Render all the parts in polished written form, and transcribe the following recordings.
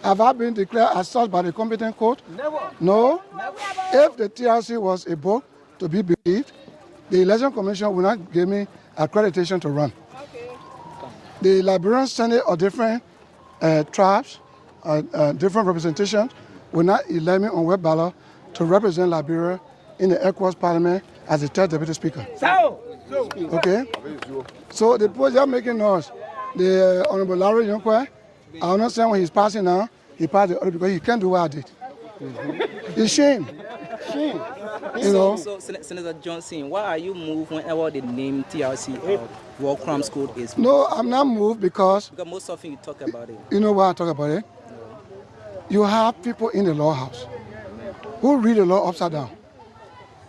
Have I been declared as such by the competent court? Never. No. Never. If the TRC was a book to be believed, the Election Commission will not give me accreditation to run. Okay. The Liberian Senate or different tribes, different representations will not elect me on web ballot to represent Liberia in the ECOWAS Parliament as the third deputy speaker. Okay? So the people just making noise. The Honorable Larry Yonkwe, I understand when he's passing now, he passed the order because he can't do what I did. It's shame. Shame. You know? So, Senator Johnson, why are you moved whenever the name TRC War Crimes Code is? No, I'm not moved because most often you talk about it. You know why I talk about it? No. You have people in the law house who read the law upside down.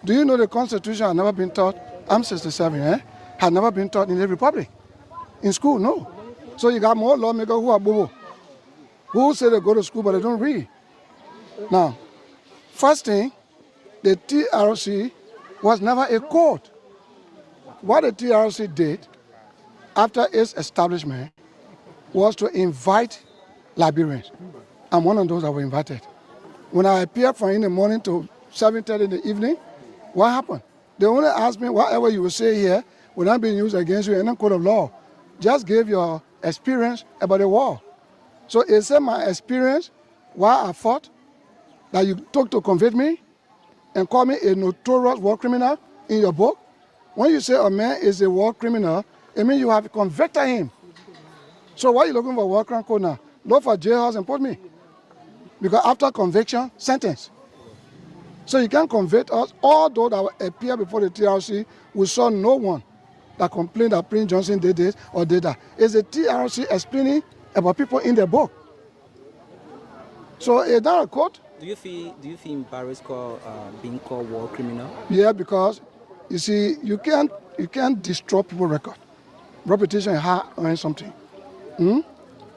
Do you know the Constitution has never been taught? I'm 67, has never been taught in the Republic. In school, no. So you got more lawmakers who are bobo, who say they go to school but they don't read. Now, first thing, the TRC was never a court. What the TRC did after its establishment was to invite Liberians. I'm one of those that were invited. When I appeared from in the morning to 7:30 in the evening, what happened? They only asked me, whatever you will say here will not be used against you in any court of law. Just give your experience about the war. So is it my experience why I fought that you took to convict me and call me a notorious war criminal in your book? When you say a man is a war criminal, it means you have convicted him. So why are you looking for war crime code now? Look for jailhouse and put me. Because after conviction, sentence. So you can't convict us. All those that appear before the TRC, we saw no one that complained that Prince Johnson did this or did that. It's the TRC explaining about people in the book. So is that a court? Do you feel embarrassed being called war criminal? Yeah, because you see, you can't destroy people's record. Reputation is hard or something.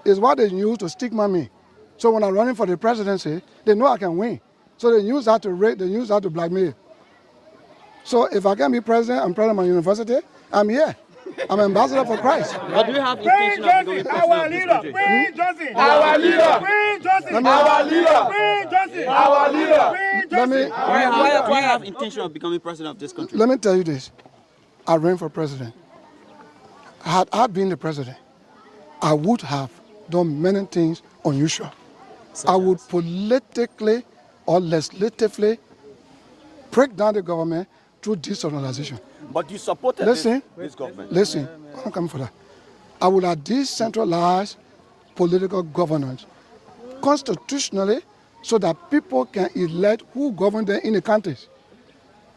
It's what they use to stigma me. So when I'm running for the presidency, they know I can win. So they use that to rape, they use that to blackmail. So if I can be president, I'm president of my university, I'm here. I'm ambassador for Christ. But do you have intention of becoming president of this country? Prince Johnson, our leader. Prince Johnson, our leader. Prince Johnson, our leader. Let me. Why do you have intention of becoming president of this country? Let me tell you this. I ran for president. Had I been the president, I would have done many things unusual. I would politically or legislatively break down the government through decentralization. But you supported this government. Listen, I'm coming for that. I would have decentralized political governance constitutionally so that people can elect who govern them in the countries.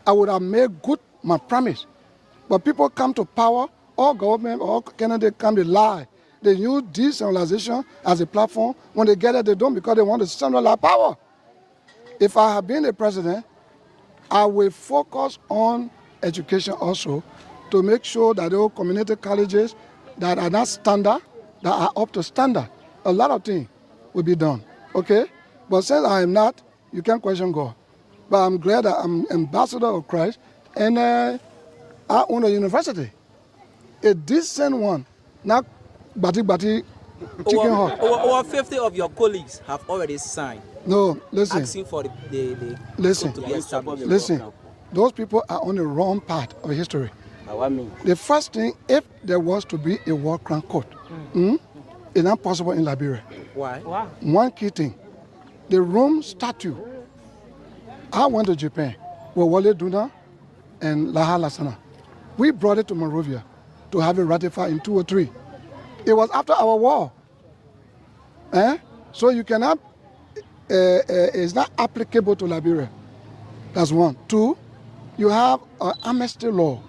I would have made good my promise. But people come to power, all government, all candidates come to lie. They use decentralization as a platform. When they get it, they don't because they want to centralize power. If I have been the president, I will focus on education also to make sure that those community colleges that are not standard, that are up to standard, a lot of things will be done, okay? But since I am not, you can't question God. But I'm glad that I'm ambassador of Christ and I own a university, a decent one, not bati chicken hawk. Over 50 of your colleagues have already signed. No, listen. Asking for the listen, to be established. Listen. Those people are on the wrong part of history. The first thing, if there was to be a war crime court, it's not possible in Liberia. Why? One key thing, the Rome Statute. I went to Japan with Wale Duna and Laha Lasana. We brought it to Monrovia to have it ratified in 2003. It was after our war. So you cannot, it's not applicable to Liberia. That's one. Two, you have an amnesty law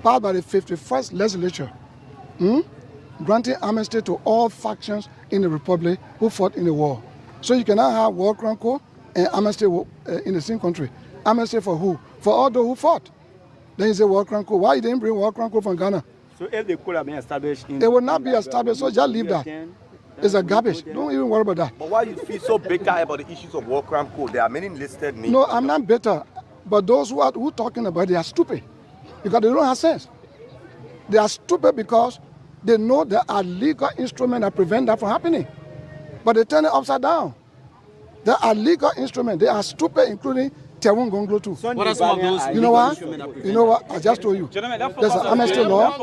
passed by the 51st legislature, granting amnesty to all factions in the republic who fought in the war. So you cannot have war crime court and amnesty in the same country. Amnesty for who? For all those who fought. Then you say war crime court. Why you didn't bring war crime court from Ghana? So if they could have been established in... It will not be established, so just leave that. It's a garbage. Don't even worry about that. But why you feel so bitter about the issues of war crime code? There are many listed names. No, I'm not bitter. But those who are talking about it, they are stupid. Because they don't have sense. They are stupid because they know there are legal instruments that prevent that from happening. but they turn it upside down. They are legal instruments. They are stupid, including Tewun Gonglo too. What are some of those? You know what? You know what? I just told you. There's an amnesty law.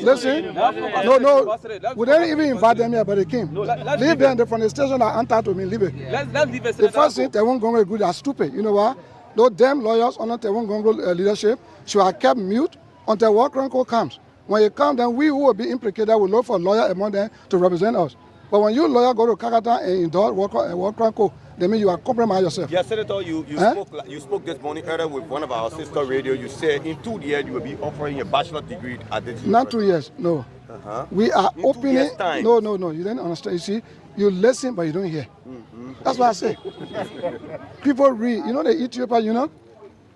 Listen, no, we didn't even invite them here, but they came. Leave them from the station that entitled to me. Leave it. Let's leave it. The first thing Tewun Gonglo good are stupid. You know what? Those damn lawyers under Tewun Gonglo leadership should have kept mute until War Crime Court comes. When it comes, then we who will be implicated will look for a lawyer among them to represent us. But when you lawyer go to Kakata and endorse War Crime Court, they mean you are compromising yourself. Yeah, Senator, you spoke this morning earlier with one of our sister radio. You said in 2 years you will be offering a bachelor's degree at this university. Not 2 years, no. We are in opening. 2 years' time. No, you didn't understand. You see, you listen, but you don't hear. That's what I say. People read. You know, the Ethiopian,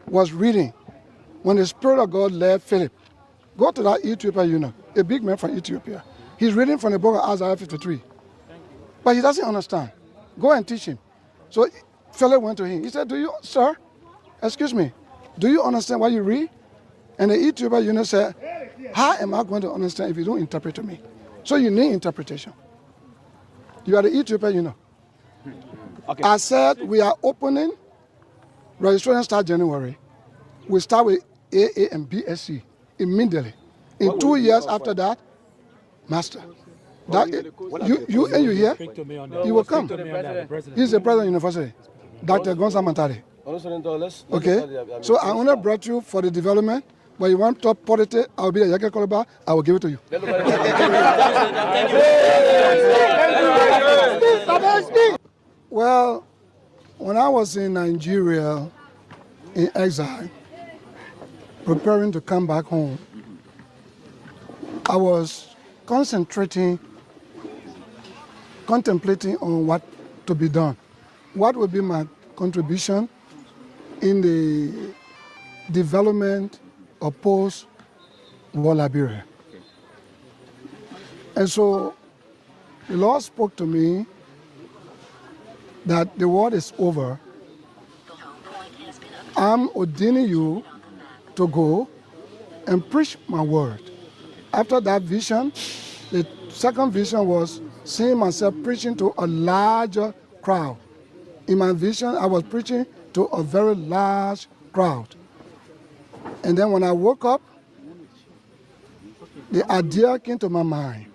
was reading when the Spirit of God led Philip. Go to that Ethiopian, a big man from Ethiopia. He's reading from the book of Isaiah 53. But he doesn't understand. Go and teach him. So Philip went to him. He said, sir, excuse me, do you understand what you read? And the Ethiopian said, how am I going to understand if you don't interpret to me? So you need interpretation. You are the Ethiopian, Okay. I said we are opening, registration start January. We start with AA and BSc immediately. In 2 years after that, master. You here, you will come. He's the president of the university, Dr. Gonza Mantari. Okay, so I only brought you for the development, but you want top politics, I will be a Yake Koloba, I will give it to you. Well, when I was in Nigeria, in exile, preparing to come back home, I was contemplating on what to be done. What would be my contribution in the development of post-war Liberia? And so the Lord spoke to me that the war is over. I'm ordaining you to go and preach my word. After that vision, the second vision was seeing myself preaching to a larger crowd. In my vision, I was preaching to a very large crowd. And then when I woke up, the idea came to my mind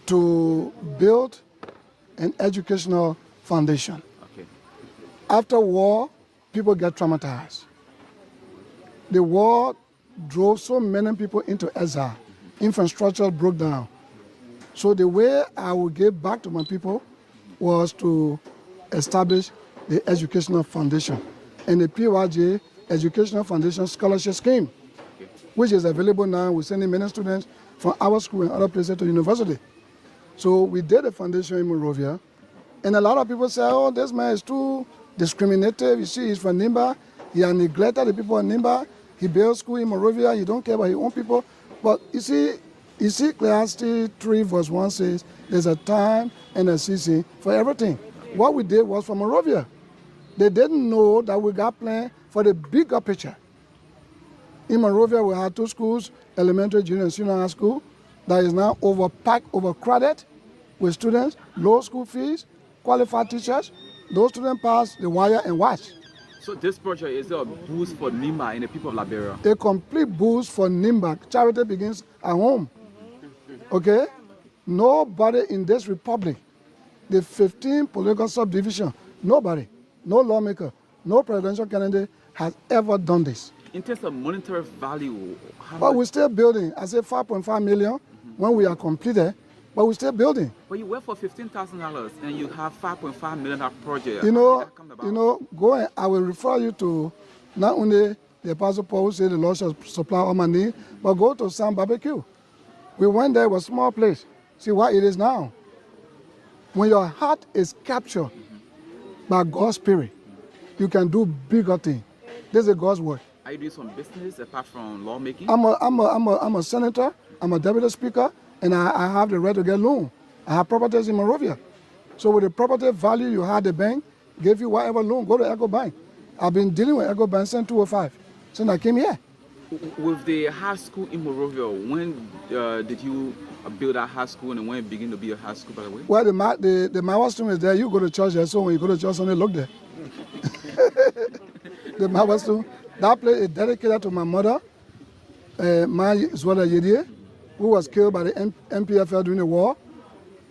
to build an educational foundation. Okay. After war, people get traumatized. The war drove so many people into exile. Infrastructure broke down. So the way I would give back to my people was to establish the educational foundation and the PYJ Educational Foundation Scholarship Scheme, which is available now. We're sending many students from our school and other places to university. So we did a foundation in Monrovia, and a lot of people say, oh, this man is too discriminative. You see, he's from Nimba. He has neglected the people in Nimba. He built school in Monrovia. He don't care about his own people. But you see, Ecclesiastes 3 verse 1 says, there's a time and a season for everything. What we did was for Monrovia. They didn't know that we got planned for the bigger picture. In Monrovia, we had 2 schools, elementary, junior, and senior high school, that is now overpacked, overcrowded with students, low school fees, qualified teachers. Those students pass the wire and watch. So this project is a boost for Nimba and the people of Liberia? A complete boost for Nimba. Charity begins at home. Okay? Nobody in this republic, the 15 political subdivision, nobody, no lawmaker, no presidential candidate has ever done this. In terms of monetary value, but we're still building. I said 5.5 million when we are completed, but we're still building. But you work for $15,000 and you have $5.5 million project. You know, go and I will refer you to not only the Apostle Paul who said the Lord shall supply all my needs, but go to Sam Barbecue. We went there, it was a small place. See what it is now. When your heart is captured by God's Spirit, you can do bigger things. This is God's word. Are you doing some business apart from lawmaking? I'm a senator, I'm a deputy speaker, and I have the right to get loan. I have properties in Monrovia. So with the property value you had, the bank gave you whatever loan, go to Echo Bank. I've been dealing with Echo Bank since 2005, since I came here. With the high school in Monrovia, when did you build a high school and when it began to be a high school, by the way? Well, the Mawa stream is there. You go to church there, so when you go to church, only look there. The Mawa stream, that place is dedicated to my mother, my Zwada Yedie, who was killed by the MPFL during the war.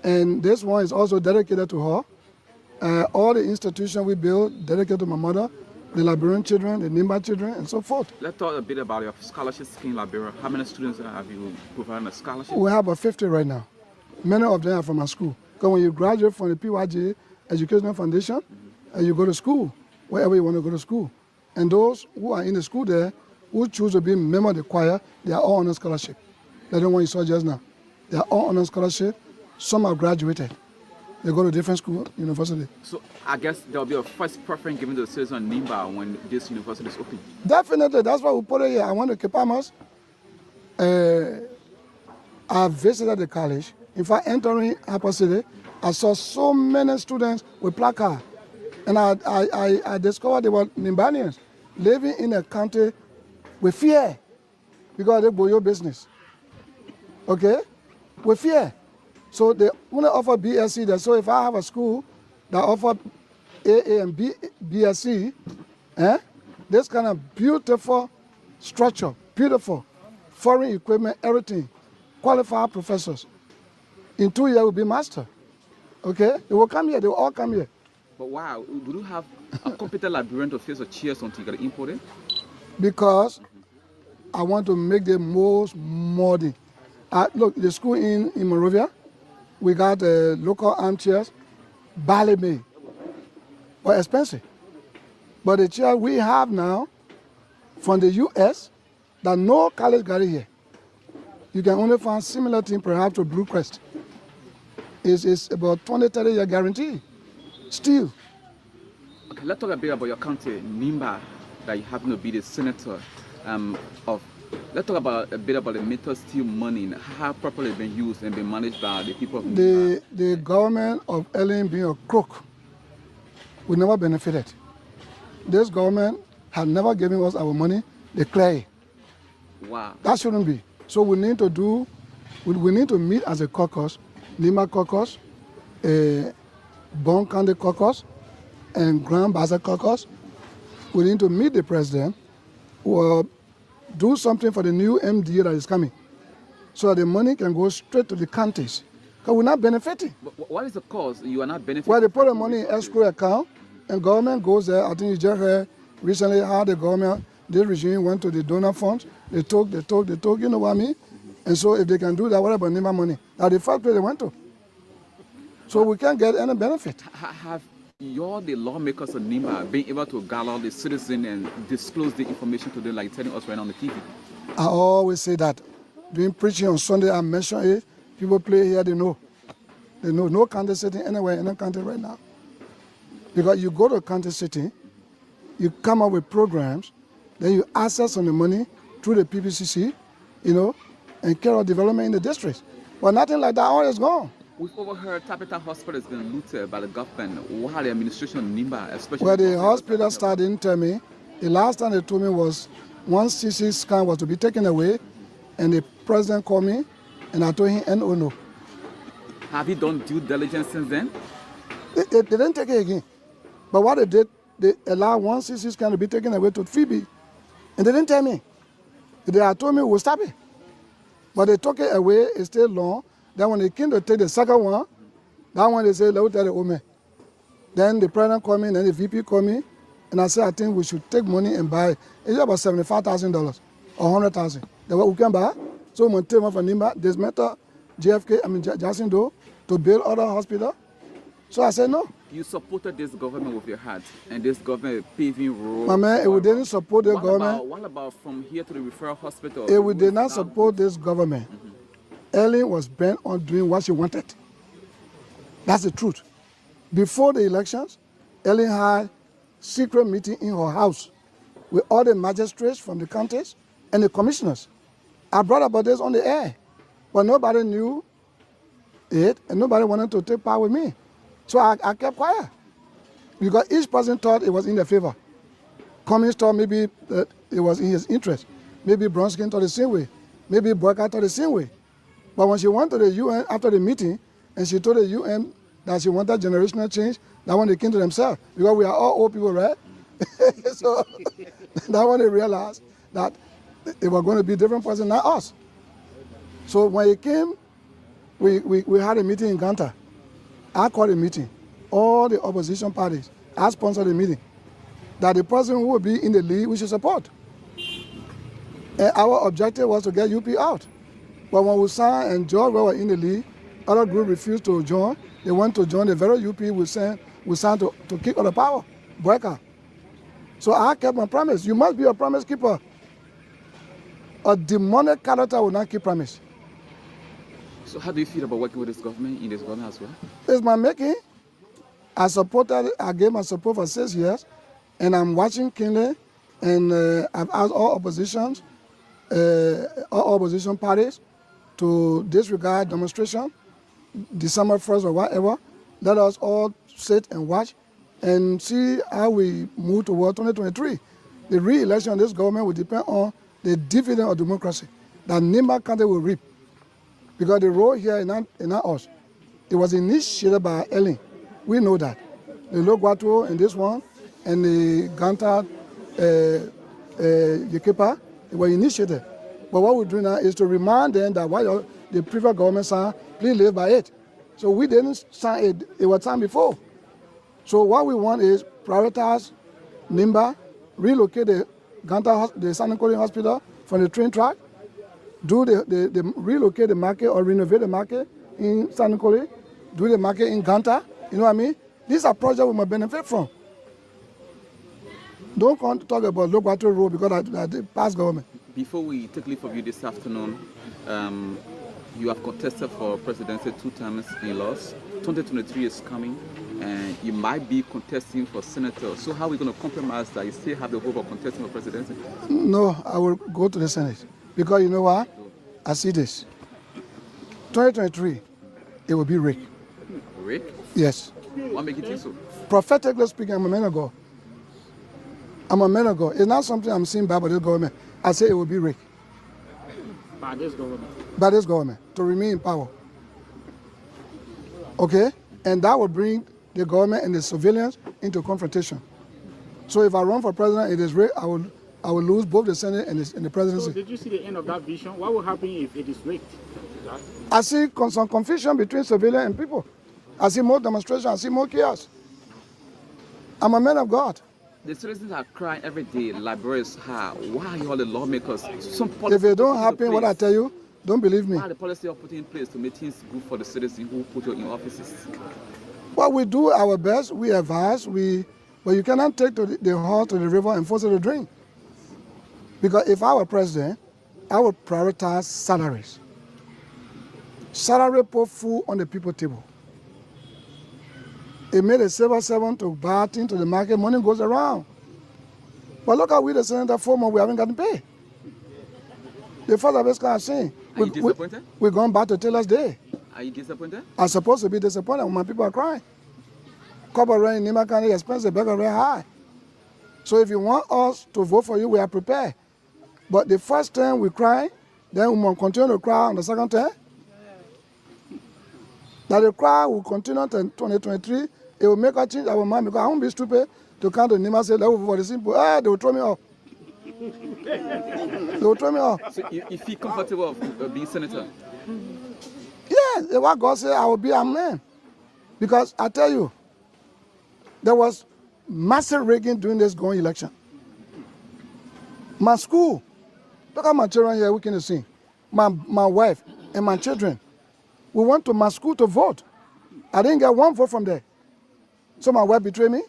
And this one is also dedicated to her. All the institutions we built dedicated to my mother, the Liberian children, the Nimba children, and so forth. Let's talk a bit about your scholarship scheme in Liberia. How many students have you provided a scholarship? We have about 50 right now. Many of them are from our school. Because when you graduate from the PYG Educational Foundation, you go to school, wherever you want to go to school. And those who are in the school there, who choose to be a member of the choir, they are all on a scholarship. They don't want you saw just now. They are all on a scholarship. Some have graduated. They go to different school, university. So I guess there will be a first preference given to the citizens of Nimba when this university is open. Definitely, that's why we put it here. I went to Kepamas. I visited the college. In fact, entering Upper City, I saw so many students with placards. And I discovered they were Nimbanians living in a country with fear because they boyo business. Okay? With fear. So they only offer BSc there. So if I have a school that offer AA and BSc, this kind of beautiful structure, beautiful foreign equipment, everything, qualified professors. In 2 years, will be master. Okay? They will come here. They will all come here. But wow, do you have a competent Liberian to face a chairs until you get imported? Because I want to make the most modern. Look, the school in Monrovia, we got local armchairs, barely made, but expensive. But the chair we have now from the US, that no college got it here. You can only find similar thing perhaps to Blue Crest. It's about 20, 30 year guarantee, still. Okay, let's talk a bit about your county, Nimba, that you happen to be the senator of. Let's talk about a bit about the metal steel money and how properly been used and been managed by the people of Nimba. The government of Ellen being a crook, we never benefited. This government had never given us our money, they clear it. Wow. That shouldn't be. So we need to meet as a caucus, Lima caucus, Bon County caucus, and Grand Baza caucus. We need to meet the president or do something for the new MDA that is coming so that the money can go straight to the counties. Because we're not benefiting. But what is the cause? You are not benefiting? Well, they put the money in escrow account and government goes there. I think you just heard recently how the government, this regime went to the donor funds. They took, you know what I mean? And so if they can do that, what about Nimba money? That's the first place they went to. So we can't get any benefit. Have the lawmakers of Nimba been able to gather the citizens and disclose the information to them like telling us right on the TV? I always say that. Doing preaching on Sunday, I mention it. People play here, they know. They know no county sitting anywhere in the country right now. Because you go to a county city, you come up with programs, then you access on the money through the PPCC, and carry out development in the district. But nothing like that, all is gone. We've overheard Tapita Hospital has been looted by the government. What the administration of Nimba, especially... Well, the hospital staff didn't tell me. The last time they told me was one CT scan was to be taken away, and the president called me, and I told him, no. Have you done due diligence since then? They didn't take it again. But what they did, they allowed one CT scan to be taken away to Phoebe, and they didn't tell me. They had told me we'll stop it. But they took it away, it stayed long. Then when they came to take the second one, that one they said, let me tell the woman. Then the president called me, and then the VP called me, and I said, I think we should take money and buy it. It's about $75,000 or $100,000. That's what we can buy. So we take money from Nimba, this matter, Jackson Doe, to build other hospital. So I said no. You supported this government with your heart, and this government paving roads. My man, if we didn't support the government... What about from here to the referral hospital? If we did not support this government, Ellen was bent on doing what she wanted. That's the truth. Before the elections, Ellen had secret meeting in her house with all the magistrates from the counties and the commissioners. I brought about this on the air, but nobody knew it and nobody wanted to take part with me. So I kept quiet because each person thought it was in their favor. Cummings thought maybe that it was in his interest. Maybe Bronskin thought the same way. Maybe Boyka thought the same way. But when she went to the UN after the meeting, and she told the UN that she wanted generational change, that one they came to themselves, because we are all old people, right? So that one they realized that it was going to be a different person, not us. So when he came, we had a meeting in Ganta. I called a meeting. All the opposition parties, I sponsored the meeting. That the person who will be in the lead, we should support. And our objective was to get UP out. But when Usan and George were in the lead, other group refused to join. They went to join the very UP we sent to kick out the power, boycott. So I kept my promise. You must be a promise keeper. A demonic character will not keep promise. So how do you feel about working with this government, in this government as well? It's my making. I gave my support for 6 years, and I'm watching keenly, and I've asked all opposition parties to disregard demonstration, December 1st or whatever. Let us all sit and watch and see how we move toward 2023. The re-election of this government will depend on the dividend of democracy that Nimba County will reap. Because the role here is not us. It was initiated by Ellen. We know that. The Logwato and this one, and the Ganta Yekepa, it was initiated. But what we're doing now is to remind them that what the previous government signed, please live by it. So we didn't sign it, it was signed before. So what we want is prioritize Nimba, relocate the Ganta, the Sanakoli Hospital from the train track, relocate the market or renovate the market in Sanakoli, do the market in Ganta, you know what I mean? These are projects we must benefit from. Don't come to talk about Logwato Road because of the past government. Before we take leave of you this afternoon, you have contested for presidency 2 times and you lost. 2023 is coming and you might be contesting for senator. So how are we going to compromise that you still have the hope of contesting for presidency? No, I will go to the Senate. Because you know what? I see this. 2023, it will be Rick. Rick? Yes. What makes you think so? Prophetically speaking, I'm a man of God. I'm a man of God. It's not something I'm seeing by this government. I say it will be Rick. By this government. By this government, to remain in power. Okay? And that will bring the government and the civilians into confrontation. So if I run for president, it is Rick, I will lose both the Senate and the presidency. So did you see the end of that vision? What will happen if it is rigged? I see some confusion between civilians and people. I see more demonstration, I see more chaos. I'm a man of God. The citizens are crying every day, libraries high. Why are you all the lawmakers? If it don't happen, what I tell you, don't believe me. Why are the policy of putting in place to make things good for the citizens who put you in offices? Well, we do our best, we advise, but you cannot take the horse to the river and force it to drink. Because if I were president, I would prioritize salaries. Salary put food on the people's table. It made a civil servant to buy things to the market, money goes around. But look how we, the senator, 4 months, we haven't gotten paid. The first of this kind of thing. Are you disappointed? We're going back to Taylor's Day. Are you disappointed? I'm supposed to be disappointed when my people are crying. Copper rent in Nimba County expensive, beggar rent high. So if you want us to vote for you, we are prepared. But the first time we cry, then we must continue to cry on the second time. Now the cry will continue until 2023. It will make us change our mind because I won't be stupid to come to Nimba and say, let's vote for the simple. They will throw me off. They will throw me off. So you feel comfortable of being senator? Yeah, what God said, I will be a man. Because I tell you, there was massive rigging during this going election. My school, look at my children here, we can see. My wife and my children, we went to my school to vote. I didn't get 1 vote from there. So my wife betrayed me.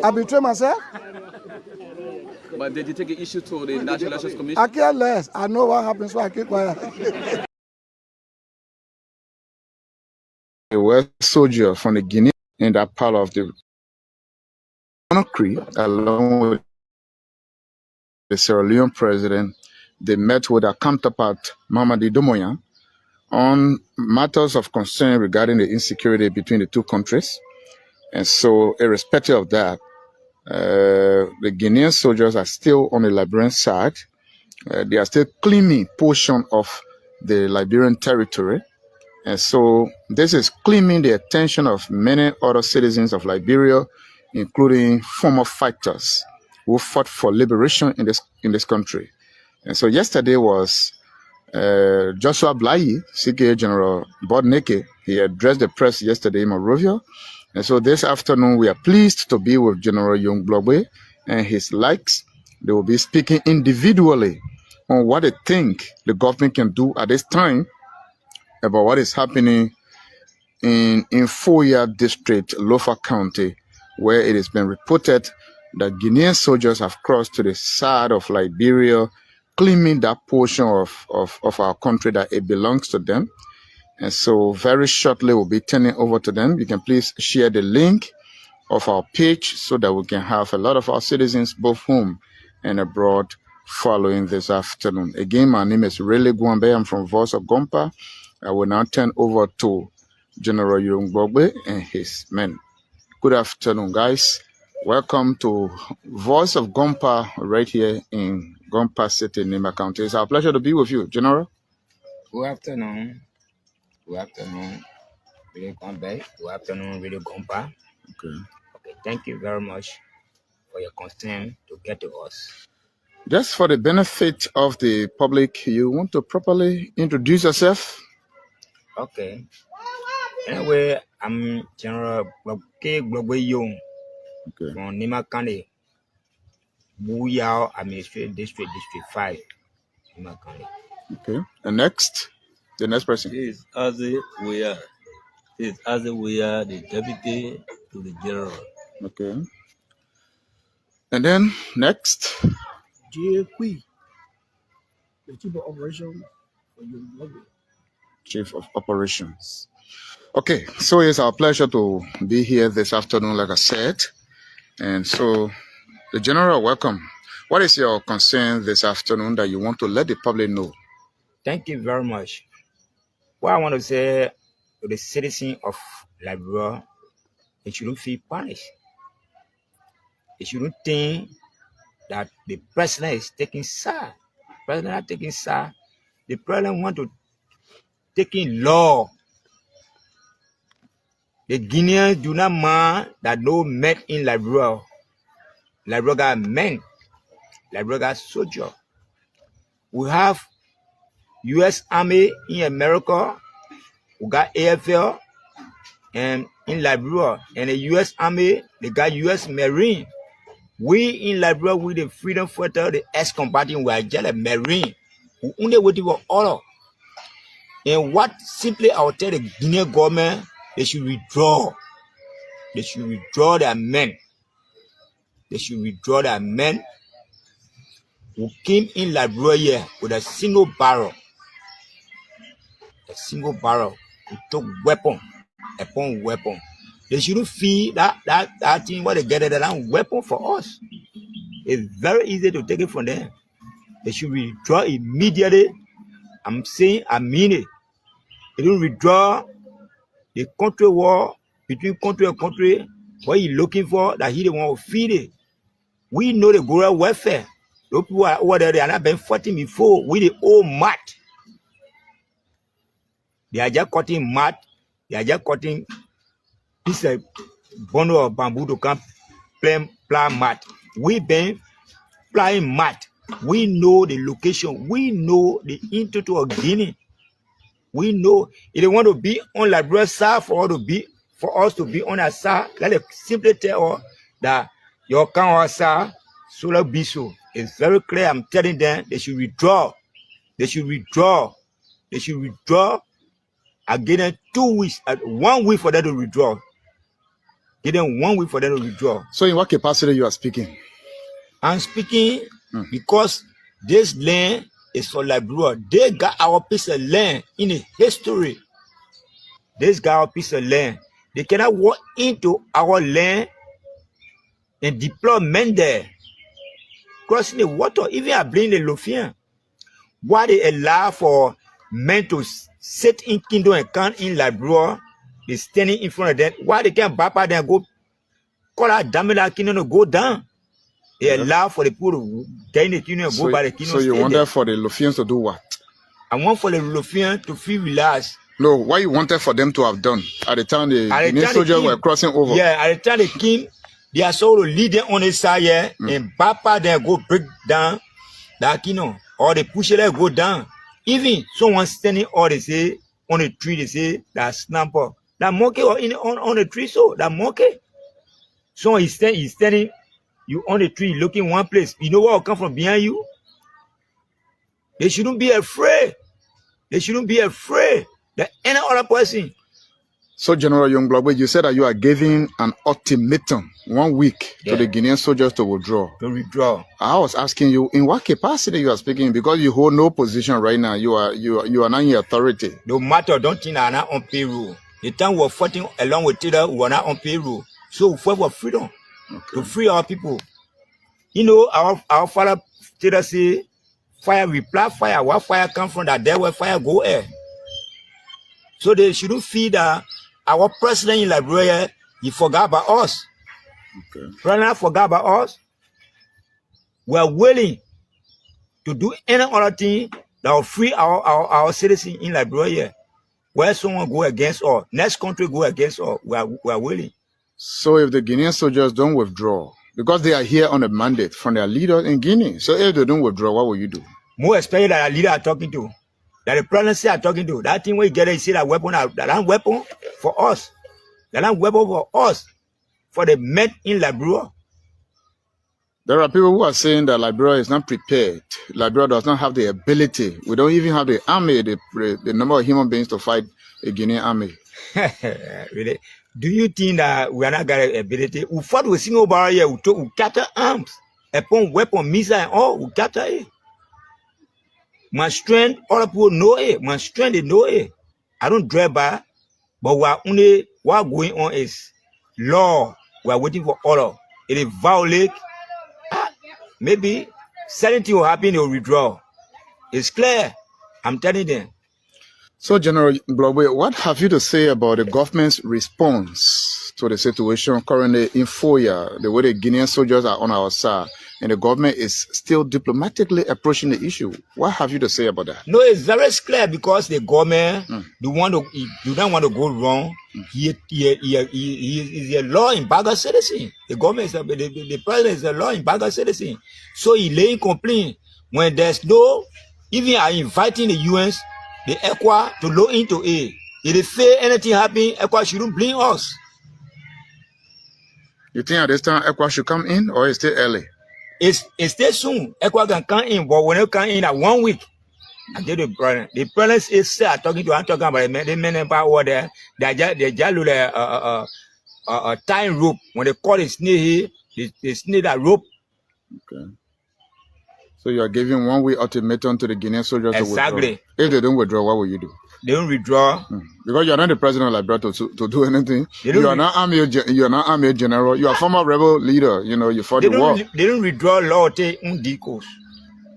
I betrayed myself. But did you take an issue to the National Elections Commission? I care less. I know what happens, so I keep quiet. A West soldier from the Guinea in that part of the Conakry, along with the Sierra Leone president, they met with their counterpart, Mamadi Doumbouya, on matters of concern regarding the insecurity between the two countries. And so, irrespective of that, The Guinean soldiers are still on the Liberian side. They are still claiming portion of the Liberian territory. And so this is claiming the attention of many other citizens of Liberia, including former fighters who fought for liberation in this country. And so yesterday was Joshua Blai, CKA General Bodneke. He addressed the press yesterday in Monrovia. And so this afternoon, we are pleased to be with General Young Blogbe and his likes. They will be speaking individually on what they think the government can do at this time about what is happening in Foya District, Lofa County, where it has been reported that Guinean soldiers have crossed to the side of Liberia, claiming that portion of our country that it belongs to them. And so very shortly we'll be turning over to them. You can please share the link of our page so that we can have a lot of our citizens, both home and abroad, following this afternoon. Again, my name is Rele Guambe. I'm from Voice of Gompa. I will now turn over to General Young Blogbe and his men. Good afternoon, guys. Welcome to Voice of Gompa right here in Gompa City, Nimba County. It's our pleasure to be with you, General. Good afternoon. Good afternoon, Really Gombe. Good afternoon, Really Gompa. Okay. Thank you very much for your concern to get to us. Just for the benefit of the public, you want to properly introduce yourself? Okay. Anyway, I'm General Blogbe Young from Nima County, Buyao Administrative District, District 5, Nima County. Okay. And next, the next person. This is Aze Weah. This is Aze Weah, the deputy to the general. Okay. And then next. JP, the chief of operations for Young Blogbe. Chief of Operations. Okay, so it's our pleasure to be here this afternoon, like I said. And so, the General, welcome. What is your concern this afternoon that you want to let the public know? Thank you very much. What I want to say to the citizens of Liberia, they shouldn't feel punished. They shouldn't think that the president is taking side. The president is taking side. The president want to take in law. The Guineans do not mind that no men in Liberia. Liberia got men. Liberia got soldiers. We have U.S. Army in America. We got AFL and in Liberia. And the U.S. Army, they got U.S. Marine. We in Liberia, with the Freedom Fighter, the ex-combatant, we are just a Marine. We only waiting for order. And what simply I will tell the Guinean government, they should withdraw. They should withdraw their men. They should withdraw their men who came in Liberia with a single barrel. A single barrel who took weapon upon weapon. They shouldn't feel that thing what they get that weapon for us. It's very easy to take it from them. They should withdraw immediately. I'm saying I mean it. They don't withdraw. The country war between country and country, what he's looking for, that he don't want to feed it. We know the guerrilla warfare. Those people are over there, they are not been fighting before. We the old mat. They are just cutting mat. They are just cutting this bundle of bamboo to come plant mat. We been flying mat. We know the location. We know the institute of Guinea. We know if they want to be on Liberia side for us to be on our side, let us simply tell us that your count side, Solar Biso. It's very clear. I'm telling them they should withdraw. They should withdraw. They should withdraw. I give them 2 weeks, 1 week for them to withdraw. Give them 1 week for them to withdraw. So in what capacity you are speaking? I'm speaking because this land is for Liberia. They got our piece of land in the history. They got our piece of land. They cannot walk into our land and deploy men there. Crossing the water, even I blame the Lofian. Why they allow for men to sit in Kingdom and come in Liberia, they standing in front of them. Why they can't bypass them and go call that damage that kingdom to go down. They allow for the people to get in the kingdom and go by the kingdom. So you wanted for the Lothians to do what? I want for the Lothians to feel relaxed. No, what you wanted for them to have done at the time the Guinean soldiers were crossing over? Yeah, at the time they came, they are so to lead them on the side here and Papa then go break down that kingdom. Or they push it and go down. Even someone standing or they say on the tree, they say that snapper. That monkey or on the tree, so that monkey. Someone is standing, you on the tree looking one place. You know what will come from behind you? They shouldn't be afraid. They shouldn't be afraid that any other person. So, General Youngblood, you said that you are giving an ultimatum 1 week to the Guinean soldiers to withdraw. To withdraw. I was asking you, in what capacity you are speaking? Because you hold no position right now. You are not in authority. No matter, don't think I'm not on payroll. The time we were fighting along with Taylor, we were not on payroll. So we fought for freedom. To free our people. You know, our father Taylor say, fire reply fire. Where fire come from, that there where fire go air. So they shouldn't feel that our president in Liberia, he forgot about us. President forgot about us. We are willing to do any other thing that will free our citizens in Liberia. Where someone go against us, next country go against us, we are willing. So if the Guinean soldiers don't withdraw, because they are here on a mandate from their leaders in Guinea, so if they don't withdraw, what will you do? More especially that our leader are talking to. That the presidency are talking to. That thing we get it, see that weapon, that weapon for us. That weapon for us. For the men in Liberia. There are people who are saying that Liberia is not prepared. Liberia does not have the ability. We don't even have the army, the number of human beings to fight a Guinean army. Really? Do you think that we are not got the ability? We fought with single barrier, we capture arms. Upon weapon, missile and all, we capture it. My strength, other people know it. My strength, they know it. I don't drive by, but what going on is law. We are waiting for order. It is violate. Maybe certain thing will happen, they will withdraw. It's clear. I'm telling them. So, General Blobwe, what have you to say about the government's response to the situation currently in Foya, the way the Guinean soldiers are on our side, and the government is still diplomatically approaching the issue? What have you to say about that? No, it's very clear because the government do not want to go wrong. He is a law-abiding citizen. The government is the president is a law-abiding citizen. So he laying complaint when there's no, even are inviting the UNs, the ECOWAS to look into it. If they say anything happen, ECOWAS shouldn't blame us. You think at this time ECOWAS should come in, or is it early? It's still soon. ECOWAS can come in, but when they come in at 1 week, I get the president. The president is I'm talking about the men about there. They just do a time rope. When they call it snake here, they snake that rope. Okay. So you are giving 1 week ultimatum to the Guinean soldiers to withdraw. Exactly. If they don't withdraw, what will you do? They don't withdraw. Because you are not the president of Liberia to do anything. You are not army general. You are former rebel leader. You know, you fought the war. They don't withdraw. Law take undicos.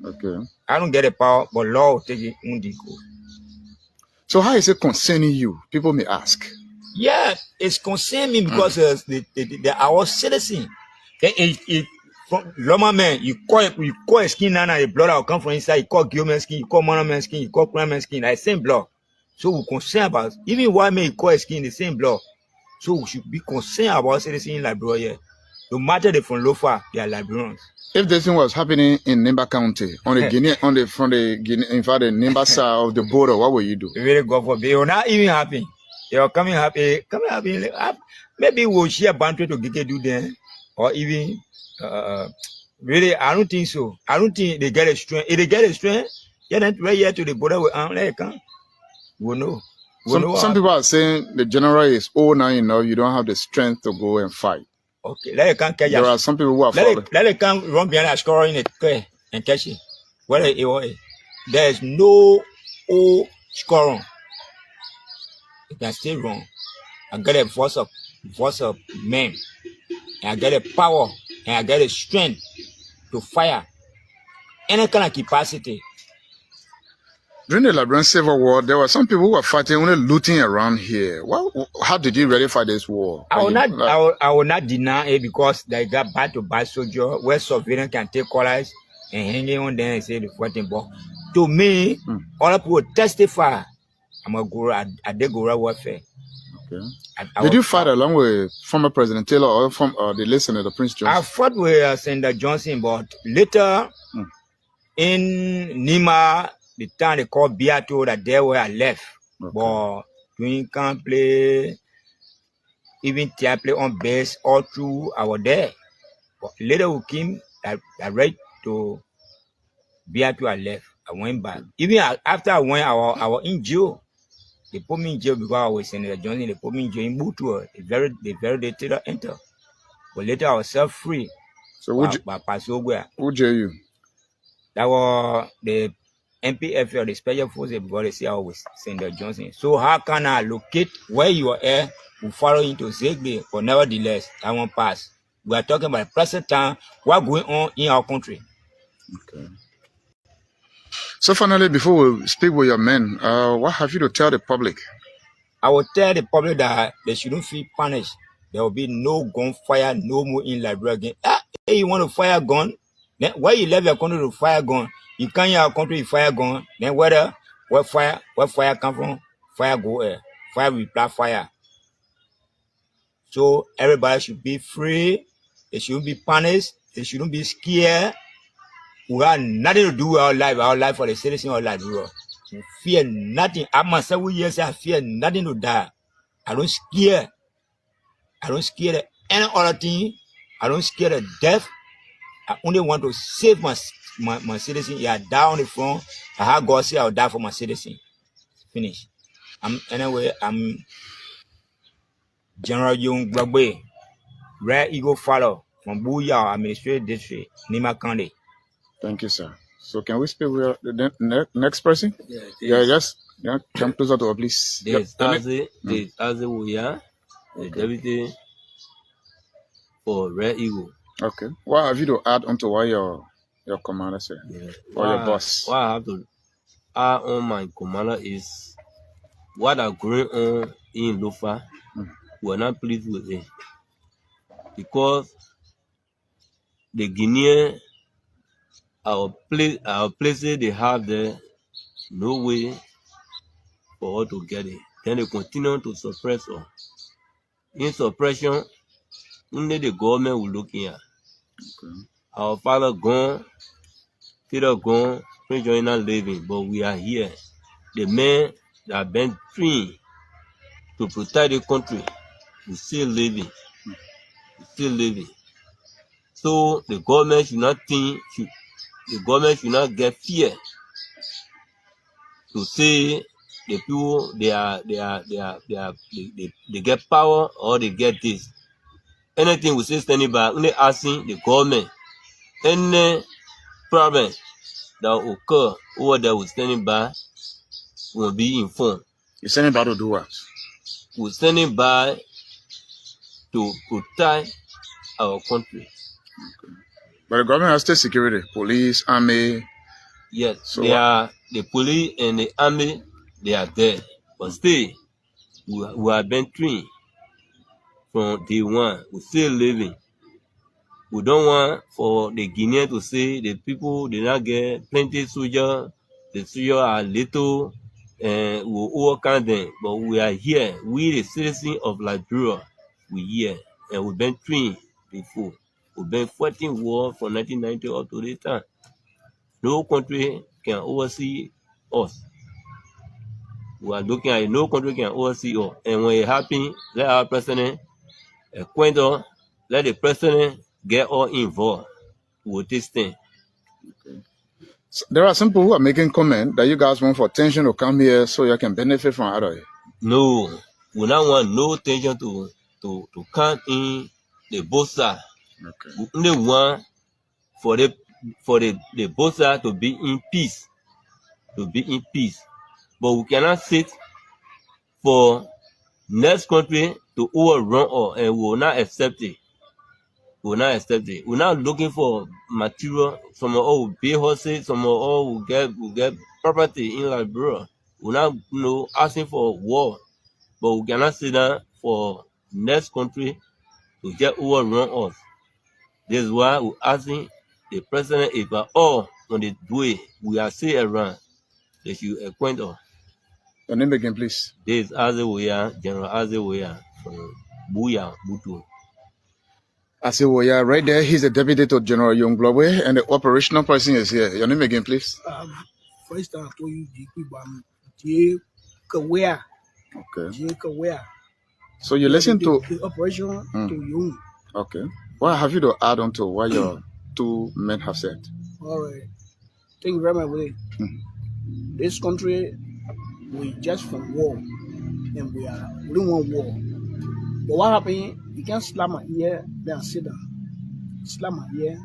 Okay. I don't get the power, but law will take it undicos. So how is it concerning you? People may ask. Yeah, it's concerning me because our citizen. From Loma man, you call a skin now, the blood will come from inside. You call Gilman skin, you call Monoman skin, you call Crime skin, the same blood. So we concern about even white men, you call a skin the same blood. So we should be concerned about citizens in Liberia. No matter they from Lofa, they are Liberians. If this thing was happening in Nimba County, on the Guinea, in fact, the Nimba side of the border, what will you do? Really, God forbid, it will not even happen. They are coming happy. Maybe we'll share boundary to get do them, or even. Really, I don't think so. I don't think they get a strength. If they get a strength, yeah, then right here to the border with they can. We'll know. Some people are saying the general is old now, you know, you don't have the strength to go and fight. Okay, let it can't catch. There are some people who are let it can't run behind a score in a clear and catch it. There is no old scoring. It can still run. I get a voice of men, and I get a power. And I get the strength to fire any kind of capacity. During the Liberian Civil War, there were some people who were fighting, only looting around here. How did you ready for this war? I will not deny it because they got bad to bad soldier where surveillance can take colors and hanging on them and say the fighting. But to me, all people testify. I'm a Gora, I did Gora warfare. Okay. Did you fight along with former President Taylor or from the late Senator Prince Johnson? I fought with Senator Johnson, but later in Nima, the time they called Beato, that there where I left. Okay. But we can't play, even I play on base all through I was there. But later we came, I right to Beato, I left. I went back. Even after I went, I was in jail. They put me in jail because I was Senator Johnson. They put me in jail in Butua. The very day Taylor enter. But later I was set free. So who jail you? That was the MPF or the Special Forces because they say I was Senator Johnson. So how can I locate where you are at? We follow into Zegbe, but nevertheless, that won't pass. We are talking about the present time, what's going on in our country. Okay. So finally, before we speak with your men, what have you to tell the public? I will tell the public that they shouldn't feel punished. There will be no gunfire, no more in Liberia again. Hey, you want to fire gun? Then where you left your country to fire gun? You can't in our country fire gun. Then where fire come from? Fire go air. Fire reply fire. So everybody should be free. They shouldn't be punished. They shouldn't be scared. We have nothing to do with our life for the citizen of Liberia. We fear nothing. I myself will say I fear nothing to die. I don't scare. I don't scare any other thing. I don't scare the death. I only want to save my citizen. Yeah, I die on the front. I have God say I'll die for my citizen. Finish. I'm General Young Gbagbe, Red Eagle Follow from Booyah Administrative District, Nima County. Thank you, sir. So can we speak with the next person? Yeah, come closer to us, please. This Aze Wuya, the deputy for Red Eagle. Okay. What have you to add onto what your commander said? Yeah. Or your boss? What I have to add on my commander is what are going on in Lofa. We're not pleased with it. Because the Guinean our places they have there, no way for us to get it. Then they continue to suppress us. In suppression, only the government will look in. Okay. Our father gone, Peter gone, Prince John not living, but we are here. The men that have been trained to protect the country, we still living. So the government should not think, the government should not get fear to say the people they get power or they get this. Anything we say standing by, only asking the government. Any problem that will occur over there with standing by will be informed. You're standing by to do what? We're standing by to protect our country. Okay. But the government has state security, police, army. Yes, so they are the police and the army, they are there. But still, we have been trained from day one. We're still living. We don't want for the Guinean to say the people did not get plenty soldiers, the soldiers are little, and we overcome them. But we are here. We the citizens of Liberia, we here. And we've been trained before. We've been fighting war from 1990 up to this time. No country can oversee us. We are looking at it. No country can oversee us. And when it happens, let our president acquaint us, let the president get all involved with this thing. Okay. So there are some people who are making comment that you guys want for tension to come here so you can benefit from out of it. No, we don't want no tension to come in the both sides. Okay. We only want for the both sides to be in peace. But we cannot sit for next country to overrun us, and we will not accept it. We will not accept it. We're not looking for material. Some of all will pay horses, some of all will get property in Liberia. We're not asking for war, but we cannot sit down for next country to just overrun us. This is why we're asking the president if at all on the way we are still around, they should acquaint us. Your name again, please. This is Azewoya, General Azewoya from Buya, Butu. Azewoya, right there, he's the deputy to General Youngblowe, and the operational person is here. Your name again, please. First time I told you, J. Kawea. Okay. J. Kawea. So you listen to the operation to you. Okay. What have you to add on to what your two men have said? All right. Thank you very much, Willie. This country, we just from war, and we don't want war. But what happened? You can't slam my ear, then sit down. Slam my ear,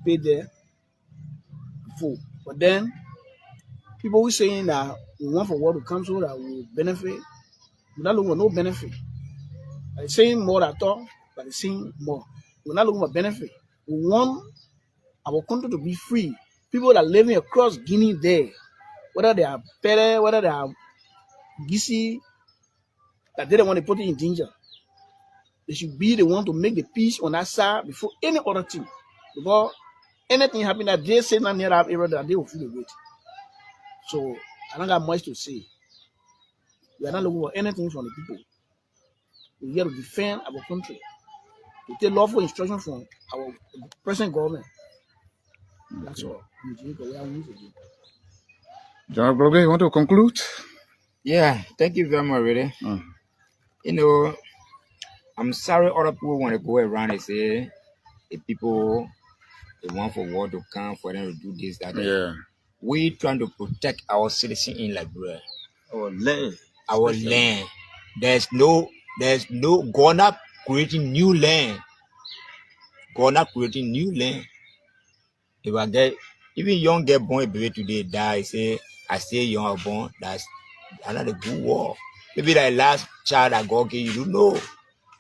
pay there, full. But then, people were saying that we want for war to come so that we will benefit. We're not looking for no benefit. They're saying more at all, but they're saying more. We're not looking for benefit. We want our country to be free. People that are living across Guinea there, whether they are Pere, whether they are Gisi, that they don't want to put it in danger. They should be the one to make the peace on that side before any other thing. Because anything happen that they say not near that area, that they will feel the weight. So I don't got much to say. We are not looking for anything from the people. We are here to defend our country, to take lawful instruction from our present government. That's all. General Blobe, you want to conclude? Yeah, thank you very much, really. You know, I'm sorry other people want to go around and say the people they want for war to come for them to do this, that. Yeah. We trying to protect our citizens in Liberia. Our land. Our land. There's no God not creating new land. God not creating new land. If I get even young get born a baby today, die, say I stay young or born, that's another good war. Maybe that last child that God gave you, know.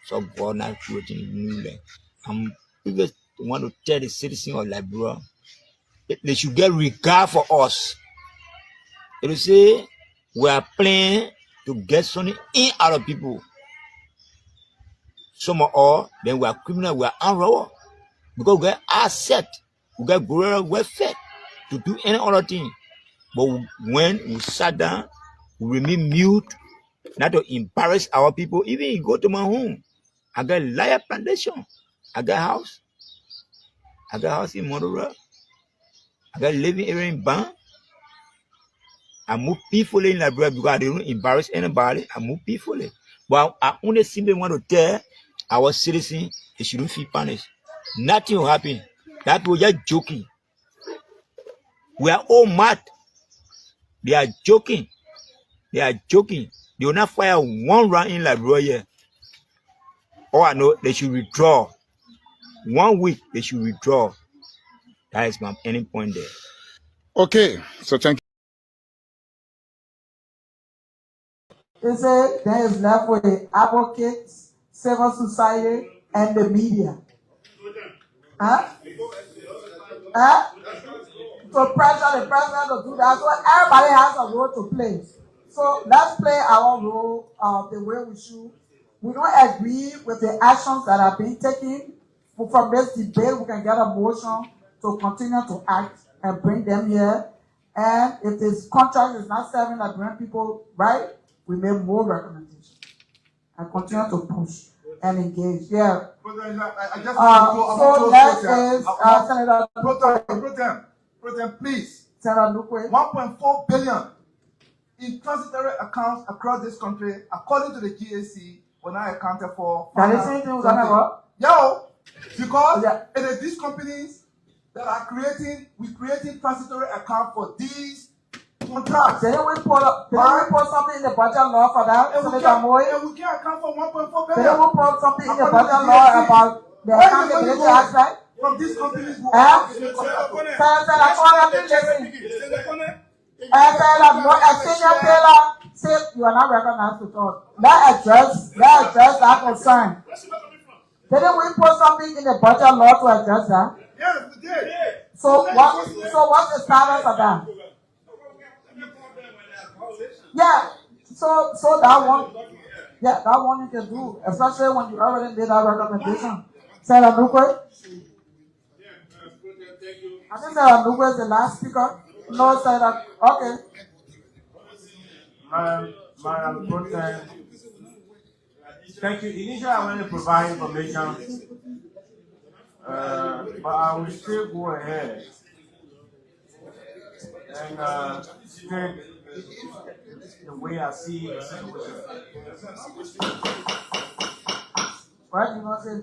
So God not creating new land. People want to tell the citizens of Liberia they should get regard for us. They will say we are playing to get something in out of people. Some of all, then we are criminal, we are unraw. Because we get asset, we get grower welfare to do any other thing. But when we sat down, we remain mute, not to embarrass our people. Even you go to my home, I got liar plantation, I got house in Monterey, I got living area in Ban. I move peacefully in Liberia because I don't embarrass anybody. I move peacefully. But I only simply want to tell our citizens they shouldn't feel punished. Nothing will happen. That people just joking. We are all mad. They are joking. They are joking. They will not fire one round in Liberia. All I know, they should withdraw. 1 week, they should withdraw. That is my ending point there. Okay, so thank you. They say there is left with advocates, civil society, and the media. Huh? To pressure the president to do that. So everybody has a role to play. So let's play our role the way we should. We don't agree with the actions that are being taken. From this debate, we can get a motion to continue to act and bring them here. And if this contract is not serving the Liberian people right, we make more recommendations and continue to push and engage. Yeah. So next is Senator President, please. Senator Nukwe. 1.4 billion in transitory accounts across this country, according to the GAC, were not accounted for. That is anything we're talking about? Yo, because it is these companies that are creating transitory account for these contracts. Didn't we put something in the budget law for that? And we can't account for 1.4 billion. Didn't we put something in the budget law about the accountability aspect? From these companies who you are not recognized to talk. Let's address that concern. Didn't we put something in the budget law to address that? Yes, we did. So what's the status of that? Yeah. So that one, yeah, that one you can do, especially when you already made that recommendation. Senator Nukwe? I think Senator Nukwe is the last speaker. No, Senator. Okay. Madam Pro-Tem, thank you. Initially, I wanted to provide information, but I will still go ahead and state the way I see the situation. What do you want to say?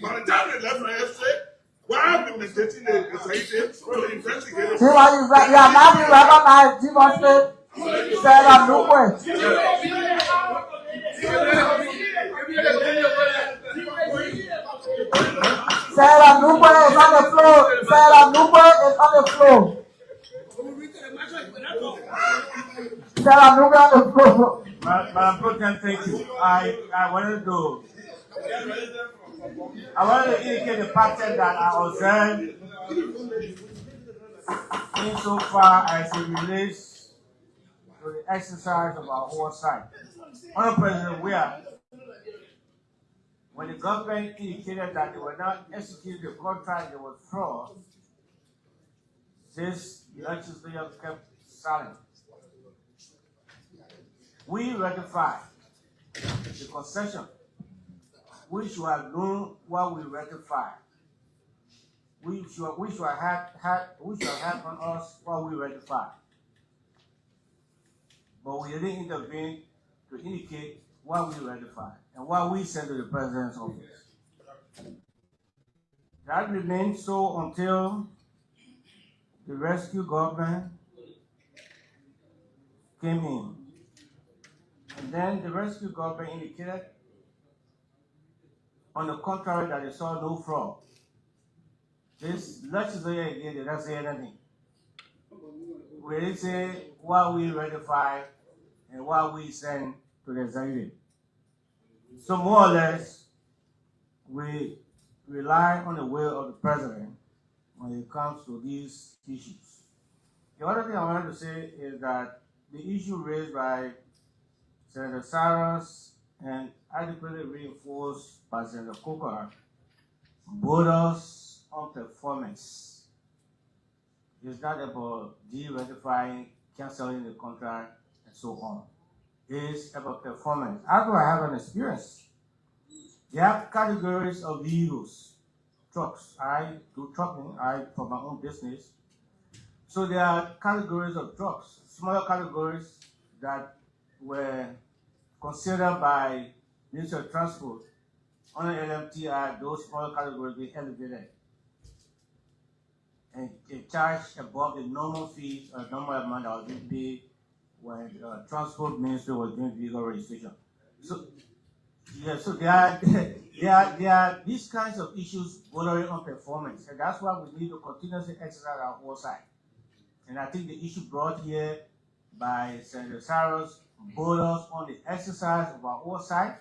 By the time they left my estate, why have been meditating the executive to investigate? See why you are now being recognized, Demon Senator Nukwe. Senator Nukwe is on the floor. Senator Nukwe is on the floor. Senator Nukwe on the floor. Madam Pro-Tem, thank you. I wanted to indicate the pattern that I observed insofar as it relates to the exercise of our oversight. Honorable President Weah, when the government indicated that they were not executing the contract, there was fraud, this legislature kept silent. We ratified the concession. We should have known what we ratified. We should have had on us what we ratified. But we didn't intervene to indicate what we ratified and what we sent to the President's office. That remained so until the rescue government came in. And then the rescue government indicated, on the contrary, that they saw no fraud. This legislature again did not say anything. We didn't say what we ratified and what we sent to the executive. So more or less, we rely on the will of the President when it comes to these issues. The other thing I wanted to say is that the issue raised by Senator Saros and adequately reinforced by Senator Coker borders on performance. It's not about de-ratifying, canceling the contract, and so on. It's about performance. As I have an experience, they have categories of vehicles, trucks. I do trucking, for my own business. So there are categories of trucks, smaller categories that were considered by Ministry of Transport under LMTI, those smaller categories be elevated and they charge above the normal fees or normal amount that was being paid when Transport Ministry was doing vehicle registration. So, yeah, so there are these kinds of issues bordering on performance, and that's why we need to continuously exercise our oversight. And I think the issue brought here by Senator Saros borders on the exercise of our oversight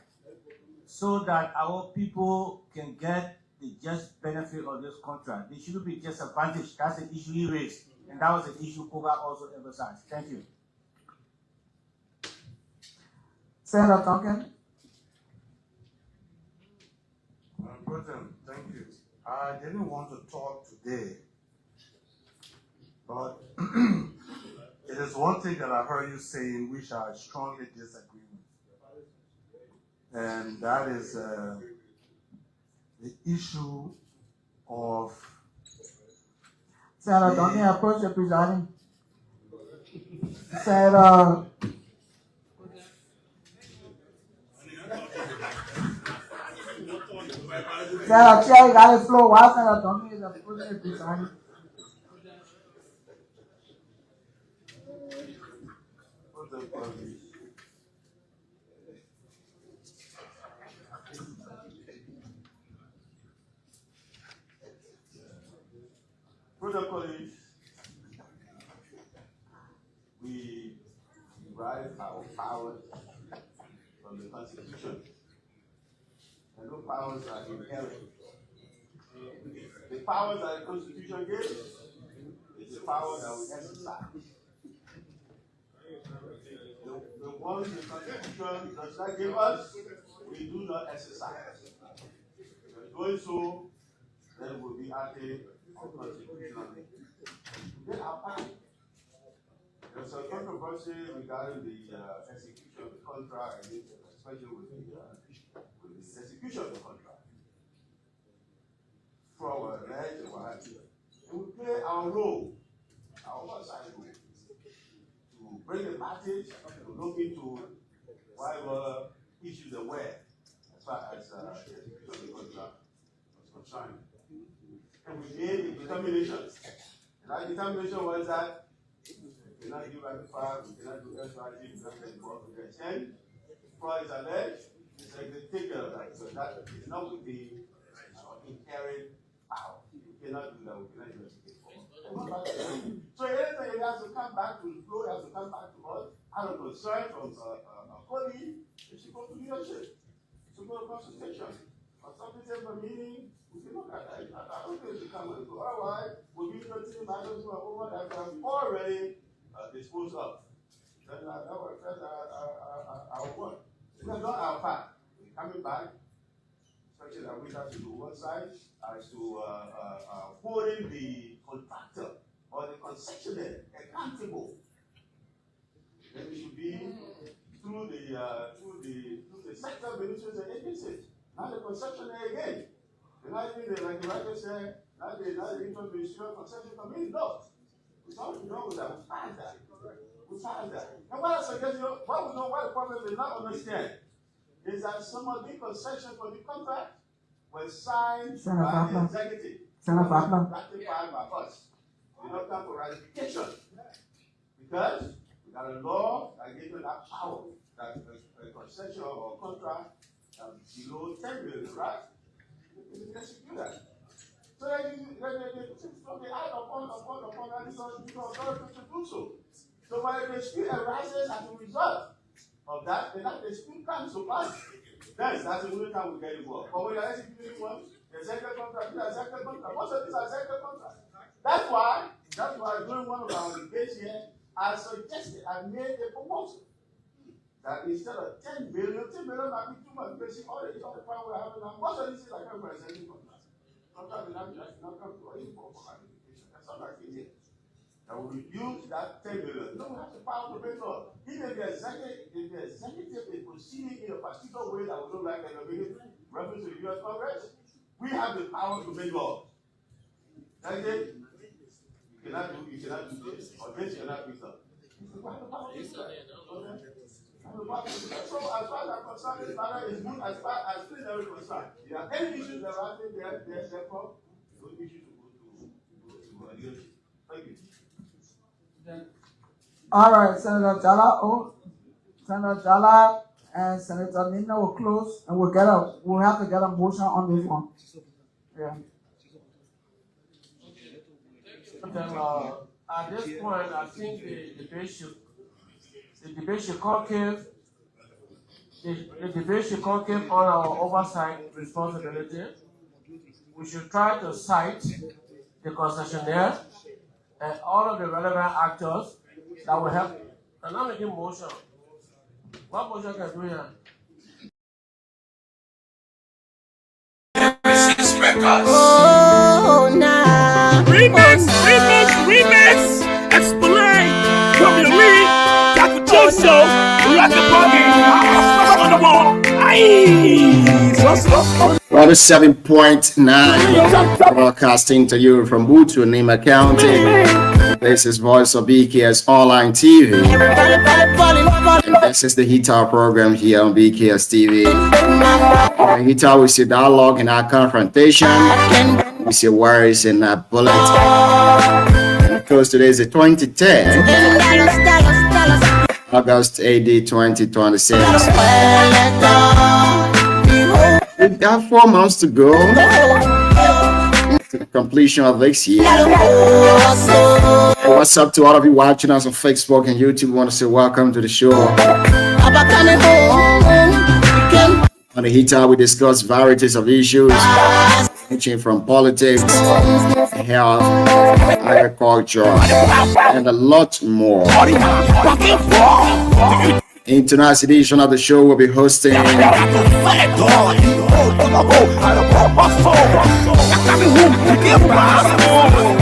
so that our people can get the just benefit of this contract. They shouldn't be disadvantaged. That's the issue he raised. And that was the issue Koga also emphasized. Thank you. Senator Duncan. President, thank you. I didn't want to talk today, but it is one thing that I heard you saying which I strongly disagree with. And that is the issue of... Senator Duncan, approach the presiding. Senator... Senator Chair, you got the floor. Why Senator Duncan is approaching the presiding? Protocols, we derive our powers from the Constitution. And those powers are inherent. The powers that the Constitution gives is the power that we exercise. The ones the Constitution does not give us, we do not exercise. Doing so, then we'll be acting unconstitutionally. Then our part. There's a controversy regarding the execution of the contract, especially with the execution of the contract. For our alleged and what have you. And we play our role, our oversight role, to bring the parties to look into whatever issues there were as far as the execution of the contract was concerned. And we made a determination. And that determination was that we cannot give back the fire, we cannot do SYG, we cannot get involved with the extent. Fraud is alleged, it's like they take care of that. So that is not with the inherent power. We cannot do that, we cannot investigate for. So anything has to come back to the floor, has to come back to us, out of concern from a body, it's supposed to leadership. It's supposed to consultation. Or something for meeting, we can look at that. I don't think it should come and go. Otherwise, we'll be continuing by those who are over that we have already disposed of. That's our work. It's not our part. We're coming back, especially that we have to do one side, as to holding the contractor or the concessionaire accountable. Then we should be through the sector ministries and agencies, not the concessionaire again. And not even like the writer said, not the interim ministerial concession committee. No. It's all to know with that. We find that. We find that. And what I suggest, what we know, what the problem is not understand is that some of the concessions for the contract were signed by the executive. Ratified by us. They don't come for ratification. Because we got a law that gives us that power, that a concession or contract below 10 million, right? You can execute that. So then they add upon that is authority to do so. So when a dispute arises as a result of that, then that dispute comes to us. That's the only time we get involved. But when you're executing one, the executive contract, most of these are executive contracts. That's why during one of our debates here, I suggested, I made a proposal that instead of 10 billion might be too much. Because all the power we're having now, most of these things are coming from executive contracts. Sometimes they not come to us for ratification. That's not like it is. That will reduce that 10 billion. No, we have the power to pay for it. Even if the executive is proceeding in a particular way that would look like an immediate reference to the US Congress, we have the power to make laws. That's it. You cannot do this, or this cannot be done. We have the power to do that. So as far as I'm concerned, this matter is good as far as plenary is concerned. If there are any issues that are therefore, those issues will go to leadership. Thank you. All right, Senator Jala and Senator Nina will close, and we'll have to get a motion on this one. Yeah. At this point, I think the debate should concave. The debate should concave on our oversight responsibility. We should try to cite the concessionaire and all of the relevant actors that will help. And I'm making motion. What motion can do here? Oh, nah. Remix! Explain! Come to me! Dr. Joso! Rock the buggy! On the wall! Aye! 7.9 broadcasting to you from Butu, Nima County. This is Voice of BKS Online TV. And this is the HITA program here on BKS TV. On HITA, we see dialogue and our confrontation. We see words and bullet. And of course, today is the 23rd August AD 2026. We got 4 months to go to the completion of this year. What's up to all of you watching us on Facebook and YouTube? We want to say welcome to the show. On the Heater, we discuss varieties of issues ranging from politics, health, agriculture, and a lot more. In tonight's edition of the show, we'll be hosting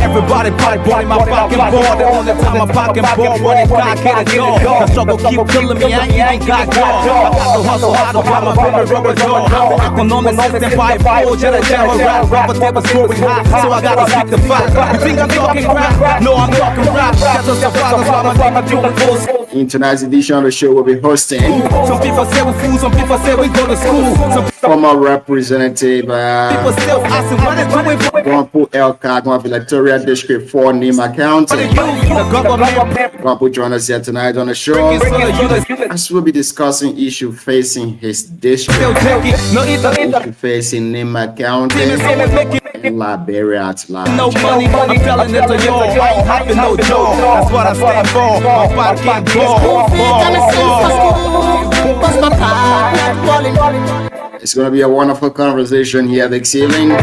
everybody party my pocket ball. The only time my pocket ball money can't get a door. The struggle keep killing me, I ain't got jaw. I got to hustle hard to buy my favorite rubber jaw. Economic system 5-4, general rap, rapper table scoring high, so I gotta speak the fact. You think I'm talking rap? No, I'm talking rap. That's a surprise, that's why my team doing full. In tonight's edition of the show, we'll be hosting some people say we fool, some people say we go to school. Former representative Gwampu Elka, Gwampu Electoral District 4, Nima County. Gwampu join us here tonight on the show as we'll be discussing issue facing his district, issue facing Nima County and Liberia at large. No money, I'm telling it to y'all. I ain't having no job. That's what I stand for. My pocket ball. It's going to be a wonderful conversation here this evening. We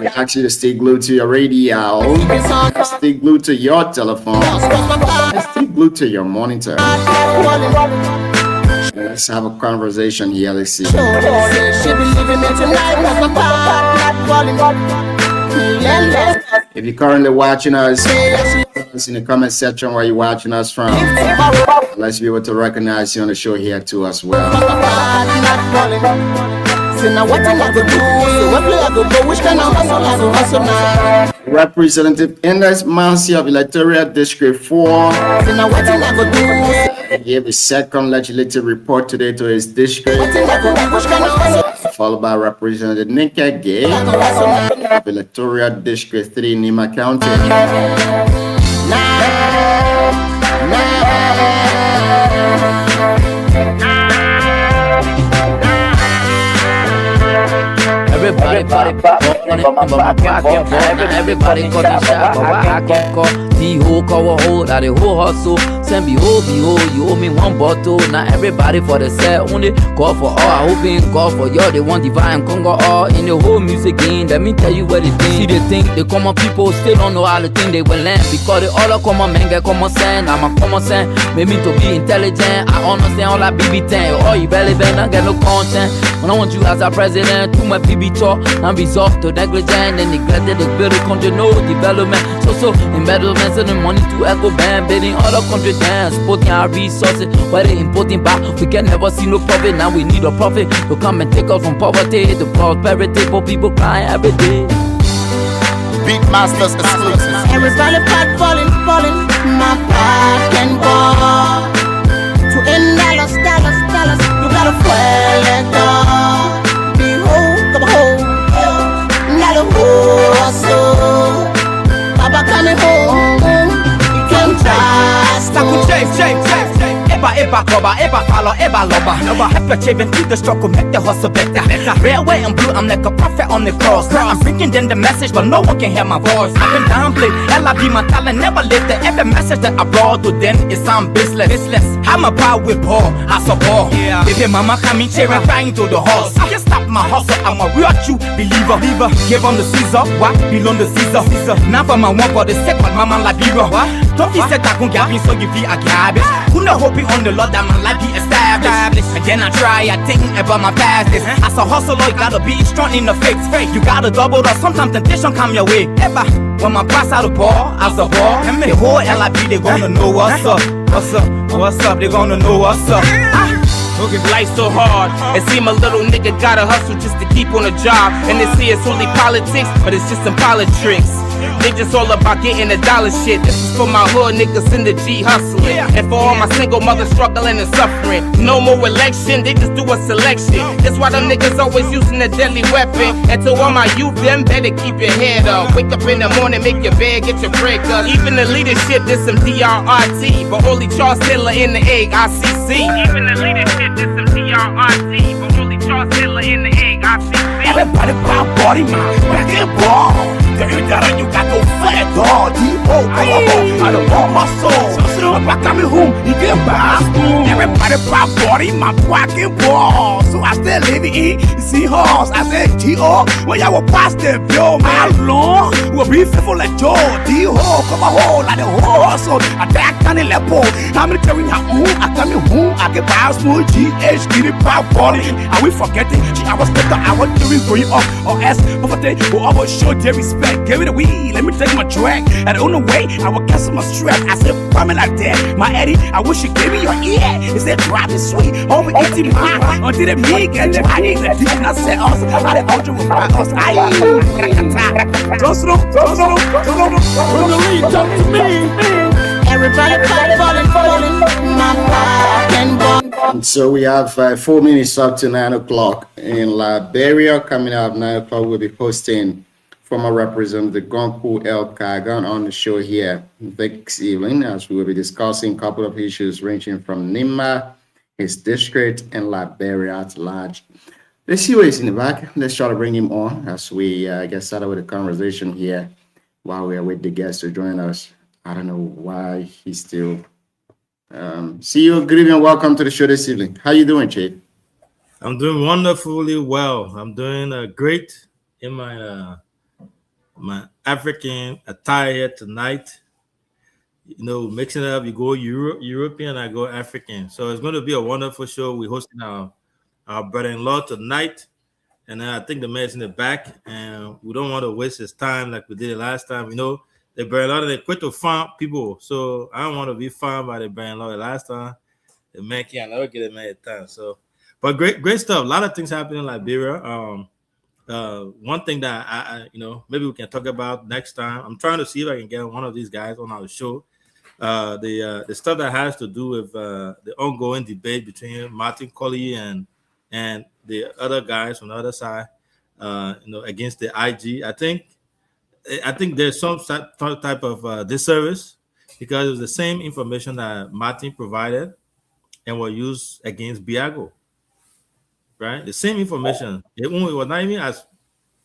ask you to stay glued to your radio, stay glued to your telephone, stay glued to your monitor. Let's have a conversation here this evening. If you're currently watching us, in the comment section where you're watching us from. Let's be able to recognize you on the show here too as well. Representative Indes Mansi of Electoral District 4 gave his second legislative report today to his district, followed by Representative Nika Gay of Electoral District 3, Nima County. Everybody party pop, everybody call the shot, but I can't call the whole call a hold, the whole hustle. Send behold, you owe me one bottle. Now everybody for the set, only call for all. I hope in call for you, they want divine Congo all in the whole music game. Let me tell you what they think. See, they think the common people still don't know how to think they will land. Because they all are common men get common sense. I'm a common sense, made me to be intelligent. I understand all that BB10. Oh, you relevant, I get no content. When I want you as a president, too much BB talk, and resort to negligent and neglected the building country, no development. So embezzlement and the money to echo band, bidding all the country dance, putting our resources where they importing back. We can never see no profit, now we need a profit to come and take us from poverty to prosperity. For people crying every day. Beatmasters exclusive. Everybody pot falling, my pot can ball. To end dollars, you gotta fuel it up. Behold, come home. Not a hustle. Papa coming home. You can trust. Eba cover, eba follow, eba lover. Help achieving through the struggle, make the hustle better. Red, white, and blue, I'm like a prophet on the cross. I'm bringing them the message, but no one can hear my voice. I've been downplayed, LIB, my talent never lifted. Every message that I brought to them is sound business. I'm a power with Paul, I support. Baby mama coming cheering, crying to the horse. I can't stop my hustle, I'm a real true believer. Give on the Caesar, what belong the Caesar. Now for my one for the second, mama Liberia. Don't be said I can get me, so give you a garbage. Who know hoping on the Lord that my life be established. And then I try, I think about my past. As a hustler, you gotta be strong in the face. You gotta double up, sometimes temptation come your way. Ever, when my pass out the ball, as a ball, the whole LIB, they gonna know what's up. What's up, they gonna know what's up. Look at life so hard. It seem a little nigga gotta hustle just to keep on a job. And they say it's only politics, but it's just some politics. They just all about getting the dollar shit. This is for my hood niggas in the G hustling. And for all my single mothers struggling and suffering. No more election, they just do a selection. That's why them niggas always using a deadly weapon. And to all my youth, them better keep your head up. Wake up in the morning, make your bed, get your break up. Even the leadership did some DRRT, but only Charles Taylor in the egg, ICC. Even the leadership did some DRRT, but only Charles Taylor in the egg, ICC. Everybody pop body, man, back and ball. You got to flat dog, D.O. I don't want my soul. So if I come home, you get back. Everybody pop body, my pocket ball. So I still live in Seahawks. I said, G.O. when y'all will pass the bill, my long will be faithful like Joe. D.O. come a hole like the horse. So I take on the level. I'm telling you, I come home, I get by small GH, get it pop body. And we forgetting, I was better, I was doing going up or S. But they will always show their respect. Give it a weed, let me take my track. And on the way, I will cancel my strap. I said, coming like that. My Eddie, I wish you gave me your ear. Is that driving sweet? Over 18 miles until the me get dry. The deep I said us, how the ultra will buy us. From the lead, talk to me. Everybody falling, my back and ball. So we have 4 minutes up to 9 o'clock in Liberia. Coming up 9 o'clock, we'll be hosting former Representative Gonku L. Kagan on the show here this evening, as we will be discussing a couple of issues ranging from Nimba, his district, and Liberia at large. Let's see what is in the back. Let's try to bring him on as we get started with the conversation here while we are with the guests to join us. I don't know why he's still. See you. Good evening. Welcome to the show this evening. How you doing, Chief? I'm doing wonderfully well. I'm doing great in my my African attire tonight. You know, mixing it up. You go European, I go African. So it's going to be a wonderful show. We're hosting our brother-in-law tonight, and I think the man's in the back, and we don't want to waste his time like we did it last time. You know, the brother-in-law, they quit to farm people, so I don't want to be farmed by the brother-in-law last time. The man can't never get a man at time. So, but great stuff. A lot of things happening in Liberia. One thing that I maybe we can talk about next time. I'm trying to see if I can get one of these guys on our show. The stuff that has to do with the ongoing debate between Martin Colley and the other guys from the other side, against the IG. I think there's some type of disservice because it was the same information that Martin provided and was used against Biago. Right, the same information. It was not even as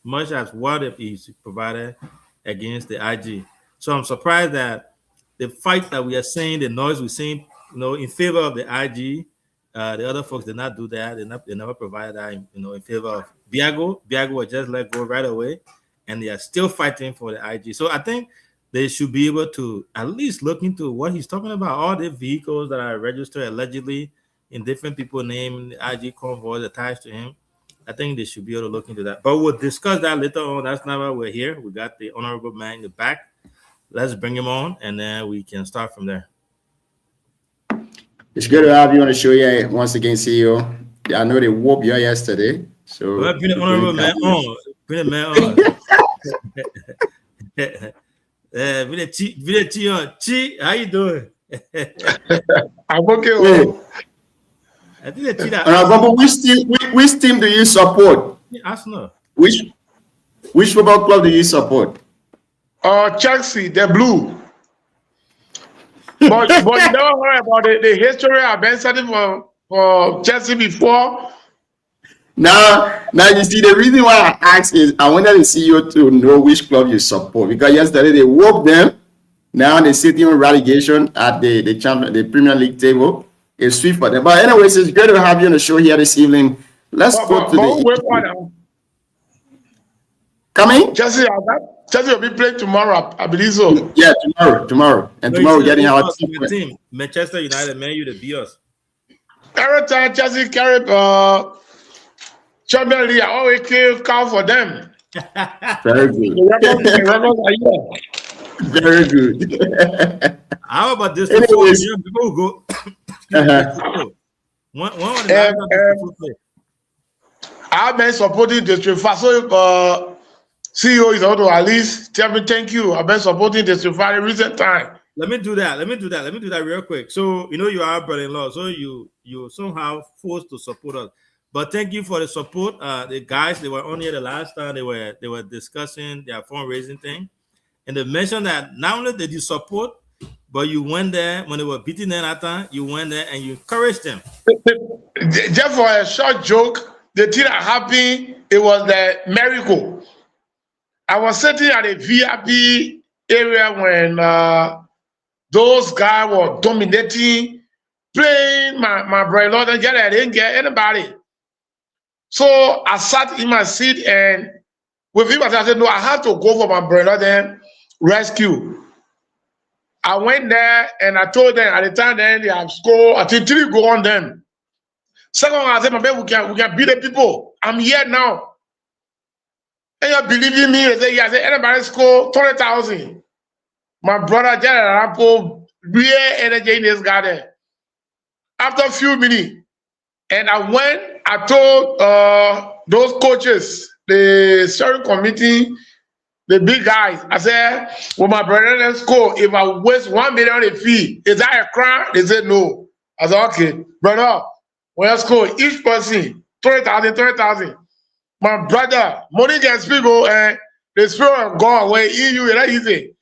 much as what is provided against the IG. So I'm surprised that the fight that we are seeing, the noise we're seeing, in favor of the IG, the other folks did not do that. They never provided that, in favor of Biago. Biago was just let go right away, and they are still fighting for the IG. So I think they should be able to at least look into what he's talking about. All the vehicles that are registered allegedly in different people named IG convoys attached to him. I think they should be able to look into that. But we'll discuss that later on. That's not why we're here. We got the honorable man in the back. Let's bring him on, and then we can start from there. It's good to have you on the show here once again, CEO. I know they whooped you yesterday. So well, bring the honorable man on. Bring the man on. Chi, how you doing? I'm okay. I think they cheat that. Which team do you support? Arsenal. Which football club do you support? Chelsea, they're blue. but you never heard about the history I've been studying for Chelsea before. Now you see the reason why I asked is I wanted the CEO to know which club you support because yesterday they whooped them. Now they sit in relegation at the Premier League table. It's sweet for them. But anyways, it's great to have you on the show here this evening. Let's go to the. Coming? Chelsea will be playing tomorrow, I believe so. Yeah, tomorrow. And tomorrow we're getting our team. Manchester United, Man U, to beat us. Every time Chelsea carry Champions League, I always count for them. Very good. The records are here. Very good. How about this? People go. I've been supporting District 5. CEO is also at least tell me thank you. I've been supporting District 5 in recent time. Let me do that real quick. So you know you are brother-in-law, so you somehow forced to support us. But thank you for the support. The guys, they were on here the last time, they were discussing their fundraising thing, and they mentioned that not only did you support, but you went there when they were beating them that time. You went there and you encouraged them. Just for a short joke, the thing that happened, it was the miracle. I was sitting at a VIP area when those guys were dominating, playing my brother. I didn't get anybody. So I sat in my seat and with him, I said, no, I have to go for my brother then rescue. I went there and I told them at the time then they have scored, I think 3 goals on them. Second one, I said, my baby, we can beat the people. I'm here now. And you believe in me? They say, yeah, I said, anybody score 20,000. My brother Jared Rampo, real energy in this garden. After a few minutes, and I told those coaches, the steering committee, the big guys, I said, well, my brother, let's go. If I waste 1 million on the fee, is that a crime? They said no. I said, okay, brother, well, let's go. Each person, 20,000. My brother, money can speak, and the spirit of God, when you, that easy.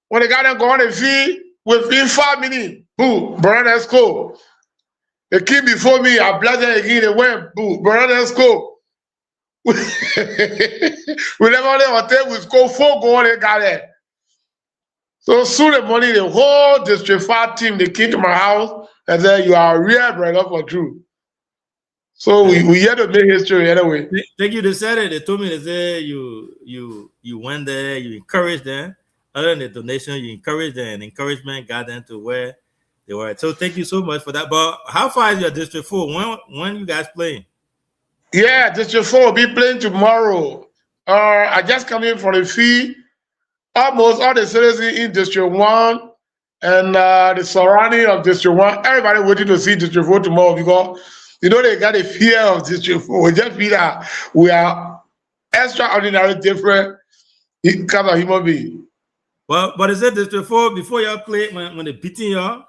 When the guy then go on the fee, within 5 minutes, boom, brother, let's go. They came before me, I blessed them again, they went, boom, brother, let's go. We never on the hotel, we scored 4 goals, they got there. So soon the morning, the whole District 5 team, they came to my house and said, you are a real brother for true. So we had to make history anyway. Thank you. They said it. They told me, they said you went there, you encouraged them. Other than the donation, you encouraged them, and encouragement got them to where they were. So thank you so much for that. But how far is your District 4? When you guys playing? Yeah, District 4 will be playing tomorrow. I just come in for the fee. Almost all the citizens in District 1 and the surrounding of District 1, everybody waiting to see District 4 tomorrow because you know they got a fear of District 4. We just feel that we are extraordinarily different kind of human being. Well, but is it District 4 before y'all play when they beating y'all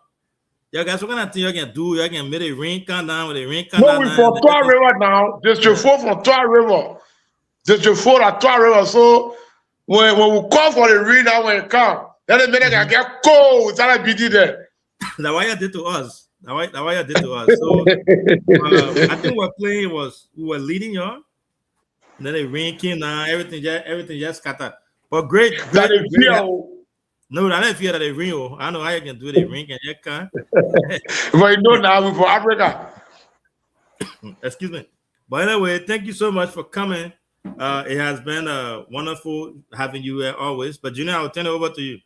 guys, what kind of thing y'all can do? Y'all can make a rain come down with a rain come down. No, we from Toa River now. District 4 from Toa River. District 4 at Toa River. So when we call for the rain now when it come, then the minute can get cold, we start beating them. That's why you did to us. That's why you did to us. So I think we were leading y'all. And then the rain came down, everything just scattered. But great. No, I didn't feel that they ring. I know how you can do the ring and you can. But you know now we're from Africa. Excuse me. But anyway, thank you so much for coming. It has been wonderful having you here always. But Junior, I'll turn it over to you.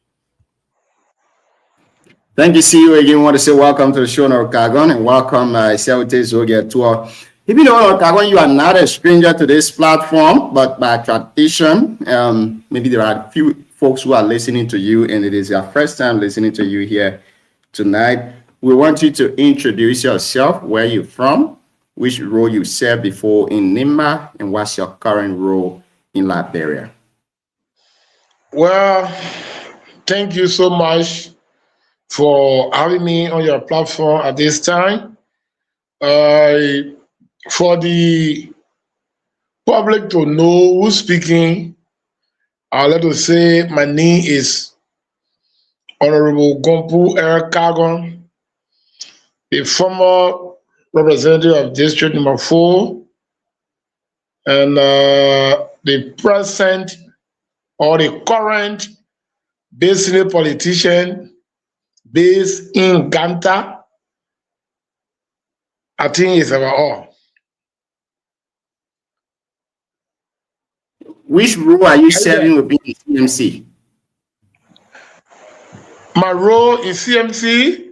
Thank you, CEO. Again, I want to say welcome to the show, Norcagon, and welcome, Seote Zogia Tour. If you know Norcagon, you are not a stranger to this platform, but by tradition, maybe there are a few folks who are listening to you, and it is your first time listening to you here tonight. We want you to introduce yourself, where you're from, which role you served before in NIMBA, and what's your current role in Liberia. Well, thank you so much for having me on your platform at this time. For the public to know who's speaking, I'd like to say my name is Honorable Gompu Eric Kagon, the former representative of District Number 4, and the present or the current senior politician based in Ganta. I think it's about all. Which role are you serving within the CMC? My role in CMC,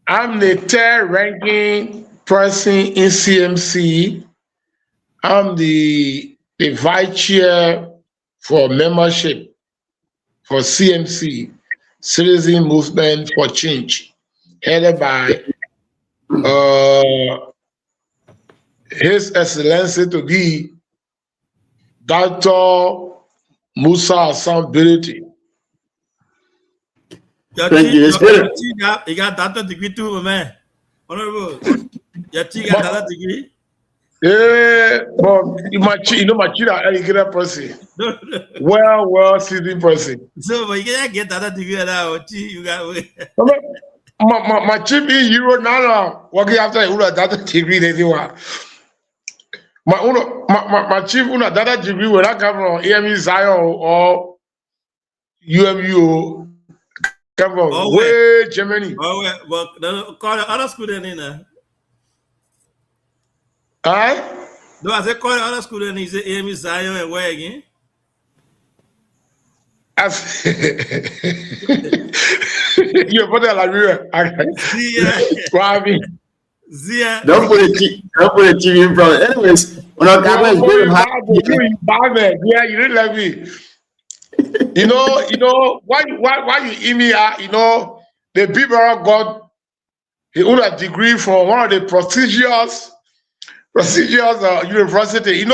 I'm the third ranking person in CMC. I'm the vice chair for membership for CMC, Citizen Movement for Change, headed by His Excellency to be Dr. Musa Hassan Bereti. Thank you. It's good. You got doctor degree too, man. Honorable, your chief got doctor degree. Yeah, but my chief are educated person. Well seasoned person. So, but you can't get doctor degree now. You got. My chief in Euro now working after a doctor degree. They want. My chief una data degree when I come from AME Zion or UMU come from way Germany. Oh, well, call the other school then, Huh? No, I said call the other school then. He said AME Zion and where again? You put it like Zia. Don't put a TV in front. Anyways, yeah, you didn't let me. You know why you email her, the people got a degree from one of the prestigious university.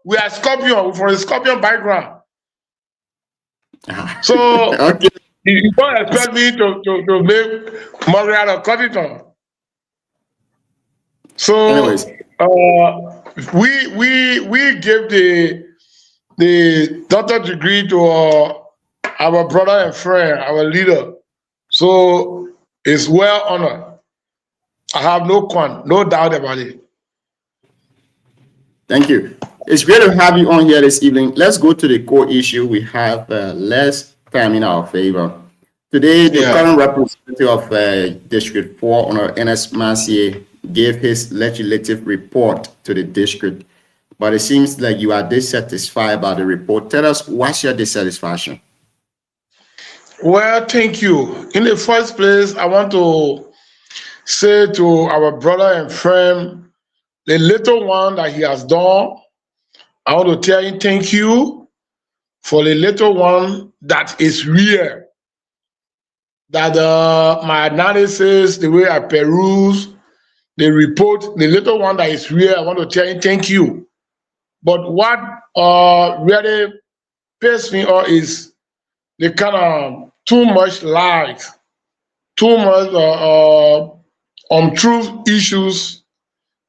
We are Scorpion, from a Scorpion background. So okay. You don't expect me to make money out of Cottington. So anyways, we gave the doctor degree to our brother and friend, our leader. So it's well honored. I have no doubt about it. Thank you. It's great to have you on here this evening. Let's go to the core issue. We have less time in our favor. Today, the current representative of District 4, Honorable Ernest Mansier, gave his legislative report to the district, but it seems like you are dissatisfied about the report. Tell us, what's your dissatisfaction? Well, thank you. In the first place, I want to say to our brother and friend, the little one that he has done, I want to tell him thank you for the little one that is real. That my analysis, the way I peruse, the report, the little one that is real, I want to tell him thank you. But what really pisses me off is the kind of too much lies, too much untruth issues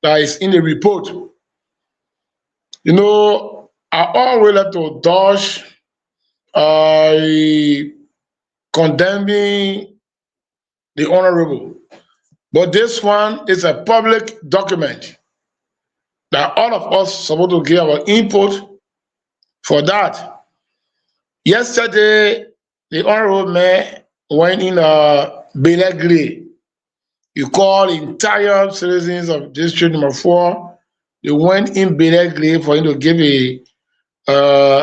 that is in the report. I always like to dodge condemning the honorable. But this one is a public document that all of us are supposed to give our input for that. Yesterday, the honorable mayor went in Belegre. He called the entire citizens of District Number 4. They went in Belegre for him to give a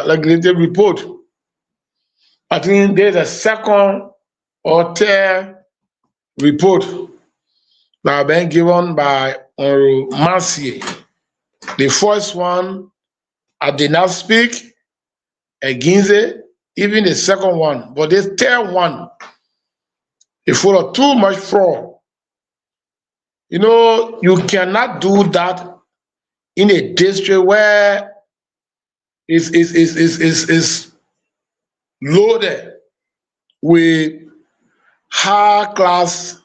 legislative report. I think there's a second or third report that have been given by Mansier. The first one, I did not speak against it, even the second one. But the third one, it full of too much fraud. You cannot do that in a district where is loaded with high-class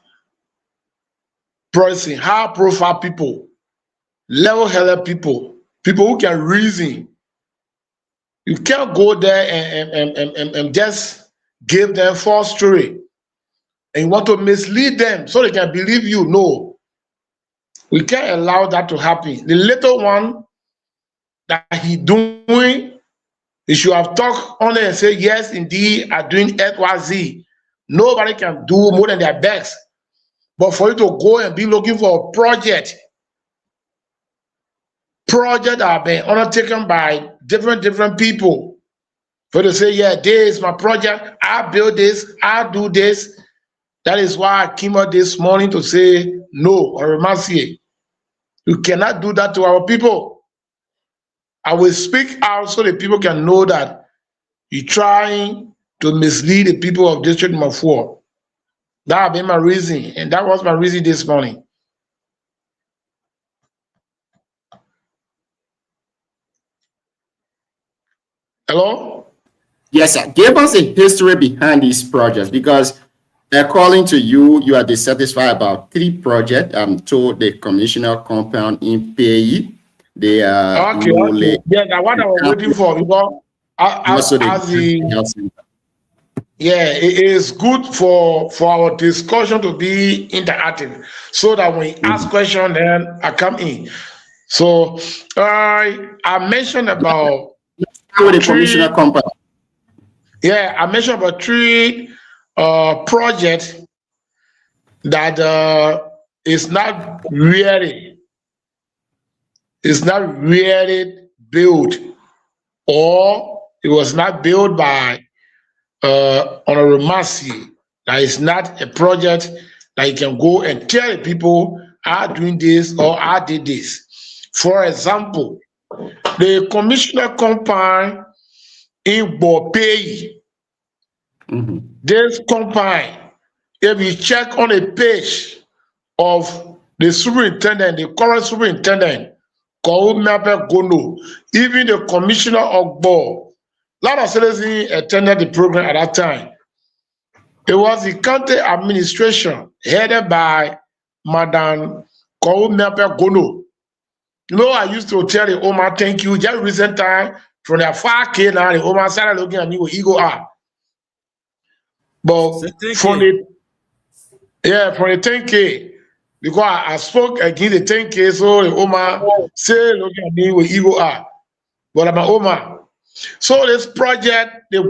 person, high-profile people, level-headed people who can reason. You can't go there and just give them false story. And you want to mislead them so they can believe you. No. We can't allow that to happen. The little one that he doing, he should have talked on it and say, yes, indeed, I'm doing XYZ. Nobody can do more than their best. But for you to go and be looking for a project that have been undertaken by different people, for you to say, yeah, this is my project, I build this, I do this. That is why I came out this morning to say, no, Mansier, you cannot do that to our people. I will speak out so that people can know that you're trying to mislead the people of District Number 4. That has been my reason, and that was my reason this morning. Hello? Yes, sir. Give us a history behind these projects, because according to you, you are dissatisfied about 3 projects. I'm told the commissioner compound in Pei. They are okay. Yeah, that's what I was waiting for, because it is good for our discussion to be interactive, so that when you ask questions, then I come in. So I mentioned about the commissioner compound. Yeah, I mentioned about 3 projects that is not really built, or it was not built by Honorable Massey. That is not a project that you can go and tell the people are doing this or I did this. For example, the commissioner compound in Bopei. This compound, if you check on a page of the superintendent, the current superintendent, called Mape Gono, even the commissioner of Bo, Lada Selesi attended the program at that time. It was the county administration headed by Madam called Mape Gono. You know, I used to tell the Omar, thank you, just recent time, from the 5K now, the Omar started looking at me with ego up. But from the 10K, because I spoke against the 10K, so the Omar say look at me with ego up. But I'm a Omar. So this project, the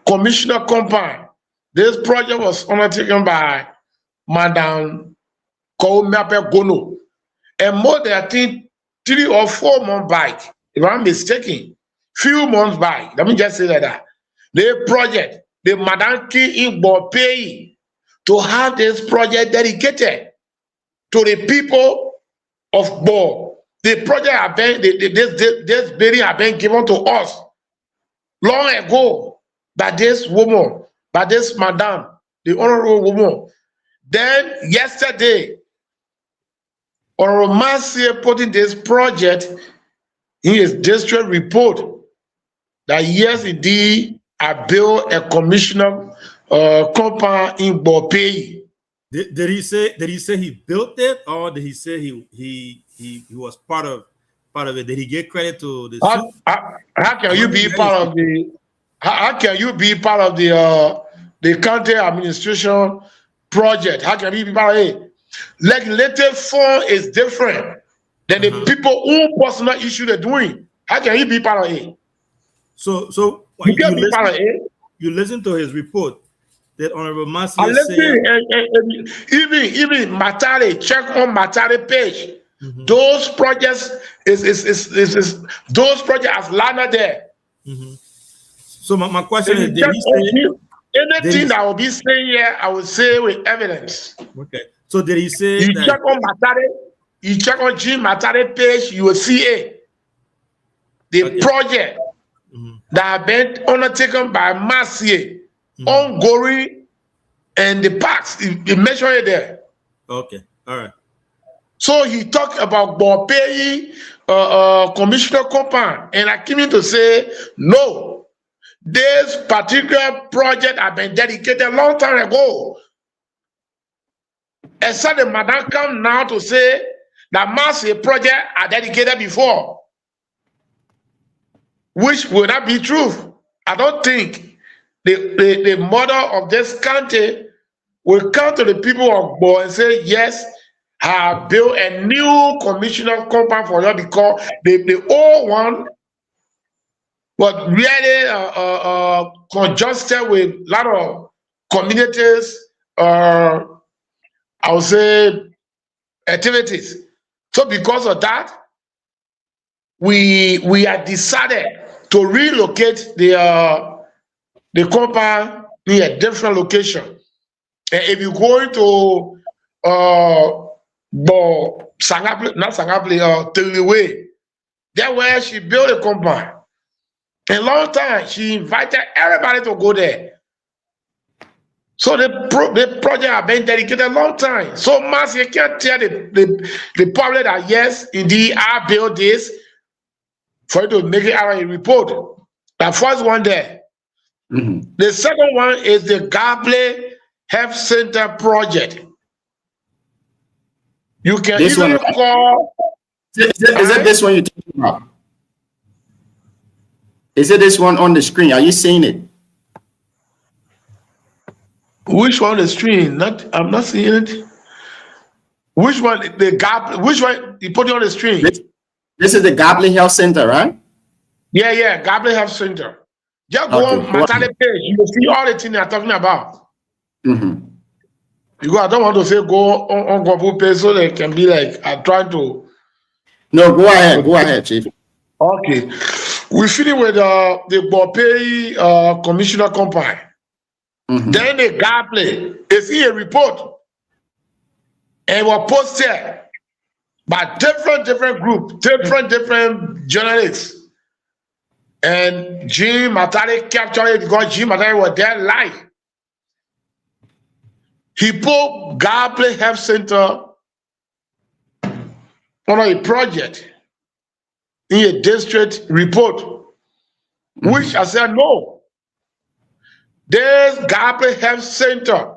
commissioner compound, this project was undertaken by Madam Koumepe Gono. And more than I think 3 or 4 months back, if I'm mistaken, few months back, let me just say that the project, the Madam Ki in Bopei, to have this project dedicated to the people of Bo. The project have been, this building have been given to us long ago by this woman, by this madam, the honorable woman. Then yesterday, Honorable Massey put in this project in his district report that yes, indeed, I built a commissioner compound in Bopei. Did he say he built it, or did he say he was part of it? Did he get credit to the? How can you be part of the? How can you be part of the county administration project? How can you be part of it? Legislative fund is different than the people who personal issue they're doing. How can you be part of it? So you can be part of it. You listen to his report that Honorable Massey even Matare, check on Matare page. Those projects those projects have landed there. So my question is, did he say anything that I will be saying here, I will say with evidence. Okay. So did he say you check on Matare, you check on Jim Matare page, you will see it. The project that have been undertaken by Massey, ongoing, and the parks, he mentioned it there. Okay, all right. So he talked about Bopei commissioner compound, and I came in to say, no, this particular project had been dedicated a long time ago. And so the madam come now to say that Massey project are dedicated before, which will not be true. I don't think the mother of this county will come to the people of Bo and say, yes, I have built a new commissioner compound for you, because the old one was really congested with a lot of communities, I would say, activities. So because of that, we have decided to relocate the compound in a different location. And if you go into Tiliwe, that's where she built a compound. A long time, she invited everybody to go there. So the project has been dedicated a long time. So Massey can't tell the public that yes, indeed, I built this for you to make it out of a report. The first one there. The second one is the Gable Health Center project. You can This easily one, right? call. Is it this one you're talking about? Is it this one on the screen? Are you seeing it? Which one on the screen? Not, I'm not seeing it. Which one? The Gable. Which one you put it on the screen? This is the Gable Health Center, right? Yeah, Gable Health Center. Just go on my page. You will see all the things I'm talking about. Because I don't want to say go on Google page so they can be like I'm trying to. No, go ahead, Chief. Okay, we finish with the Bopay commissioner company. Then the Gable is in a report and was posted by different groups, different journalists. And Jim Matari captured it because Jim Matari was there live. He put Gable Health Center on a project in a district report, which I said no. This Gable Health Center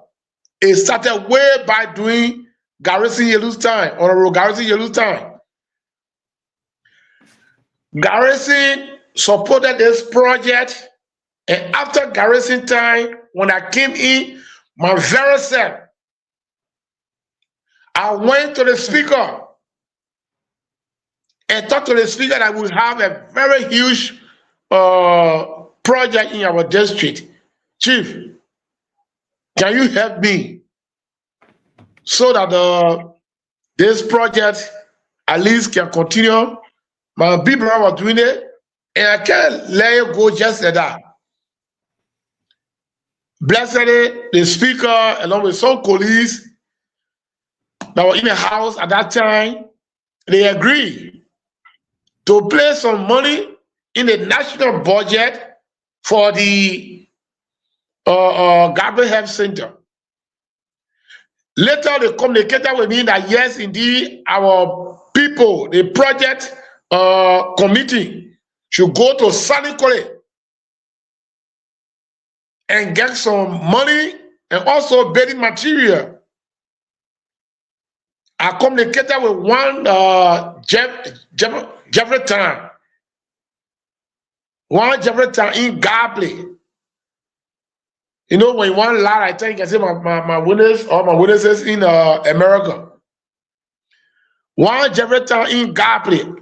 is started way by doing Garrison Yelu's time, Honorable Garrison Yelu's time. Garrison supported this project, and after Garrison time, when I came in, my very self, I went to the speaker and talked to the speaker that we have a very huge project in our district. Chief, can you help me so that this project at least can continue? My big brother was doing it, and I can't let it go just like that. Blessedly, the speaker, along with some colleagues that were in the house at that time, they agreed to place some money in the national budget for the Gable Health Center. Later, they communicated with me that yes, indeed, our people, the project committee, should go to Sanikole and get some money and also building material. I communicated with one Jeffrey Town in Gable. You know, when one lot, I think I say my witness or my witnesses in America. One Jeffrey Town in Gable.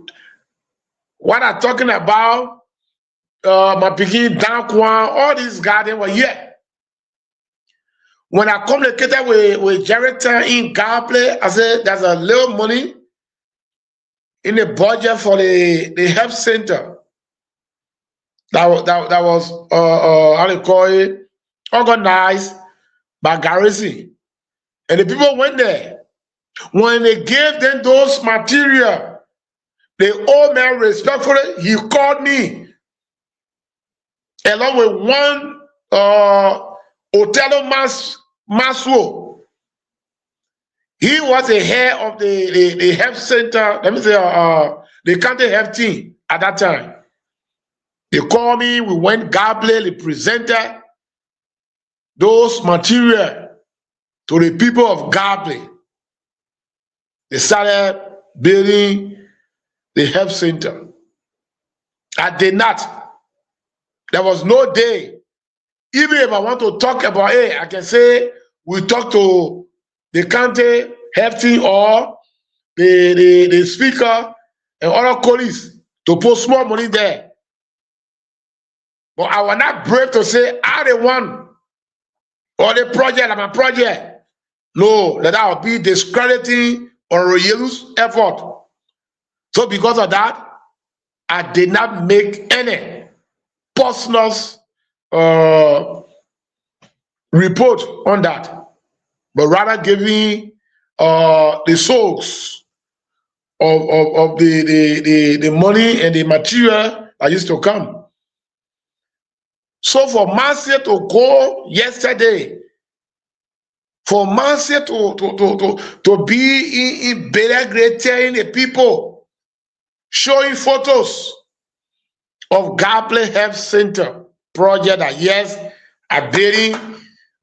What I'm talking about, my picking Dan Kwan, all these guys, they were here. When I communicated with Jerryton in Gable, I said there's a little money in the budget for the health center that was how do you call it, organized by Garrison. And the people went there. When they gave them those material, the old man respectfully, he called me along with one Otello Maswo. He was the head of the health center, let me say, the county health team at that time. They called me, we went Gable, they presented those material to the people of Gable. They started building the health center. I did not. There was no day. Even if I want to talk about it, I can say we talk to the county health team or the speaker and other colleagues to put small money there. But I was not brave to say I the one or the project, like my project. No, that I will be discrediting or Yelu's effort. So because of that, I did not make any personal report on that, but rather giving the source of the money and the material that used to come. So for Marcia to go yesterday, for Marcia to be in Belgrade telling the people, showing photos of Gapley Health Center project that yes, a building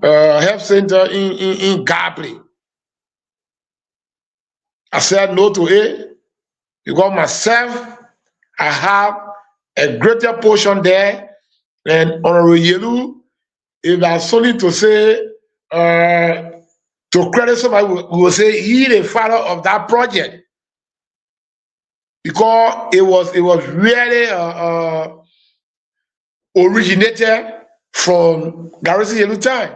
health center in Gapley. I said no to it because myself, I have a greater portion there, and Honorable Yelu, if there's something to say, to credit somebody, we will say he the father of that project because it was really originated from Garrison Yelu time.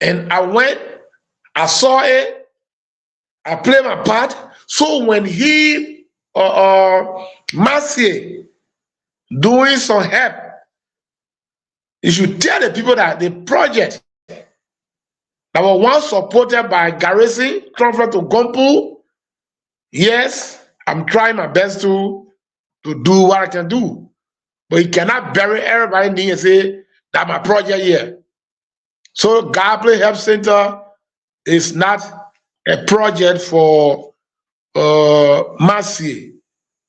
And I went, I saw it, I played my part. So when he, Massey, doing some help, you should tell the people that the project that was once supported by Garrison, transferred to Gompu, yes, I'm trying my best to do what I can do. But you cannot bury everybody in there and say that my project here. So Gapley Health Center is not a project for Massey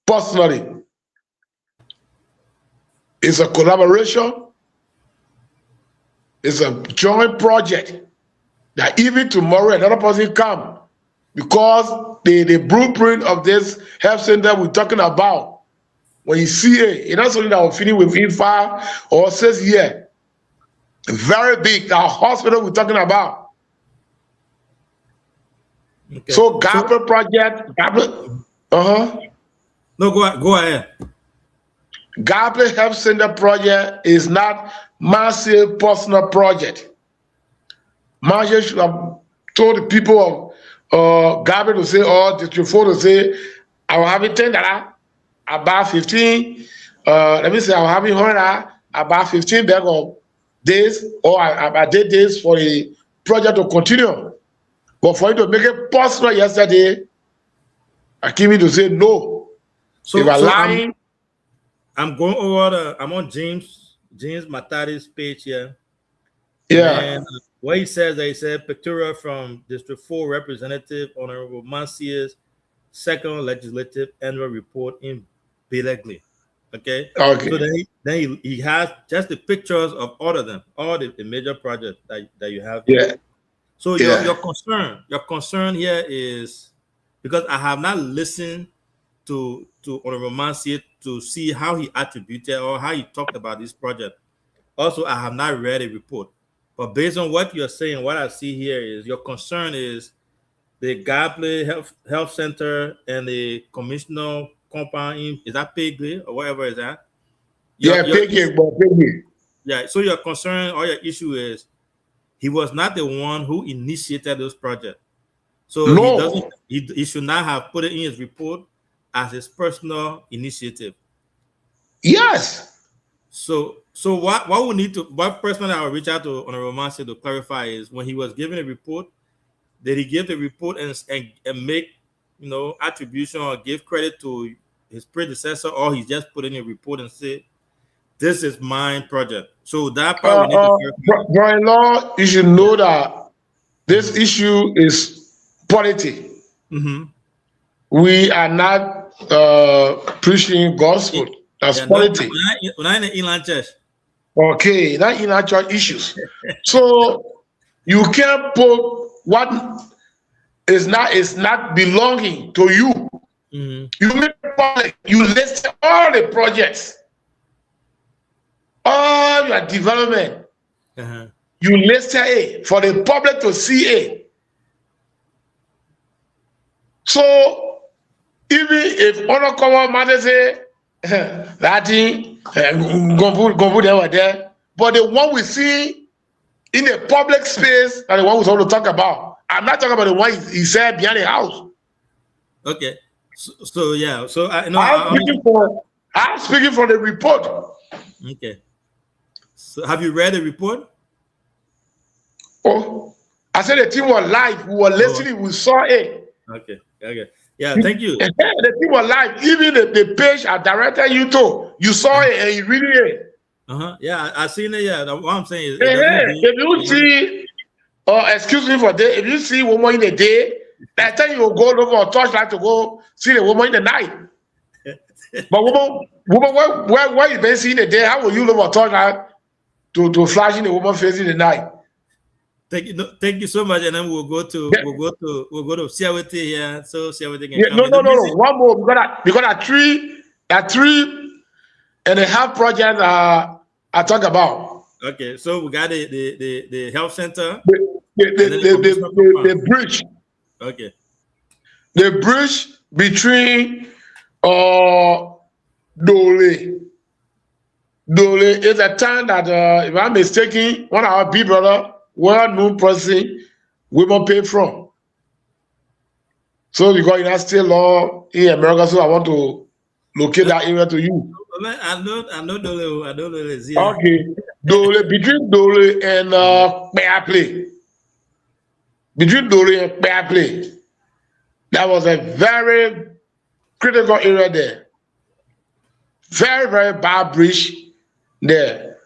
personally. It's a collaboration. It's a joint project that even tomorrow another person come because the blueprint of this health center we're talking about, when you see it, it's not something that will finish within 5 or 6 years. Very big. Our hospital we're talking about. Okay. So Gapley project, Gapley, No, go ahead. Gapley Health Center project is not massive personal project. Massey should have told the people of Gapley to say, or the Trifo to say, I will have it $10, about 15. Let me say I will have it $100, about 15 bag of days, or I did this for the project to continue. But for you to make it personal yesterday, I came in to say no. So, if I'm lying. I'm going over I'm on James Matadi's page here. Yeah. And what he says, he said, pictorial from District 4 Representative Honorable Massey's second legislative annual report in Bilegli. Okay. Okay. So then he has just the pictures of all of them, all the major projects that you have here. Yeah. So your concern here is because I have not listened to Honorable Massey to see how he attributed or how he talked about this project. Also, I have not read a report. But based on what you're saying, what I see here is your concern is the Gapley Health Center and the Commissioner compound, is that Peggy or whatever is that? Peggy. Yeah, so your concern or your issue is he was not the one who initiated those projects. So no. he should not have put it in his report as his personal initiative. Yes. So what we need to, what person I will reach out to Honorable Massey to clarify is when he was giving a report, did he give the report and make attribution or give credit to his predecessor, or he just put in a report and said, this is my project? So that part Brother-in-law, you should know that this issue is politics. Mm-hmm. We are not preaching gospel. That's politics. We're not in the inland church. Okay, not inland church issues. So you can't put what is not belonging to you. Mm-hmm. You make public. You list all the projects, all your development. Uh-huh. You list it for the public to see it. So even if honor cover matter say that thing go put them there, but the one we see in the public space and the one we want to talk about. I'm not talking about the one he said behind the house. Okay. So yeah. So I'm speaking for the report. Okay. So have you read the report? Oh, I said the team was live. We were listening. We saw it. Okay. Yeah. Thank you. The team was live. Even the page I directed you to, you saw it and you read it. Yeah, I seen it. Yeah. What I'm saying is, if you see, excuse me for that. If you see woman in the day, that time you will go look for a torchlight to go see the woman in the night. But woman, where you been seeing the day? How will you look at touch to flashing the woman face in the night? Thank you so much, and then we'll go to CWT here. So CWT can yeah, come. No. One more because that 3.5 project I talk about. Okay, so we got the health center, the bridge. Okay, the bridge between Dole is a town that, if I'm mistaken, one of our big brother, well-known person, women pay from. So because it's still law in America, so I want to locate that area to you. I know Dole. I know Dole is here. Okay, between Dole and Bear Play. Between Dole and Bear Play, that was a very critical area there. Very, very bad bridge there.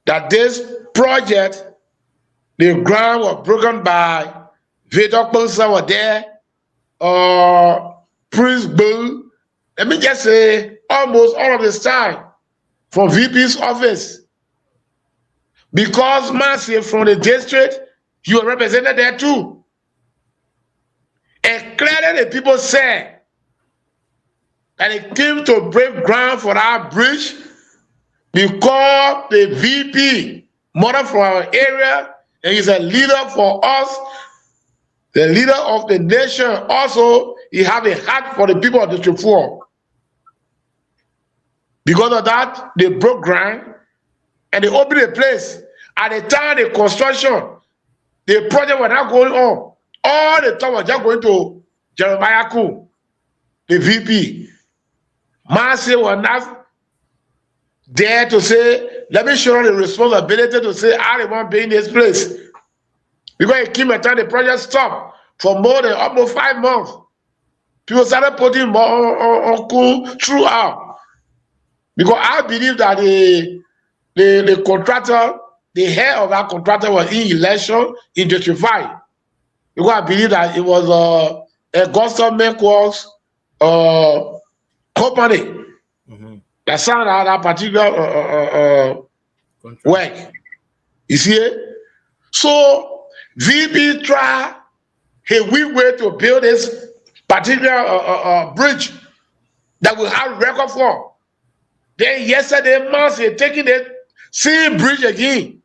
That this project, the ground was broken by Victor Kponsa were there, Prince Bull. Let me just say, almost all of this time from VP's office. Because Marcy from the district, you were represented there too. And clearly the people said that it came to break ground for our bridge because the VP, mother from our area, and he's a leader for us, the leader of the nation. Also, he have a heart for the people of District 4. Because of that, they broke ground and they opened a place. At the time of the construction, the project was not going on. All the time was just going to Jeremiah Kuhn, the VP. Marcy was not there to say, let me show the responsibility to say, I want to be in this place. Because it came a time the project stopped for more than almost 5 months. People started putting more on Kuhn throughout. Because I believe that the contractor, the head of that contractor was in election in District 5. Because I believe that it was a government works company that signed out that particular work. You see it? So VP tried a weak way to build this particular bridge that we have record for. Then yesterday, Marcy taking the same bridge again,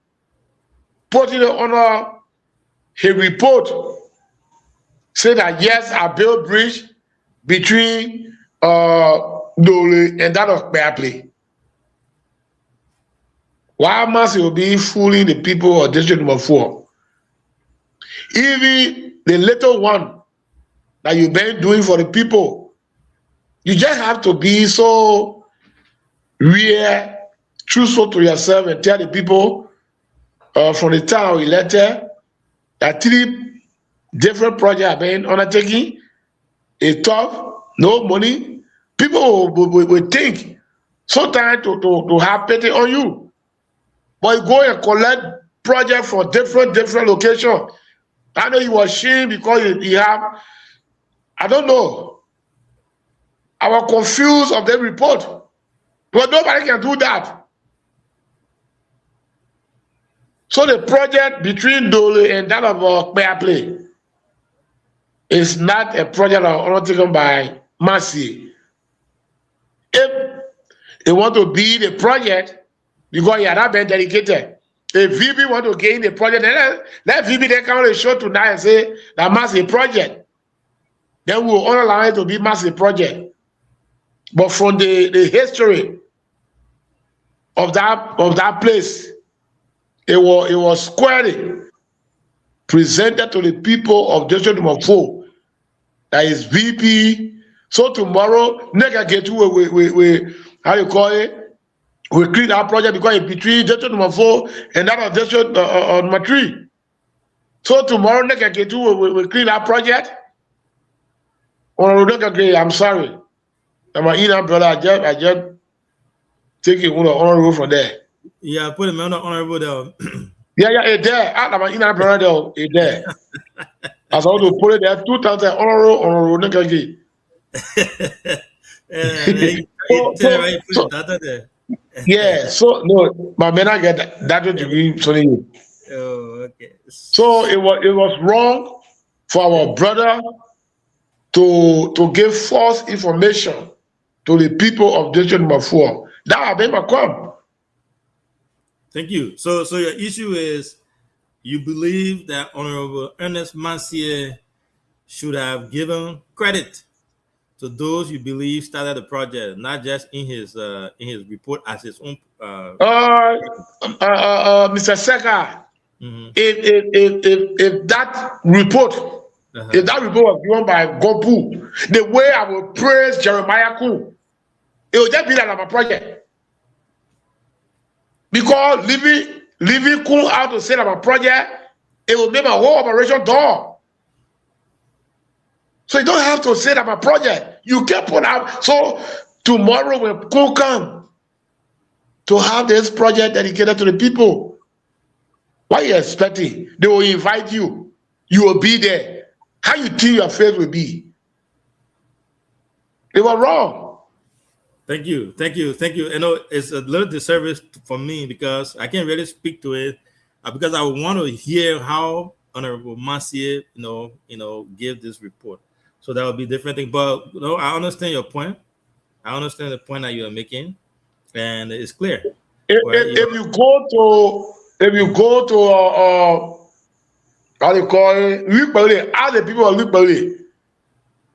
putting it on a report, say that yes, I built bridge between Dole and that of Bear Play. Why Marcy will be fooling the people of District Number 4? Even the little one that you've been doing for the people, you just have to be so real, truthful to yourself and tell the people from the town elected that 3 different projects are being undertaken. It's tough, no money. People will think sometimes to have pity on you. But you go and collect projects for different locations. I know you were ashamed because you have, I don't know. I was confused of the report. But nobody can do that. So the project between Dole and that of Bear Play is not a project undertaken by Marcy. If they want to be the project, because you are not been dedicated. If VP want to gain the project, then let VP then come on the show tonight and say that Marcy project. Then we will allow it to be Marcy project. But from the history of that place, it was squarely presented to the people of District Number 4 that is VP. So tomorrow, nigga get to we how you call it? We clean our project because it's between District Number 4 and that of District Number 3. So tomorrow, nigga get to we clean our project. I'm sorry. I'm an brother. I just take it on the honorable from there. Yeah, put him on the honorable there. Yeah, it's there. I'm an brother there. It's there. I was to put it there 2 times honorable nigga. Yeah, so no, my man, I get that degree. Oh, okay. So it was wrong for our brother to give false information to the people of district number 4. That have been my crime. Thank you. So your issue is you believe that Honorable Ernest Mansier should have given credit to those you believe started the project, not just in his report as his own. Mr. Seka, if that report, if that report was given by Gopu, the way I will praise Jeremiah Kuhn, it will just be like a project. Because leaving Kuhn out to set up a project, it will make my whole operation dull. So you don't have to set up a project. You can put out. So tomorrow when Kuhn come to have this project dedicated to the people, what are you expecting? They will invite you. You will be there. How you think your face will be? They were wrong. Thank you. You know, it's a little disservice for me because I can't really speak to it because I want to hear how Honorable Mansier, you know, give this report. So that would be different thing. But you know, I understand your point. I understand the point that you are making, and it's clear. If you go to how they call it, Lukbali, all the people of Lukbali,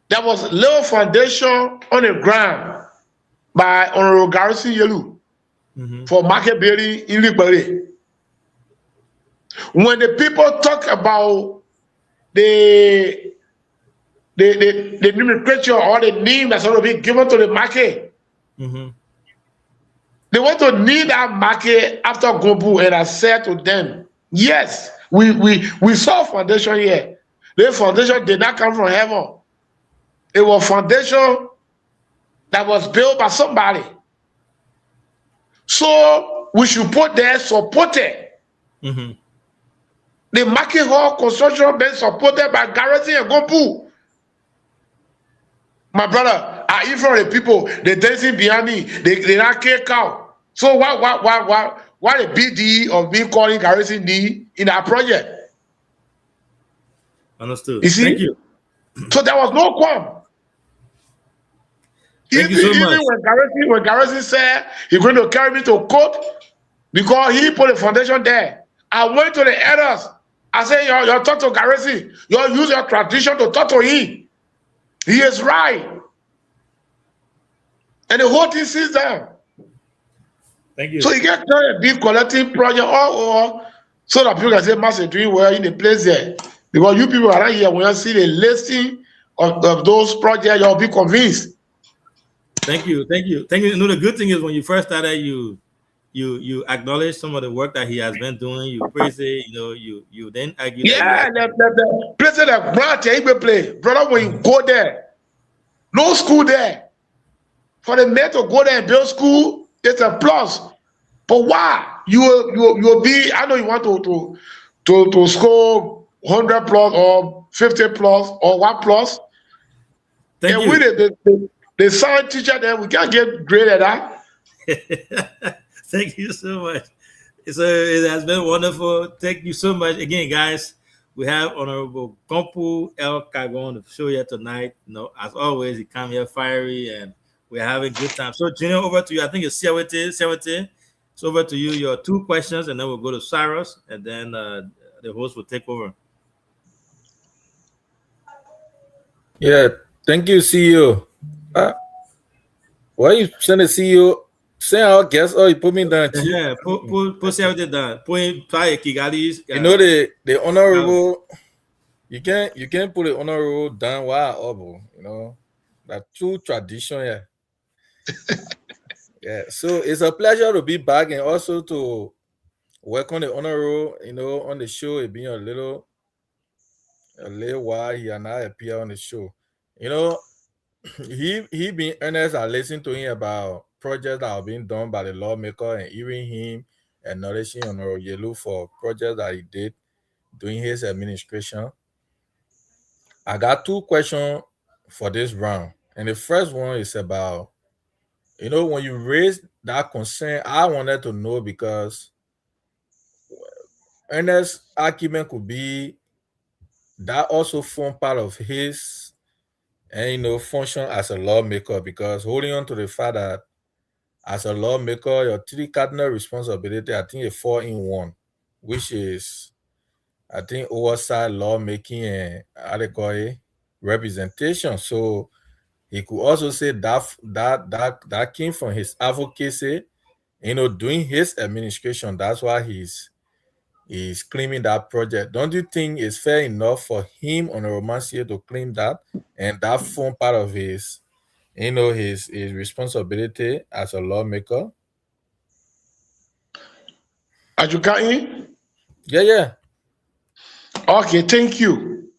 there was little foundation on the ground by Honorable Garrison Yelu for market building in Lukbali. When the people talk about the nomenclature or the name that's going to be given to the market, they want to need that market after Gobu, and I said to them, yes, we saw foundation here. The foundation did not come from heaven. It was foundation that was built by somebody. So we should put there supported. The market hall construction been supported by Garrison and Gobu. My brother, I eat from the people, they dancing behind me, they not care cow. So why the BD of me calling Garrison D in our project? Understood. You see? Thank you. So there was no qualm. Thank you so much. When Garrison said he's going to carry me to court because he put a foundation there, I went to the elders. I said, you talk to Garrison. You use your tradition to talk to him. He is right. And the whole thing sits down. Thank you. So you get a big collecting project or so that people can say, Master doing well in the place there. Because you people around here, when you see the listing of those projects, you'll be convinced. Thank you. You know, the good thing is when you first started, you acknowledge some of the work that he has been doing. You praise it. You know, you then argue. Yeah, the place that Grant Igbe play, brother. When you go there, no school there. For the men to go there and build school, it's a plus. But why you'll be? I know you want to score 100 plus or 50 plus or 1 plus. Thank and you. The science teacher there, we can't get graded at that. Thank you so much. It has been wonderful. Thank you so much again, guys. We have Honorable Kompu El Kago on the show here tonight. You know, as always, he come here fiery and we're having a good time. So, Junior, over to you. I think it's Sewete. So over to you. Your 2 questions, and then we'll go to Cyrus, and then the host will take over. Yeah, thank you, CEO. Why you send the CEO? Say our guest, you put me down. Yeah, put Sewete down. You know the honorable. You can't put the honorable down while up. You know that true tradition. Yeah. Yeah. So it's a pleasure to be back and also to welcome the honorable. You know, on the show. It been a little while he and I appear on the show. You know, he been earnest. I listened to him about projects that have been done by the lawmaker, and even him acknowledging Honorable Yelu for projects that he did during his administration. I got 2 questions for this round, and the first one is about You know, when you raised that concern, I wanted to know because Ernest's argument could be that also form part of his function as a lawmaker, because holding on to the fact that as a lawmaker, your three cardinal responsibility, I think, a 4-in-1, which is, I think, oversight, lawmaking, and how they call it, representation. So he could also say that came from his advocacy, doing his administration. That's why he's claiming that project. Don't you think it's fair enough for him on a romancier to claim that, and that form part of his his responsibility as a lawmaker? Ajukai? Yeah. Okay, thank you.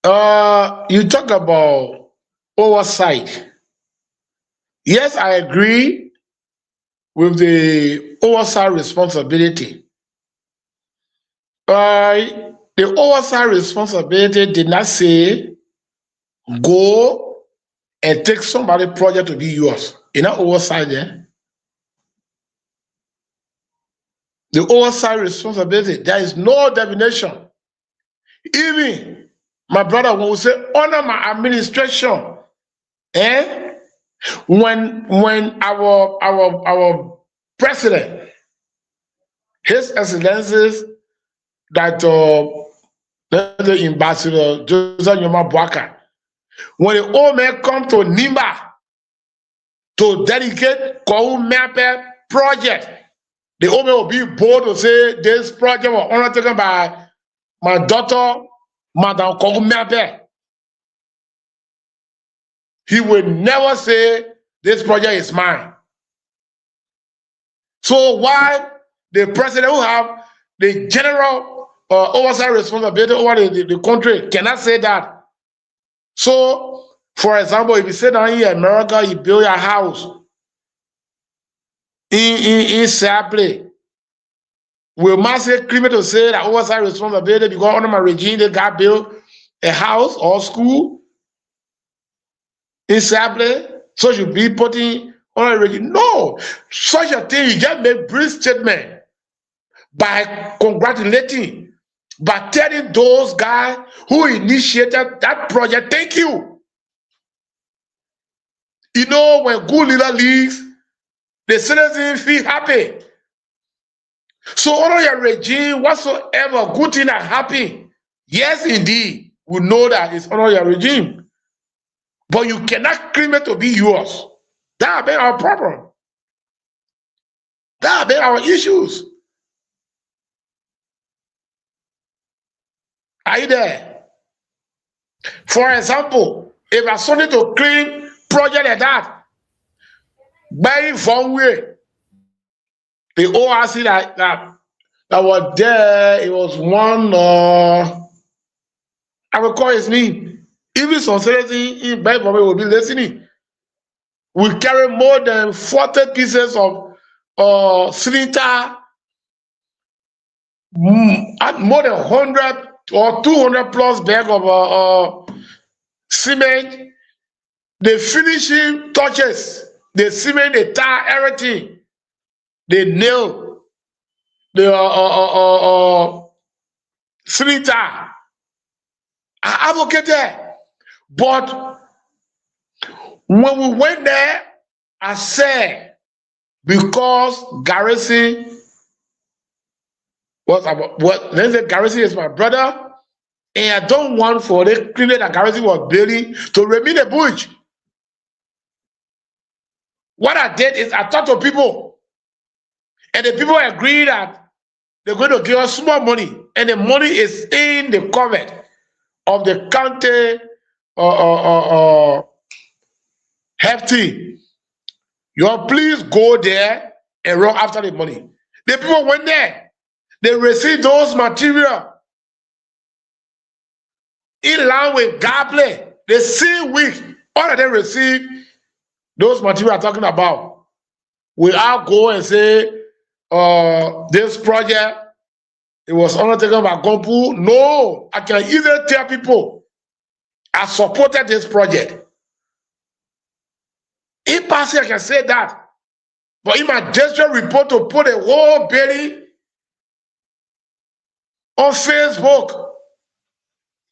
You talk about oversight. Yes, I agree with the oversight responsibility. The oversight responsibility did not say go and take somebody's project to be yours. You know oversight there? The oversight responsibility, there is no definition. Even my brother will say, honor my administration. When our president, His Excellencies, that the Ambassador Joseph Nyoma Boaka, when the old man come to Nimba to dedicate Kwahu Mepe project, the old man will be bold to say this project was undertaken by my daughter, Madam Kwahu Mepe. He will never say this project is mine. So why the president who have the general oversight responsibility over the country cannot say that? So, for example, if you sit down here in America, you build a house in Sapley, will Master claim to say that oversight responsibility because under my regime they got built a house or school in Sapley, so you be putting on a regime? No, such a thing you just make brief statement by congratulating. But telling those guys who initiated that project, thank you. You know, when good leader leaves, the citizens feel happy. So under your regime, whatsoever good thing that happen, yes, indeed, we know that it's under your regime. But you cannot claim it to be yours. That have been our problem. That have been our issues. Are you there? For example, if I something to claim project like that, by one way, the ORC that was there, it was one, I will call his name. Even some citizens in Bible will be listening. We carry more than 40 pieces of cylinder, more than 100 or 200 plus bag of cement. The finishing touches, the cement, the tar, everything. They nail the cylinder. I advocated. But when we went there, I said, because Garrison was about what then the Garrison is my brother, and I don't want for the clinic that Garrison was building to remain a bush. What I did is I talked to people, and the people agree that they're going to give us small money, and the money is in the cupboard of the county hefty. You please go there and run after the money. The people went there. They received those material in line with Gaple. The same week, all of them received those material I'm talking about. We all go and say, this project, it was undertaken by Gompu. No, I can easily tell people I supported this project. Impossible, I can say that. But in my district report to put a whole building on Facebook,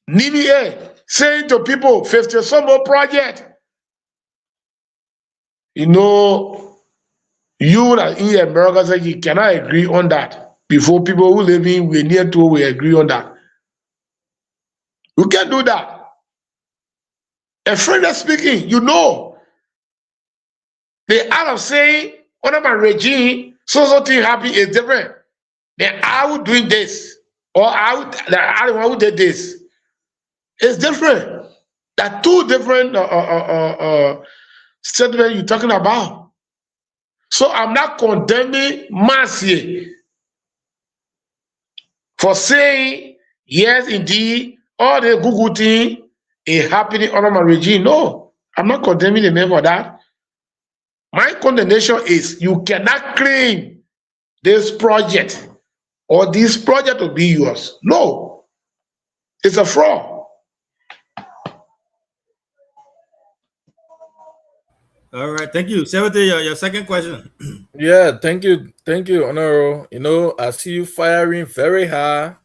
Nini saying to people, 50 some more project. You know, you that in America say you cannot agree on that before people who live in we near to we agree on that. You can't do that. A friend that's speaking, you know, the art of saying under my regime, so thing happen is different. Then I would doing this, or I the one who did this. It's different. There are two different statements you're talking about. So I'm not condemning Marcy for saying yes, indeed, all the good thing is happening under my regime. No, I'm not condemning the man for that. My condemnation is you cannot claim this project or this project will be yours. No, it's a fraud. All right, thank you. 70, your second question. Yeah, thank you, Honoro. You know, I see you firing very hard,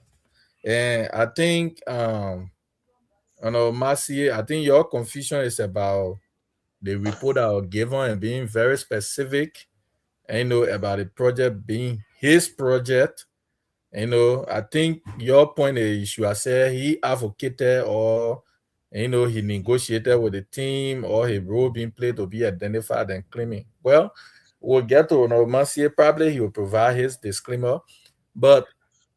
and I think, Marcy, I think your confusion is about the report that was given and being very specific, and you know about the project being his project. You know, I think your point is you are saying he advocated or you know he negotiated with the team or his role being played to be identified and claiming. Well, we'll get to Marcy. Probably he will provide his disclaimer, but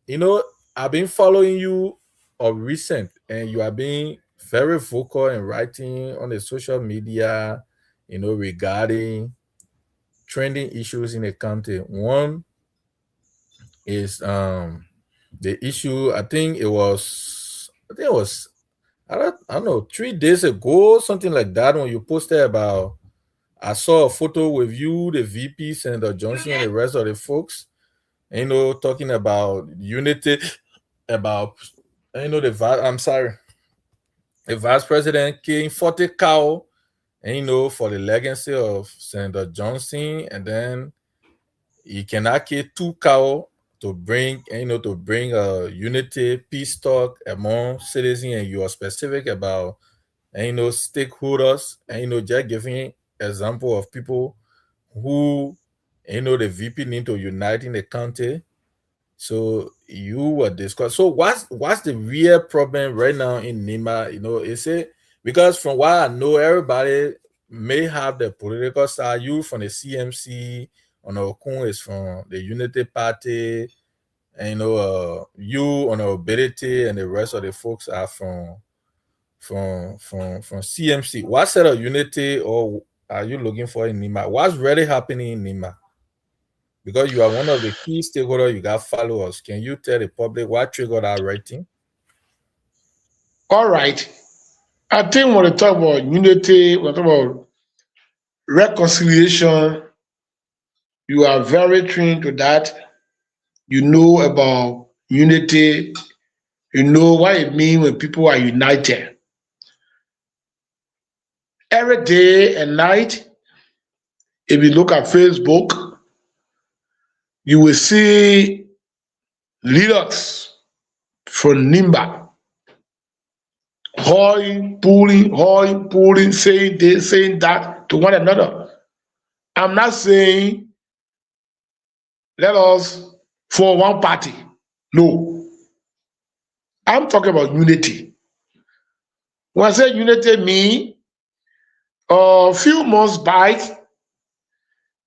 you know, I've been following you of recent, and you are being very vocal in writing on the social media, you know, regarding trending issues in the country. One is the issue. I think it was I don't know 3 days ago, something like that, when you posted about. I saw a photo with you, the VP, Senator Johnson, and the rest of the folks, you know, talking about unity, about the vice president King 40 cow, and you know, for the legacy of Senator Johnson, and then he cannot kill 2 cow to bring a unity, peace talk among citizens, and you are specific about stakeholders, and just giving example of people who the VP need to unite in the county. So you were discussing. So what's the real problem right now in Nima? You know, is it because from what I know, everybody may have the political side. You from the CMC, Okun is from the Unity Party, and you on Ability, and the rest of the folks are from CMC. What set of unity or are you looking for in Nima? What's really happening in Nima? Because you are one of the key stakeholders, you got followers. Can you tell the public what triggered that writing? All right. I think when we talk about unity, when we talk about reconciliation, you are very trained to that. You know about unity. You know what it means when people are united. Every day and night, if you look at Facebook, you will see leaders from Nimba pulling, saying this, saying that to one another. I'm not saying let us for one party. No. I'm talking about unity. When I say unity, mean a few months back,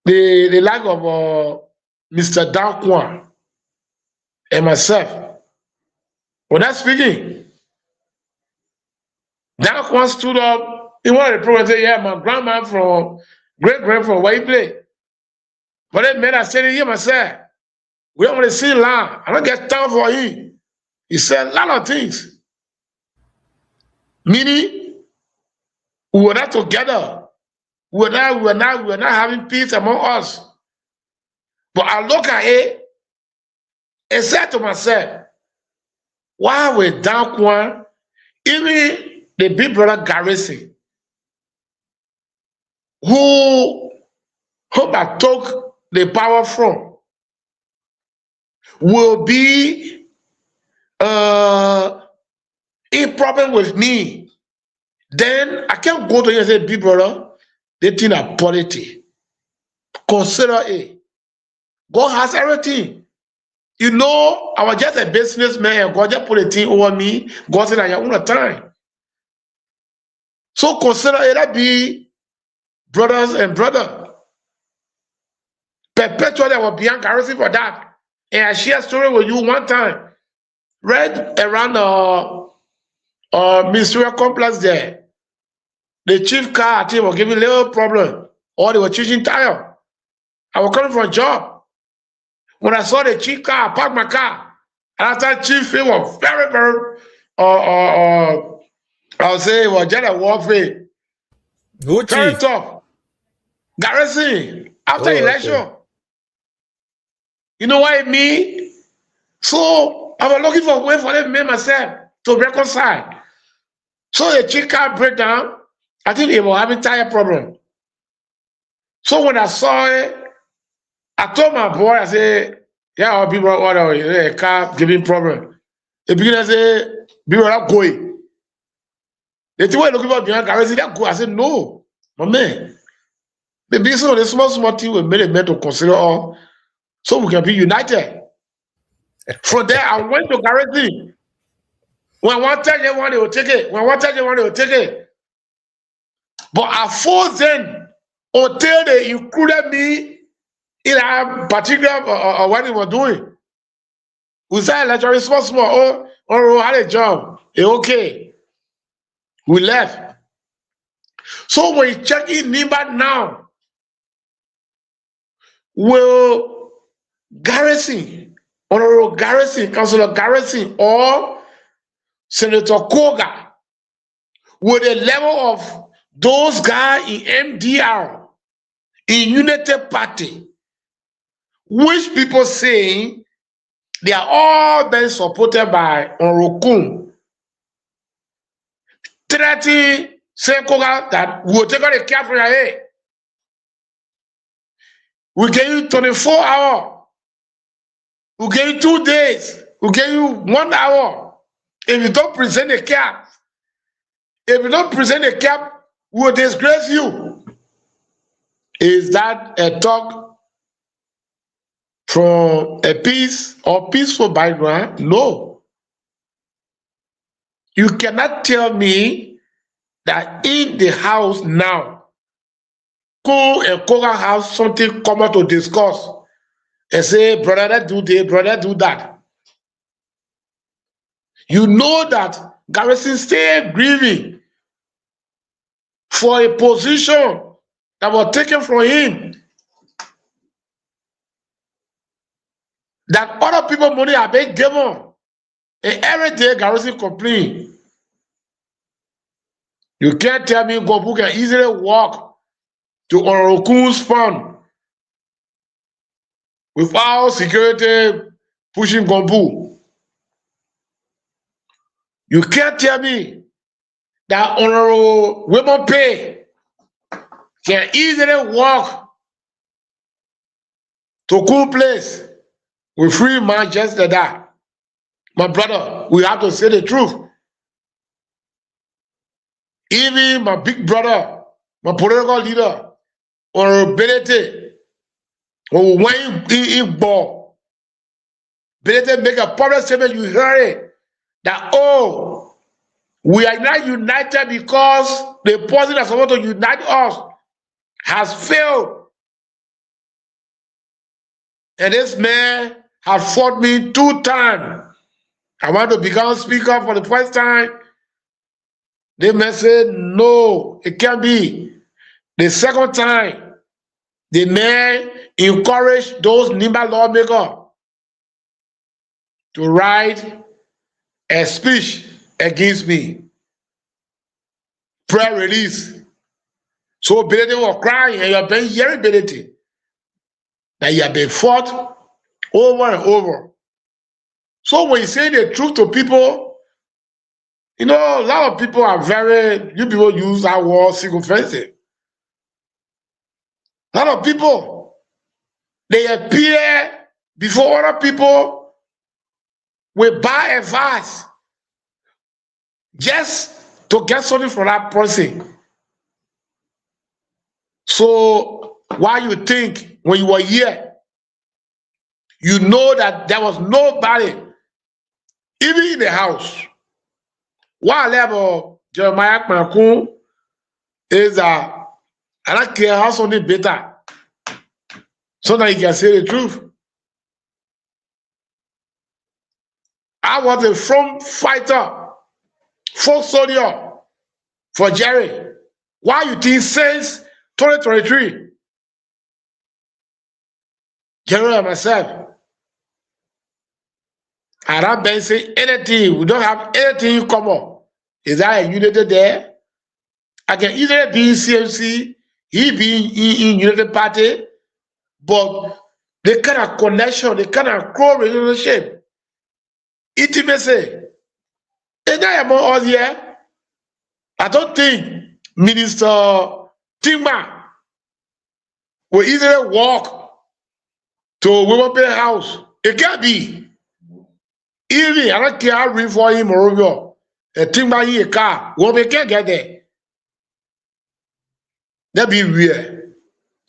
the lack of Mr. Dankwan and myself, when I'm speaking, Dankwan stood up in one of the programs and said, yeah, my grandma from great-grandfather, where he played. But that man, I said, yeah, myself, we don't want to see land. I don't get time for him. He said a lot of things. Meaning, we were not together. We were not having peace among us. But I look at it and said to myself, why with Dankwan, even the big brother Garrison, whom I took the power from will be in problem with me, then I can't go to you and say, big brother, they think are politics. Consider it. God has everything. You know, I was just a businessman and God just put a thing over me. God said, I have no time. So consider it that be brothers and brothers. Perpetually, I was behind Garrison for that. And I share a story with you one time. Right around ministerial complex there. The chief car, I think, was giving a little problem. Or they were changing tire. I was coming for a job. When I saw the chief car, I parked my car. And I thought chief he was very, very, I would say it was just a warfare. Who very chief? tough. Garrison, after Oh, election. okay. You know what I mean? So I was looking for a way for them to make myself to reconcile. So the chief car break down. I think they were having tire problem. So when I saw it, I told my boy, I said, yeah, our people order a car giving problem. The beginner say, people are going. They think we're looking for behind car. They go. I said, no, my man. The biggest one, the small thing we made a man to consider all, so we can be united. From there, I went to Garrison. When one tell you one, they will take it. When one tell you one, they will take it. But I forced them until they included me in a particular what they were doing. We said, like, small, oh, had a job. Okay. We left. So when you check in Nimba now, will Garrison, Honorable Garrison, Councillor Garrison, or Senator Koga, with the level of those guys in MDR, in United Party, which people saying they are all being supported by Orokun, threatening Koga that we will take out the care from your head. We give you 24 hours. We give you 2 days. We give you 1 hour. If you don't present the cap, we will disgrace you. Is that a talk from a peace or peaceful background? No. You cannot tell me that in the house now, Ko and Koga have something common to discuss and say, brother, let's do this, brother, do that. You know that Garrison still grieving for a position that was taken from him. That other people money are being given. And every day Garrison complain. You can't tell me Gombu can easily walk to Orokun's fund without security pushing Gombu. You can't tell me that Honorable Women Pay can easily walk to cool place with free man just like that. My brother, we have to say the truth. Even my big brother, my political leader, or Benete, or when he ball, Benete make a public statement, you heard it, that, oh, we are not united because the person that's supposed to unite us has failed. And this man has fought me 2 times. I want to become speaker for the first time. They may say, no, it can't be. The second time, the man encouraged those Nimba lawmakers to write a speech against me. Prayer release. So Benedict was crying, and you have been hearing Benedict that you have been fought over and over. So when you say the truth to people, you know, a lot of people are you people use that word offensive. A lot of people, they appear before other people will buy a vase just to get something from that person. So why you think when you were here, you know that there was nobody, even in the house. What level Jeremiah Kmanakun is I don't care how something better, so that you can say the truth. I was a front fighter, full soldier for Jerry. Why you think since 2023, Jerry and myself, I don't been say anything. We don't have anything in common. Is that a unity there? I can either be in CMC, he be in Unity Party, but the kind of connection, the kind of close relationship, intimacy, is that among us here? I don't think Minister Tingma will easily walk to Wimbledon House. It can't be. Even I don't care how real for him or over. Tingma in a car, we can't get there. That be real.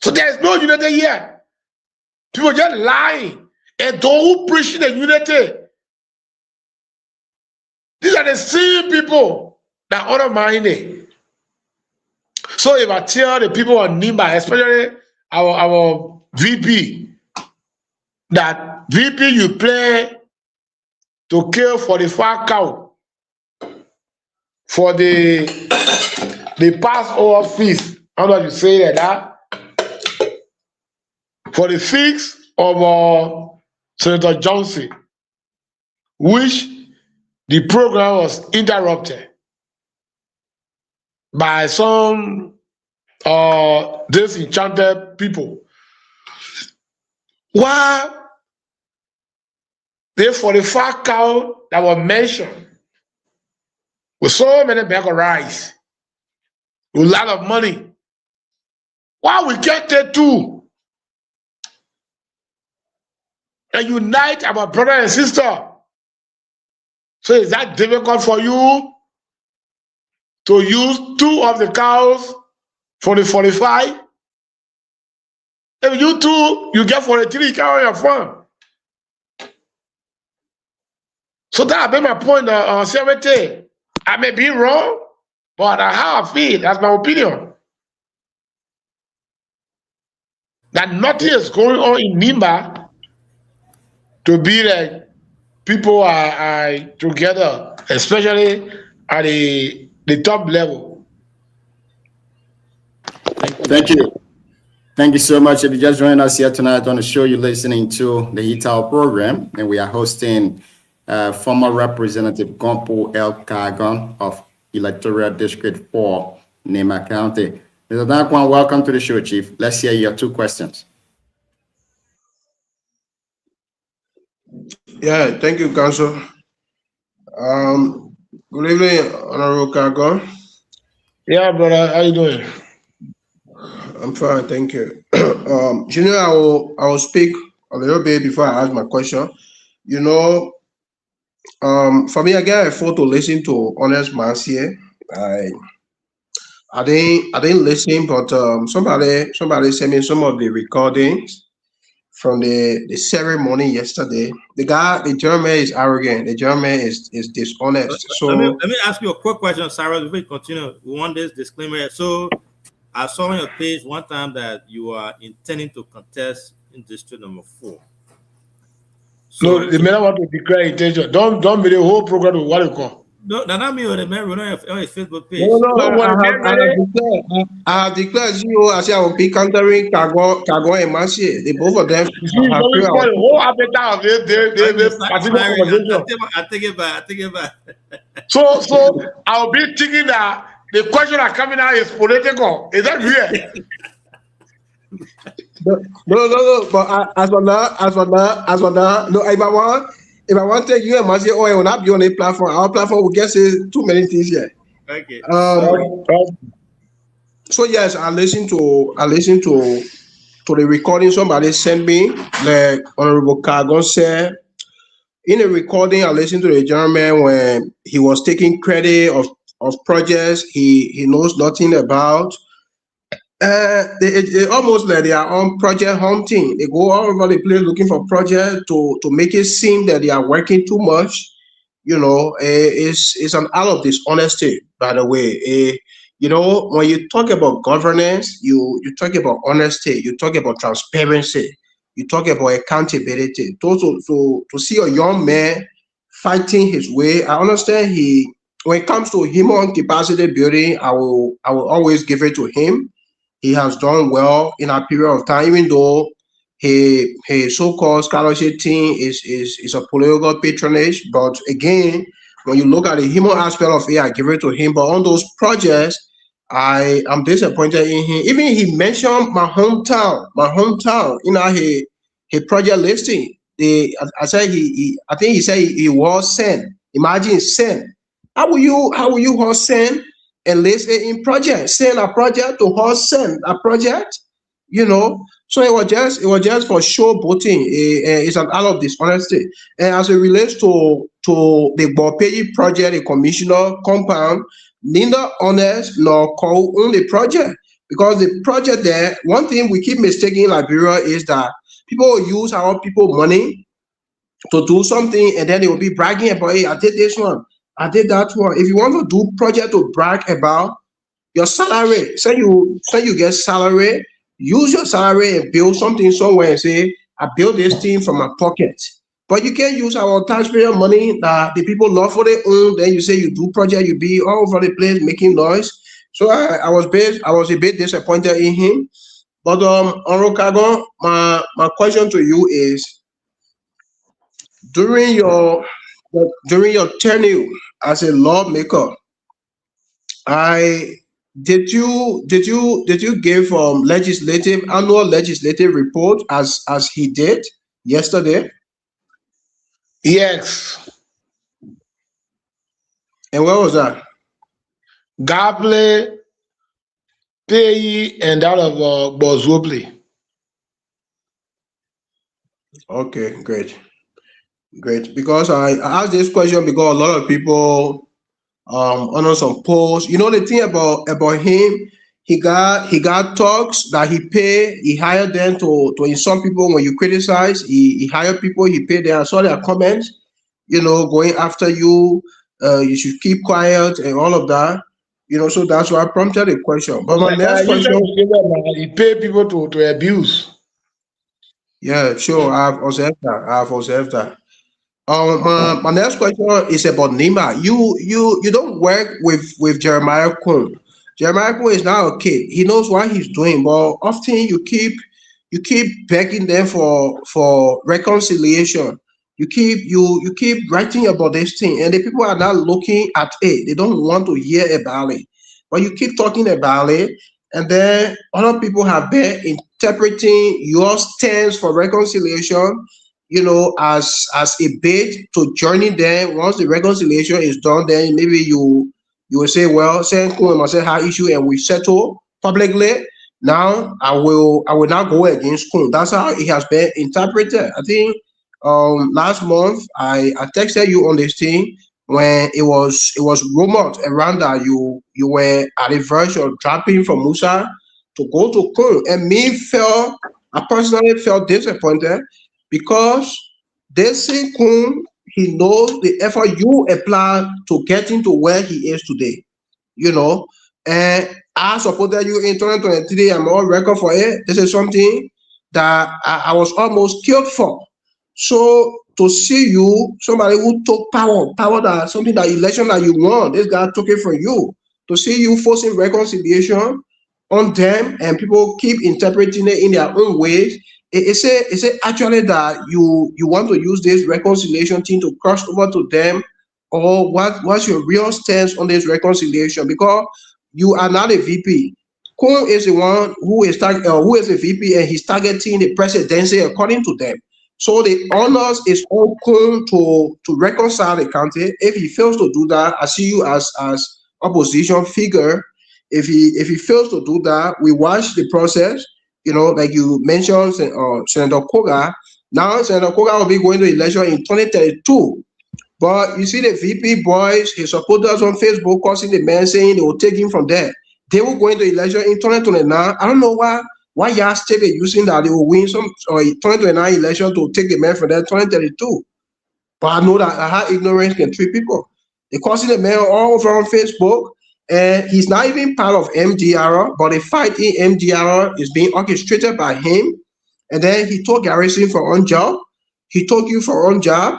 So there's no unity here. People just lying. And those who preach the unity, these are the same people that undermine it. So if I tell the people on Nimba, especially our VP, that VP you play to kill 45 cow for the Passover feast. How do you say that? For the feast of Senator Johnson, which the program was interrupted by some disenchanted people. Why the 45 cow that were mentioned with so many bags of rice, with a lot of money, why we can't take two and unite our brother and sister? So is that difficult for you to use two of the cows for the 45? If you two, you get 43 cows on your farm. So that been my point, 70. I may be wrong, but how I feel, that's my opinion. That nothing is going on in Nimba to be like people are together, especially at the top level. Thank you. Thank you so much. If you just joined us here tonight on the show, you're listening to the HITAL program, and we are hosting former Representative Gompo L. Kagon of Electoral District 4, Nema County. Mr. Dankwan, welcome to the show, Chief. Let's hear your two questions. Yeah, thank you, Council. Good evening, Honorable Kagon. Yeah, brother, how you doing? I'm fine, thank you. Junior, I will speak a little bit before I ask my question. You know, for me, I get a phone to listen to Honest Marcia. I didn't listen, but somebody sent me some of the recordings from the ceremony yesterday. The German is arrogant. The German is dishonest. So let me ask you a quick question, Sarah, before we continue. We want this disclaimer. So I saw on your page one time that you are intending to contest in district number 4. So the man want to declare intention. Don't be the whole program of what you call. No, not me or the man. We don't have on his Facebook page. No, I have declared you as I will be countering Kago and Marcia. The both of them. The whole appetite of the I take it back. So I'll be thinking that the question that coming out is political. Is that real? No. But as for now, no. If I want to take you and Marcia, I will not be on a platform. Our platform will get say too many things here. Okay. So yes, I listen to the recording somebody sent me, like Honorable Cargon said. In a recording, I listened to the gentleman when he was taking credit of projects he knows nothing about. They almost like they are on project hunting. They go all over the place looking for projects to make it seem that they are working too much. You know, it's an act of dishonesty, by the way. You know, when you talk about governance, you talk about honesty, you talk about transparency, you talk about accountability. To see a young man fighting his way, I understand when it comes to human capacity building, I will always give it to him. He has done well in a period of time, even though his so-called scholarship team is a political patronage. But again, when you look at the human aspect of it, I give it to him. But on those projects, I am disappointed in him. Even he mentioned my hometown. You know, his project listing. I said I think he said he was sent. Imagine sent. How will you host send and list it in project? Send a project to host send a project. You know. So it was just for showboating. It's an act of dishonesty. And as it relates to the Bopeyi project, the commissioner compound, neither honest nor call on the project. Because the project there, one thing we keep mistaking in Liberia is that people use our people money to do something and then they will be bragging about, hey, I did this one, I did that one. If you want to do project to brag about your salary, say you get salary, use your salary and build something somewhere and say, I built this thing from my pocket. But you can't use our taxpayer money that the people love for their own. Then you say you do project, you be all over the place making noise. So I was a bit disappointed in him. But Honorable Cargon, my question to you is, during your tenure as a lawmaker, did you give annual legislative report as he did yesterday? Yes. And where was that? Gaple, Peyi, and that of Bozwople. Okay, great. Because I asked this question because a lot of people on some posts. You know the thing about him, he got talks that he paid. He hired them to insult people when you criticize. He hired people. He paid them. I saw their comments. You know, going after you. You should keep quiet and all of that. You know, so that's why I prompted the question. But my next question, he paid people to abuse. Yeah, sure. I've observed that. My next question is about Nima. You don't work with Jeremiah Kun. Jeremiah Kun is now a kid. He knows what he's doing, but often you keep begging them for reconciliation. You keep writing about this thing, and the people are not looking at it. They don't want to hear about it. But you keep talking about it, and then other people have been interpreting your stance for reconciliation, you know, as a bait to joining them. Once the reconciliation is done, then maybe you will say, well, send Kun and have issue and we settle publicly. Now I will not go against Kun. That's how it has been interpreted. I think last month I texted you on this thing when it was rumored around that you were at the verge of dropping from Musa to go to Kun, and I personally felt disappointed because they say Kun, he knows the effort you apply to getting to where he is today, you know, and I supported you in 2023. I'm on record for it. This is something that I was almost killed for. So to see you, somebody who took power that something that election that you won, this guy took it from you. To see you forcing reconciliation on them and people keep interpreting it in their own ways, it's actually that you want to use this reconciliation thing to cross over to them, or what's your real stance on this reconciliation? Because you are not a VP. Kun is the one who is a VP, and he's targeting the presidency according to them. So the honors is on Kun to reconcile the country. If he fails to do that, I see you as opposition figure. If he fails to do that, we watch the process. you know, like you mentioned, Senator Koga. Now Senator Koga will be going to election in 2032. But you see the VP boys, his supporters on Facebook causing the man saying they will take him from there. They will go into election in 2029. I don't know why y'all still using that they will win some 2029 election to take the man from there 2032. But I know that how ignorance can treat people. They're causing the man all over on Facebook. And he's not even part of MDR, but the fight in MDR is being orchestrated by him. And then he told Garrison for own job. He told you for own job.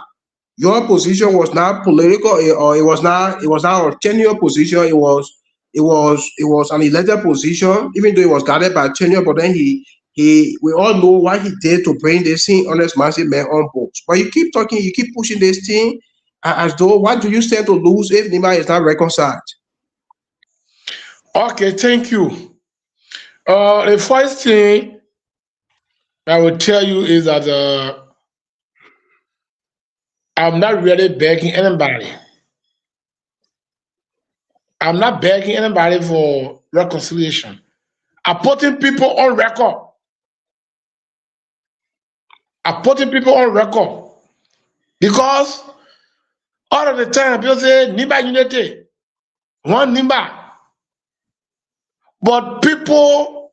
Your position was not political, or it was not a tenure position. It was an elected position, even though it was guarded by tenure. But then we all know what he did to bring this thing honest massive man on board. But you keep talking, you keep pushing this thing as though what do you stand to lose if Nima is not reconciled? Okay, thank you. The first thing I will tell you is that I'm not really begging anybody. I'm not begging anybody for reconciliation. I'm putting people on record. I'm putting people on record. Because all of the time people say Nimba unity. One Nimba. But people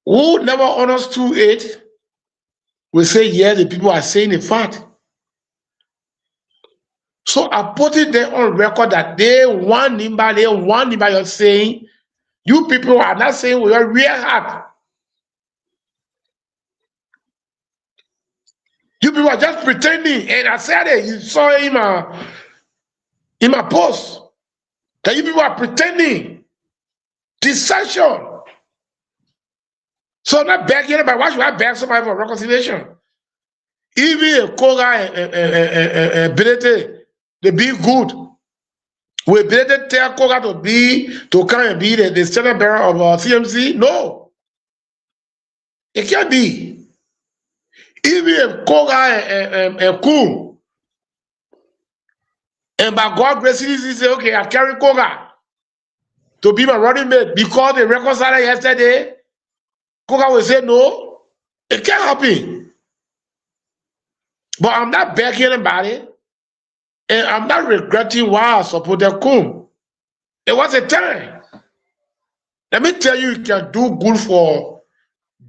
who never understood it will say, yes, the people are saying the fact. So I put it there on record that they want Nimba, you're saying, you people are not saying with your real heart. You people are just pretending. And I said it, you saw it in my post, that you people are pretending. Deception. So I'm not begging anybody. Why should I beg somebody for reconciliation? Even if Koga and Bilete, they be good. Will Bilete tell Koga to come and be the standard bearer of CMC? No. It can't be. Even if Koga and Kum, and by God grace, he say, okay, I carry Koga to be my running mate because they reconciled yesterday, Koga will say no. It can't happen. But I'm not begging anybody, and I'm not regretting why I supported Kum. It was a time. Let me tell you, you can do good for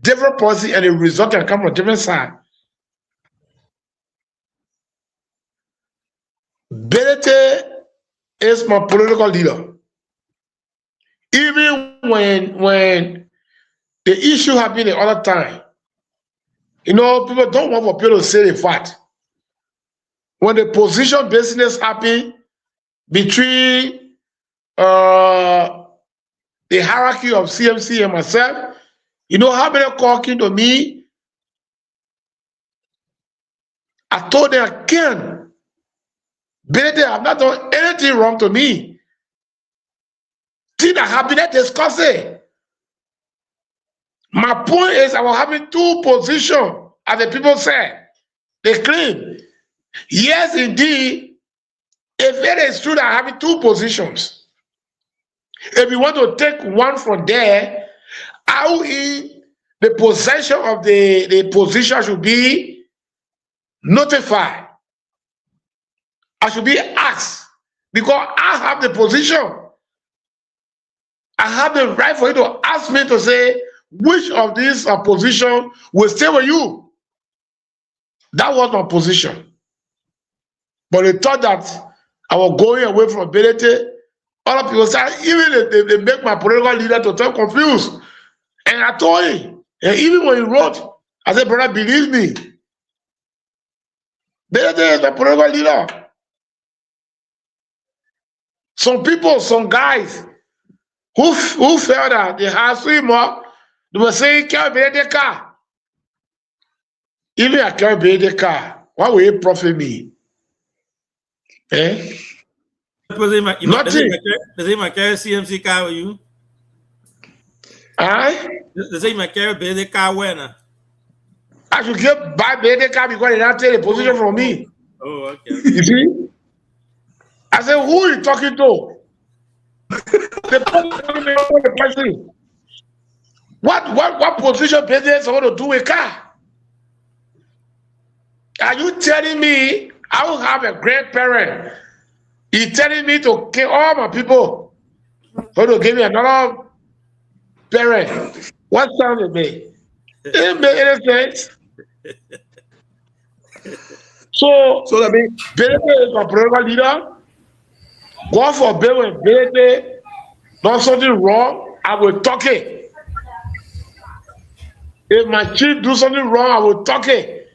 different policy and the result can come from different side. Belete is my political leader. Even when the issue happened the other time, you know, people don't want for people to say the fact. When the position business happened between the hierarchy of CMC and myself, you know how many call came to me? I told them, Ken, Benedict, I've not done anything wrong to me. Things that happen, let's discuss it. My point is, I was having two positions, as the people said. They claim, yes, indeed, if it is true that I have two positions, if you want to take one from there, how in the possession of the position should be notified. I should be asked, because I have the position. I have the right for you to ask me to say, which of these positions will stay with you? That was my position. But they thought that I was going away from ability. All of people said, even they make my political leader to turn confused. And I told him, and even when he wrote, I said, brother, believe me. Belete is my political leader. Some people, some guys, who felt that they had 3 more, they were saying, can't be the car. Even I can't be the car. Why will it profit me? Eh? Nothing. Does he carry CMC car with you? Does he carry the car when? I should buy the car because they don't take the position from me. Oh, okay. You see? I said, who are you talking to? The person. What position business I want to do with car? Are you telling me I will have a grandparent? He's telling me to kill all my people. Or to give me another parent. What sound it make? It didn't make any sense. So that means Belete is my political leader. God forbid when Belete does something wrong, I will talk it. If my chief do something wrong, I will talk it.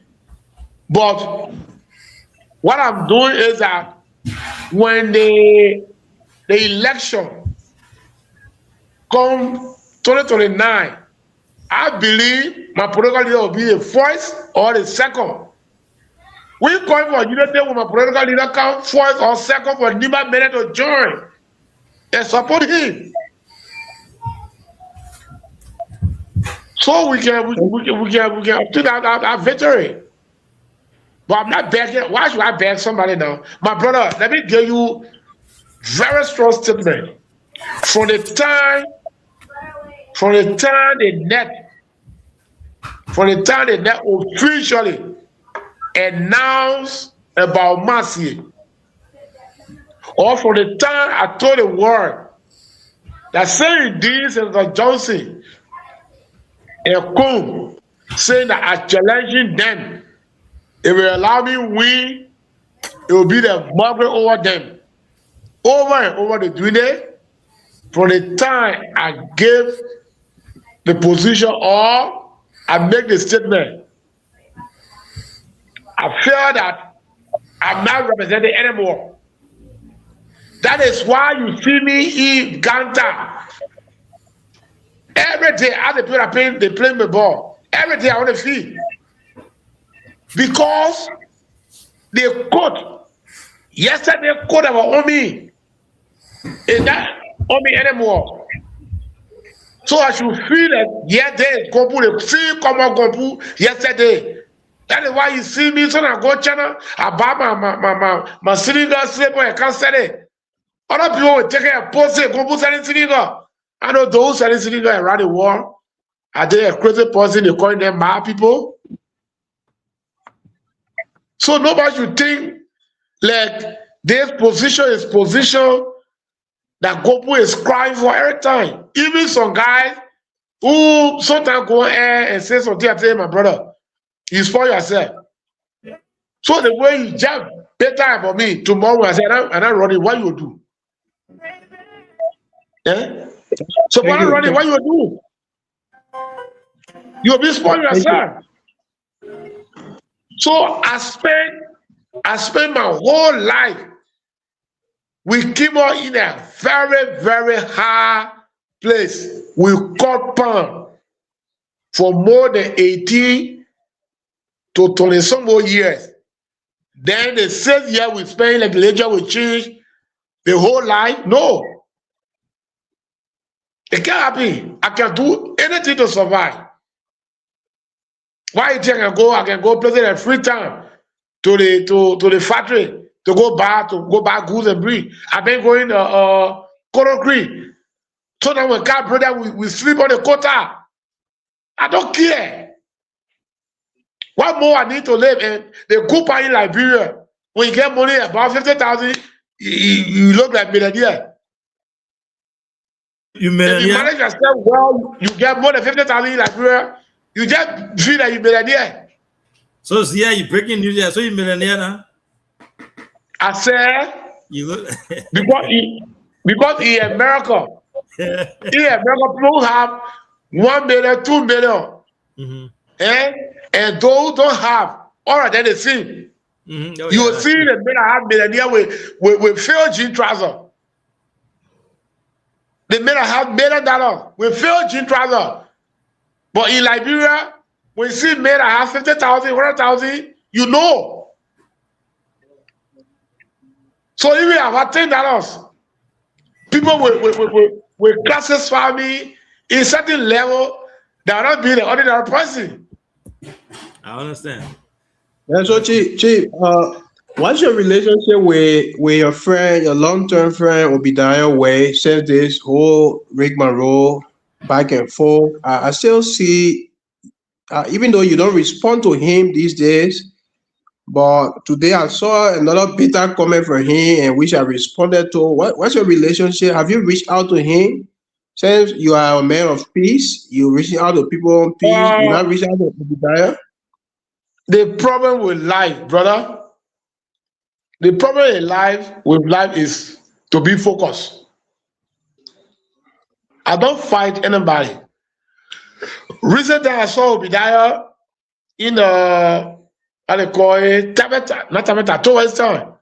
But what I'm doing is that when the election come 2029, I believe my political leader will be the first or the second. We call for unity when my political leader come first or second for Nimba Mene to join and support him. So we can obtain our victory. But I'm not begging. Why should I beg somebody now? My brother, let me give you very strong statement. From the time the net officially announced about Mercy, or from the time I told the world that saying this is the Johnson and Coon saying that I challenging them. If they allow me win, it will be the market over them. Over and over the doing. From the time I gave the position or I make the statement, I feel that I'm not represented anymore. That is why you see me in Ganta. Every day, as they play the ball. Every day I want to feed. Because they caught yesterday caught our army. Is that army anymore? So I should feel that yesterday Gompu, the free common Gompu yesterday. That is why you see me so I go channel about my cylinder slipper and can't sell it. Other people will take a post it, Gompu selling cylinder. I know those selling cylinder around the world. Are they a crazy person? They calling them mad people? So nobody should think like this position is position that Gopu is crying for every time. Even some guys who sometimes go air and say something, I say, my brother, you spoil yourself. So the way you jump better for me tomorrow, I said, I'm not running, what you do? Yeah? So when I'm running, what you do? You'll be spoiling yourself. So I spent my whole life with Kimo in a very, very high place. We caught palm for more than 18 to 20 some more years. Then the same year we spent like religion will change the whole life. No. It can't happen. I can do anything to survive. Why you think I can go places at free time to the factory to go buy goods and bring. I've been going to Coral Creek. So that when car brother we sleep on the quota. I don't care. What more I need to live in the Cooper in Liberia. When you get money about 50,000, you look like millionaire. You millionaire? If you manage yourself well, you get more than 50,000 in Liberia. You just feel that you're millionaire. So yeah, you breaking news there. So you millionaire now? I said you look because in America, people have 1 million, 2 million. Mm-hmm. And those don't have all of them the same. Mm-hmm. Oh, you will see the millionaire with failed jean trouser. The millionaire have $1 million with failed jean trouser. But in Liberia, when you see men that have 50,000, 100,000, you know. So even about $10, people with classes family in certain level, they are not being an ordinary person. I understand. Yeah, so Chief, what's your relationship with your friend, your long-term friend, Obadiah Way, since this whole rigmarole back and forth. I still see, even though you don't respond to him these days, but today I saw another bitter comment from him, and which I responded to. What's your relationship? Have you reached out to him? Since you are a man of peace, you reaching out to people on peace. You not reaching out to Obadiah. The problem with life, brother, the problem in life with life is to be focused. I don't fight anybody. Recently, I saw Obadiah in how they call it, Tabata, not Tabata, towards time.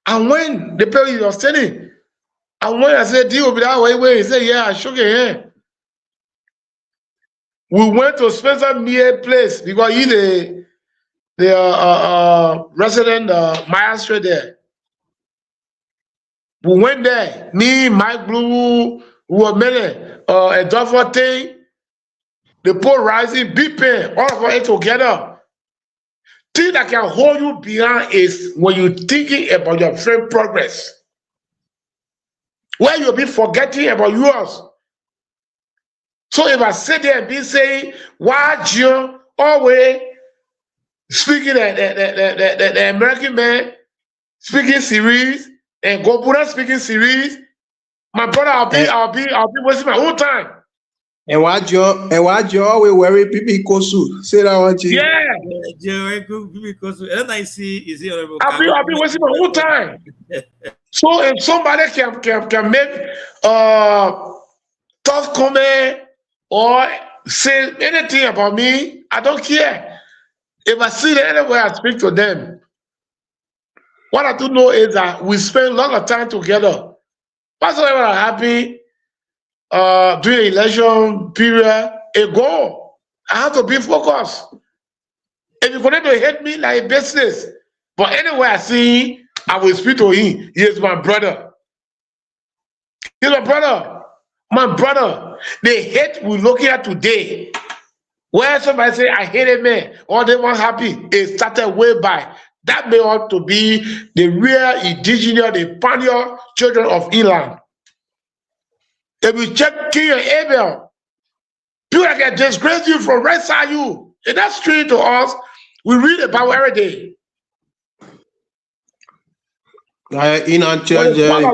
And when the person was standing, and when I said, "Do Obadiah, wait," he said, "Yeah," I shook his hand. We went to Spencer Mia place because he's the resident magistrate there. We went there. Me, Mike Blue, we were many, a Duffer thing. The poor rising, big pain, all of it together. Thing that can hold you behind is when you're thinking about your friend progress. Where you'll be forgetting about yours. So if I sit there and be saying, why Jim always speaking the American man speaking series and Gopura speaking series, my brother, I'll be wasting my whole time. And why Joe always wearing pipi kosu? Say that one, Chief. Yeah. And I see is here. I'll be wasting my whole time. So if somebody can make tough comment or say anything about me, I don't care. If I see them anywhere, I speak to them. What I do know is that we spend a lot of time together. Whatsoever happy during election period ago, I have to be focused. If you're going to hate me like business, but anywhere I see him, I will speak to him. He is my brother. He's my brother. My brother. The hate we're looking at today, where somebody say, I hate a man, or they weren't happy, it started way back. That may ought to be the real indigenous, the pioneer children of England. If you check King and Abel, people that can disgrace you from right side you. And that's true to us. We read about every day. In on church, I can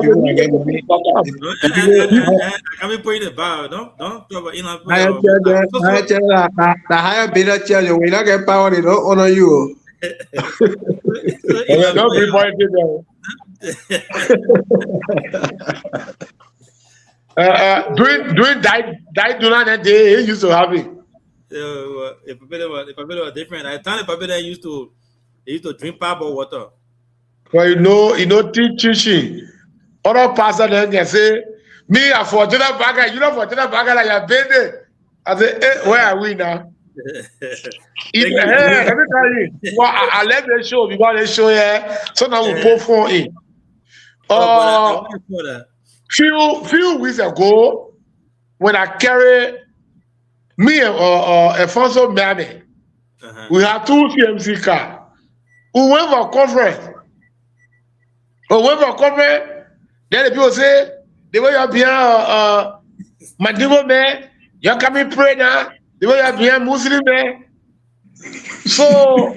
be putting it back. Don't talk about the higher bidder church, we not get power, they don't honor you. Don't be pointed doing that do not day he used to have it. If a bit was different, I thought if a used to drink pop or water. But you know, teaching. Other pastor then can say, me a fortunate bagger, you know fortunate bagger like your baby. I say, hey, where are we now? Let me tell you. Well, I left the show because the show here. So now we both phone in. Few weeks ago, when I carried me and Alfonso Miami, we had 2 CMC cars. We went for a conference. Then the people say, the way you're being Madigo man, you're coming pray now. The way you're being Muslim man. So,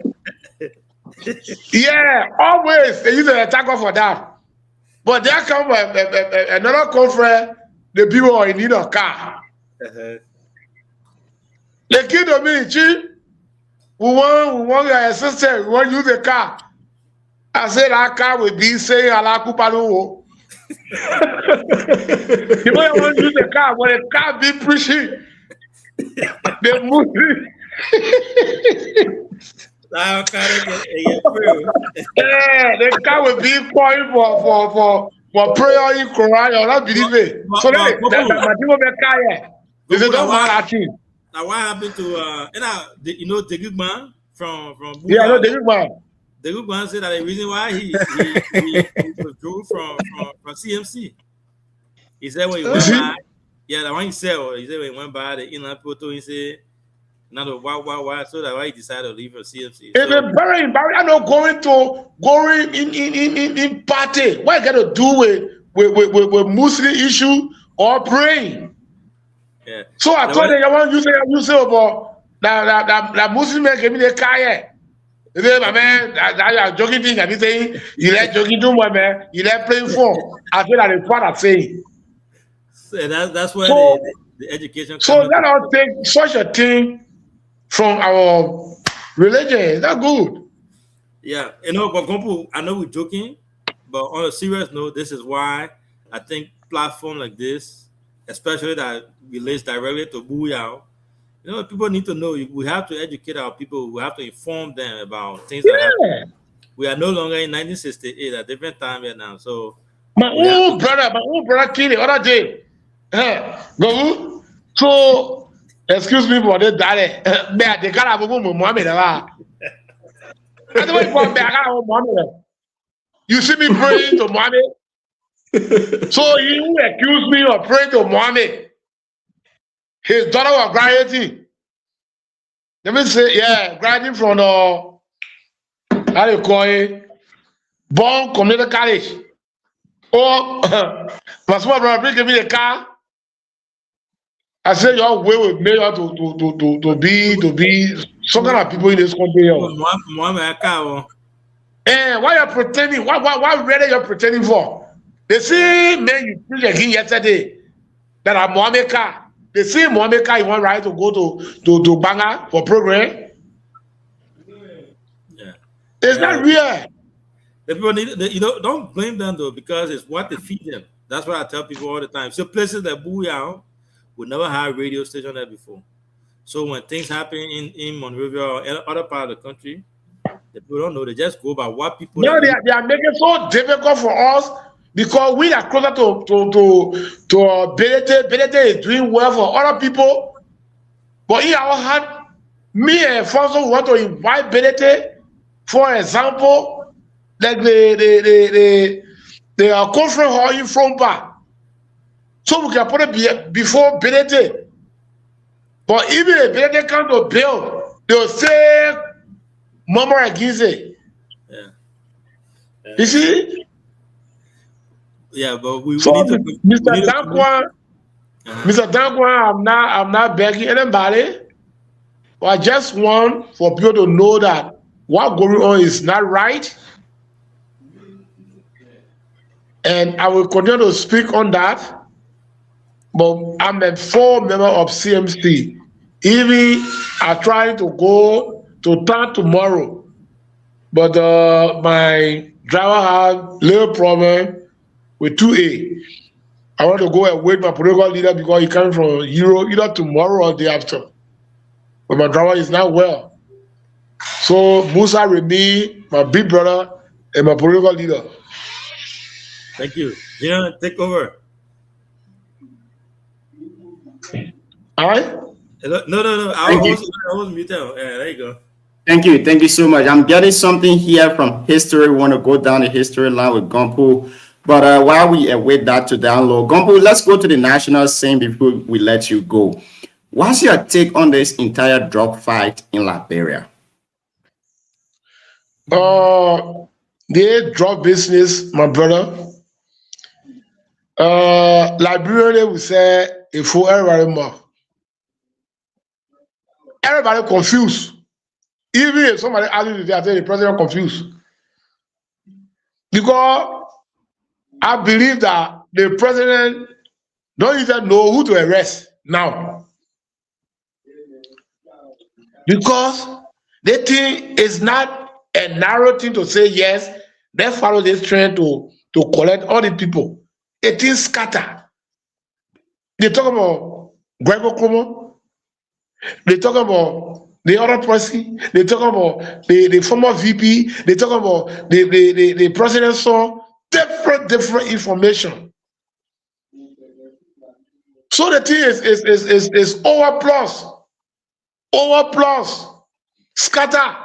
yeah, always they use an attacker for that. But there come another conference, the people are in need of car. They came to me, Chief, we want your assistant, we want to use the car. I said that car will be saying Alakupalu. You want to use the car, when the car be preaching, they move. Yeah, the car will be calling for prayer in Quran. You're not believe it. So that's my car here. They say don't mind that thing. Now what happened to you know the good man from yeah, I know the good man. The good man said that the reason why he withdrew from CMC. He said when he went by, yeah, the one he said when he went by the inland photo, he said not a why, so that why he decided to leave from CMC. It's very embarrassing. I know going in party. What I got to do with Muslim issue or praying? Yeah. So I told them, I want you say about that Muslim man gave me the car. They say, my man, that you are joking thing. I be saying, you like joking too much, man. You like playing phone. I feel like the father saying. So that's where So, the education. So let us take such a thing from our religion. That's good. Yeah, but Gompo, I know we're joking, but on a serious note, this is why I think platform like this, especially that relates directly to Booyah, people need to know. We have to educate our people. We have to inform them about things that happen. We are no longer in 1968, a different time here now. So my own brother killed the other day. Go. So excuse me for the daddy. They got a woman, Mohammed. You see me praying to Mohammed. So you accuse me of praying to Mohammed. His daughter was graduating. Let me say, graduating from how do you call it? Bonn Community College. Oh, my small brother, bring me the car. I said, your way with me to be some kind of people in this country. Why you're pretending? Why really you're pretending for? The same man you preached again yesterday that are Mohammed car. The same Mohammed car you want right to go to Banga for program. Yeah. It's not real. The people need, don't blame them though, because it's what they feed them. That's what I tell people all the time. So places that Booyah would never have a radio station there before. So when things happen in Monrovia or other part of the country, the people don't know. They just go by what people. No, they are making it so difficult for us because we are closer to Belete. Belete is doing well for other people. But in our hand, me and Fonso want to invite Belete, for example, like the conference hall in Frompa. So we can put it before Belete. But even if Belete come to build, they'll say Mama against it. You see? Yeah, but we need to. Mr. Dankwa, I'm not begging anybody. But I just want for people to know that what going on is not right. And I will continue to speak on that. But I'm a full member of CMC. Even I try to go to town tomorrow, but my driver had a little problem with 2A. I want to go and wait my political leader because he coming from Europe either tomorrow or the day after. But my driver is not well. So Musa Remy, my big brother, and my political leader. Thank you. Gina, take over. All right? No. I was muted. Yeah, there you go. Thank you so much. I'm getting something here from history. We want to go down the history line with Gompo. But while we await that to download, Gompo, let's go to the national scene before we let you go. What's your take on this entire drug fight in Liberia? The drug business, my brother. Liberia will say it for everybody more. Everybody confused. Even if somebody asks you, I say the president confused. Because I believe that the president don't even know who to arrest now. Because they think it's not a narrow thing to say yes, they follow this trend to collect all the people. It is scatter. They talk about Gregor Cuomo. They talk about the other person. They talk about the former VP. They talk about the president saw different information. So the thing is overplus, scatter.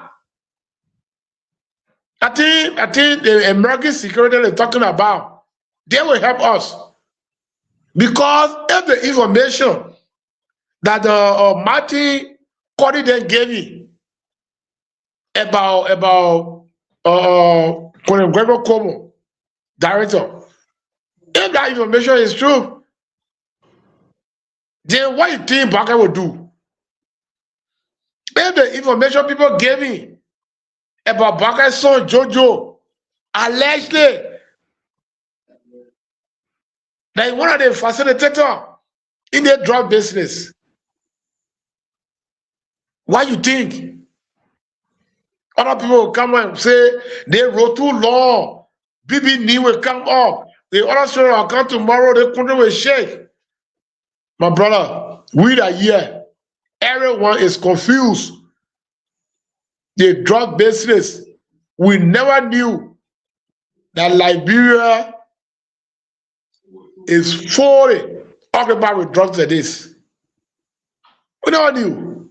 I think the American security they're talking about, they will help us. Because if the information that Martin Cody then gave me about Gregor Cuomo, director, if that information is true, Then what you think Baka will do? If the information people gave me about Baka's son Jojo, allegedly, that one of the facilitators in the drug business. What you think? Other people will come and say they wrote too long. BB will come up. The other story will come tomorrow. The country will shake. My brother, we are here. Everyone is confused. The drug business. We never knew that Liberia is fully occupied with drugs like this. We never knew.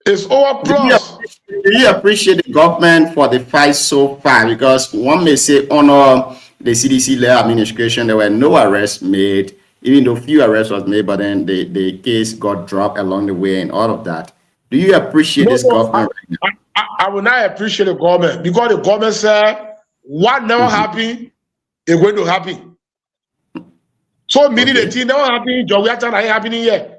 It's overplus. Do you appreciate the government for the fight so far? Because one may say honor the CDC-led administration, there were no arrests made, even though few arrests was made, but then the case got dropped along the way and all of that. Do you appreciate this government right now? I will not appreciate the government because the government said what never happened is going to happen. So meaning the thing never happened in Georgia ain't happening here.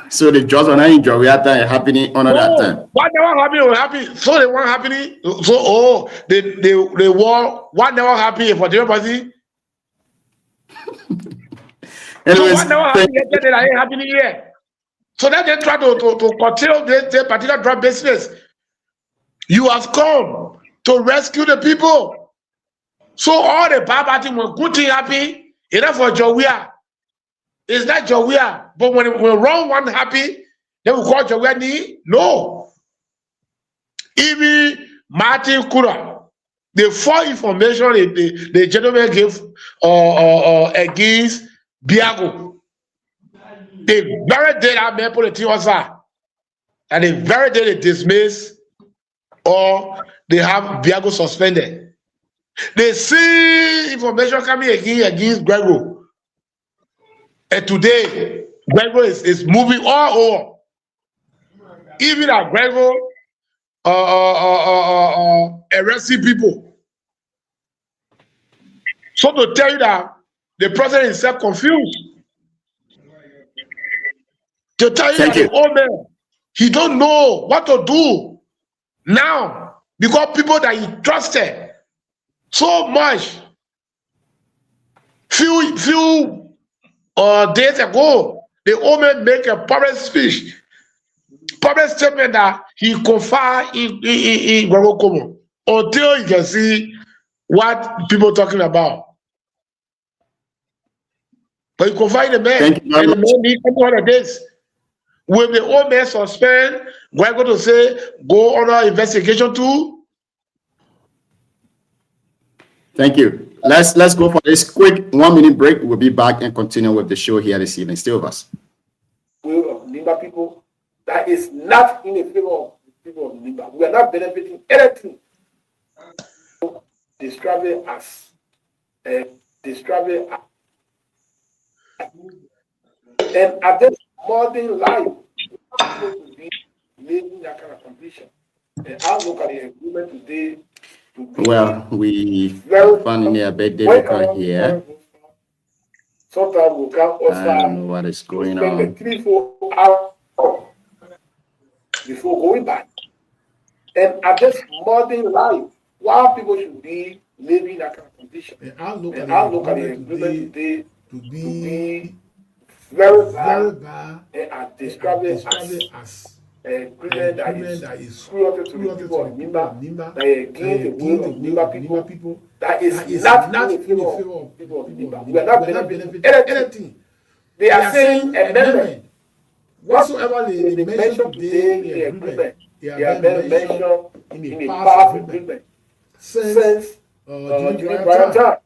So the jobs are not in Georgia happening under that time. What never happened will happen. So they weren't happening. So the war, what never happened for the person? So what never happened yesterday that ain't happening here. So that they try to curtail the particular drug business. You have come to rescue the people. So all the bad things when good thing happen, enough for Georgia. It's not Jawia, but when wrong one happy, then we call Jawia ni? No. Even Martin Kura, the full information the gentleman gave against Biago, the very day that man put the team on, and the very day they dismiss or they have Biago suspended. They see information coming against Grego. And today, Grego is moving all over. Even at Grego, arresting people. So to tell you that the president is self confused. To tell you that the old man, he don't know what to do now because people that he trusted so much, few days ago, the old man make a public speech, public statement that he confide in Grego Como until you can see what people talking about. But he confide in the man, and the man need one of this. Will the old man suspend Grego to say go on our investigation too? Thank you. Let's go for this quick 1 minute break. We'll be back and continue with the show here this evening. Stay with us. Will of Nimba people that is not in the favor of the people of Nimba. We are not benefiting anything. Describing us. And at this modern life, people will be living that kind of condition. And I look at the agreement today. Well, we found a bit difficult here. Sometimes we come I don't know what is going on. 3-4 hours before going back. And at this modern life, why people should be living that kind of condition? And I look at the agreement today to be very bad, and I describe it as an agreement that is cruelty to the people of Nimba, that is against the will of Nimba people, that is not in the favor of people of Nimba. We are not benefiting anything. They are saying amendment. Whatsoever they mention today in the agreement, they are mentioned in the past agreement since during prior time.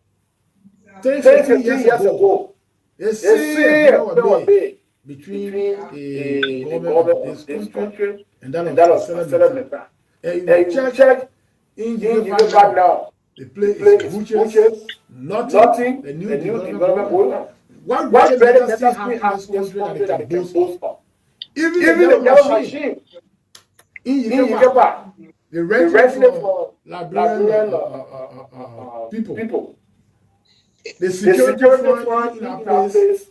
10-15 years ago, they say a bill between the government of this country and that of Settlement. And you check in the now, the place is bushes, nothing, the new development going on. What better let us have this country that can boast of? Even the yellow machine in Yikeba, the resident for Liberian people. The security fund in our place,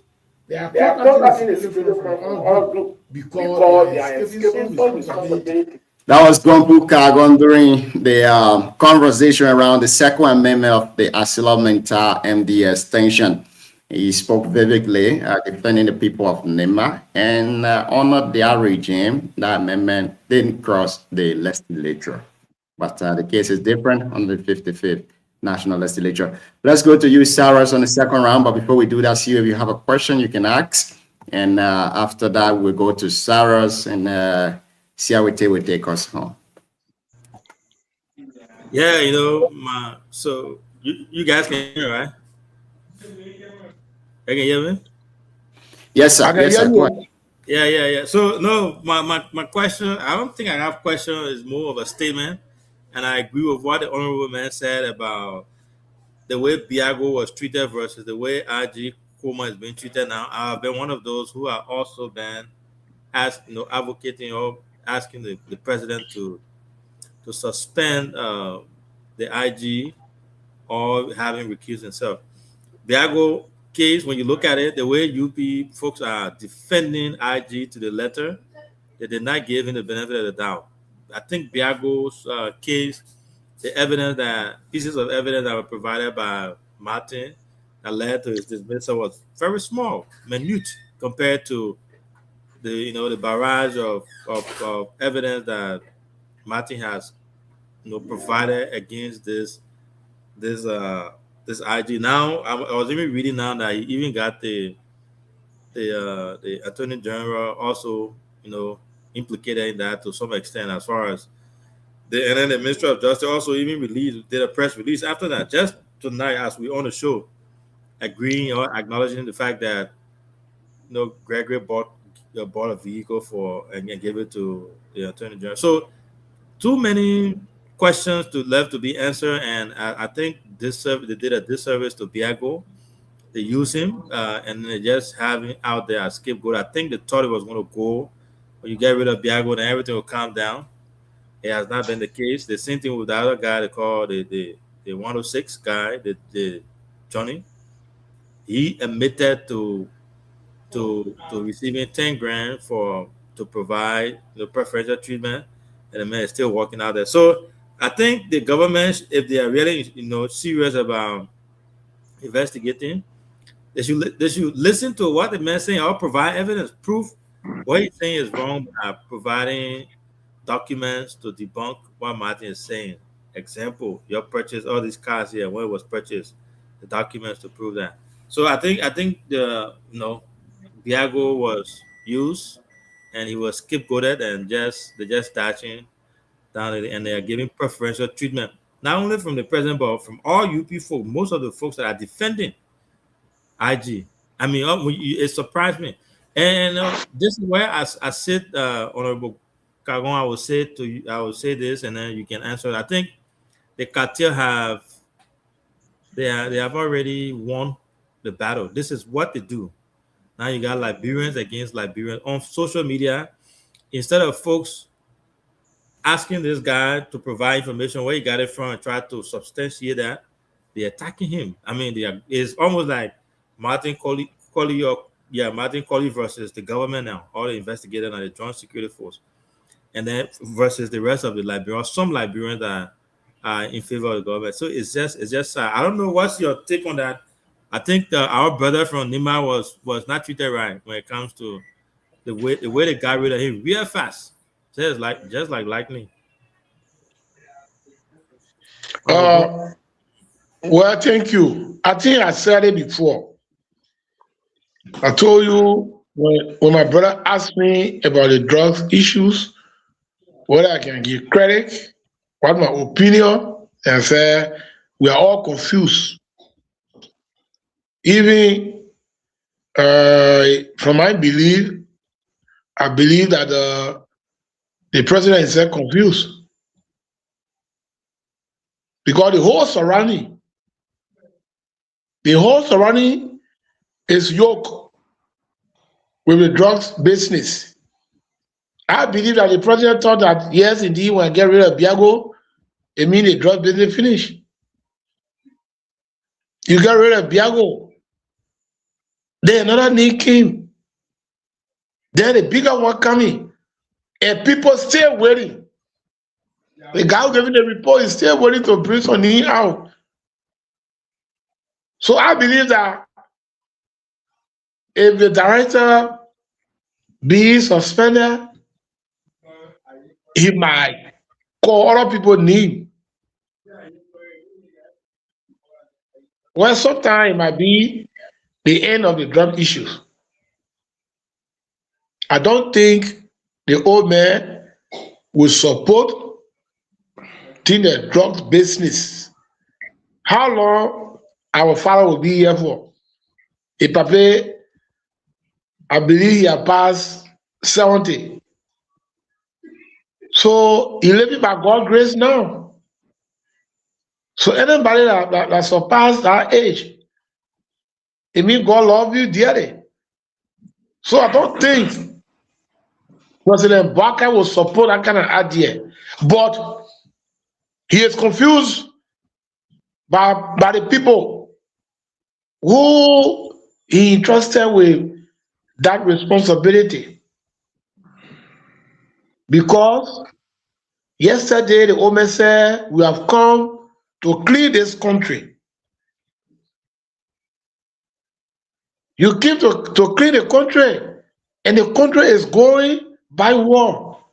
they are contacting the security fund from all groups because they are escaping some responsibility. That was Gompu Kagon during the conversation around the Second Amendment of the ArcelorMittal MD extension. He spoke vividly, defending the people of Nema and honored their regime. That amendment didn't cross the legislature. But the case is different on the 55th National Legislature. Let's go to you, Cyrus, on the second round. But before we do that, see if you have a question, you can ask. And after that, we'll go to Cyrus and see how it will take us home. Yeah, you know, so you guys can hear, right? You can hear me? Yes, sir. Yes, sir. Yeah. So no, my question, I don't think I have a question, is more of a statement. And I agree with what the honorable man said about the way Biago was treated versus the way IG Kuma is being treated now. I've been one of those who have also been advocating or asking the president to suspend the IG or having recused himself. Biago case, when you look at it, the way UP folks are defending IG to the letter, they did not give him the benefit of the doubt. I think Biago's case, the evidence pieces of evidence that were provided by Martin that led to his dismissal was very small, minute, compared to the barrage of evidence that Martin has provided against this IG. Now I was even reading now that he even got the Attorney General also implicated in that to some extent, as far as and then the Minister of Justice also even did a press release after that, just tonight as we on the show, agreeing or acknowledging the fact that Gregory bought a vehicle and gave it to the Attorney General. So too many questions left to be answered, and I think they did a disservice to Biago. They use him and they just have him out there as scapegoat. I think they thought it was going to go. When you get rid of Biago, then everything will calm down. It has not been the case. The same thing with the other guy they call the 106 guy, the Johnny. He admitted to receiving 10 grand to provide the preferential treatment, and the man is still working out there. So I think the government, if they are really serious about investigating, they should listen to what the man is saying or provide evidence, proof what he's saying is wrong by providing documents to debunk what Martin is saying. Example, your purchase, all these cars here, when it was purchased, the documents to prove that. So I think Biago was used and he was scapegoated, and they just dashing down, and they are giving preferential treatment, not only from the president but from all UP folk, most of the folks that are defending IG. I mean, it surprised me. And this is where I said, Honorable Kagon, I will say this, and then you can answer it. I think the cartel have already won the battle. This is what they do. Now you got Liberians against Liberians on social media. Instead of folks asking this guy to provide information where he got it from and try to substantiate that, they're attacking him. I mean, it's almost like Martin Colley versus the government now, all the investigators and the Joint Security Force, and then versus the rest of the Liberians. Some Liberians are in favor of the government. So it's just I don't know, what's your take on that? I think our brother from Nima was not treated right when it comes to the way they got rid of him real fast. Just like lightning. Well, thank you. I think I said it before. I told you when my brother asked me about the drugs issues, whether I can give credit, what my opinion, and say we are all confused. Even from my belief, I believe that the president is confused because the whole surrounding is yoked with the drugs business. I believe that the president thought that, yes, indeed, when I get rid of Biago, it means the drug business finished. You get rid of Biago. Then another name came. Then a bigger one coming. And people still waiting. The guy who gave me the report is still waiting to bring something out. So I believe that if the director be suspended, he might call other people name. Well, sometimes it might be the end of the drug issues. I don't think the old man will support the drug business. How long our father will be here for? If Papa, I believe he has passed 70. So he living by God's grace now. So anybody that surpassed that age, it means God love you dearly. So I don't think President Barker will support that kind of idea. But he is confused by the people who he entrusted with that responsibility. Because yesterday the woman said, we have come to clean this country. You came to clean the country, and the country is going by war.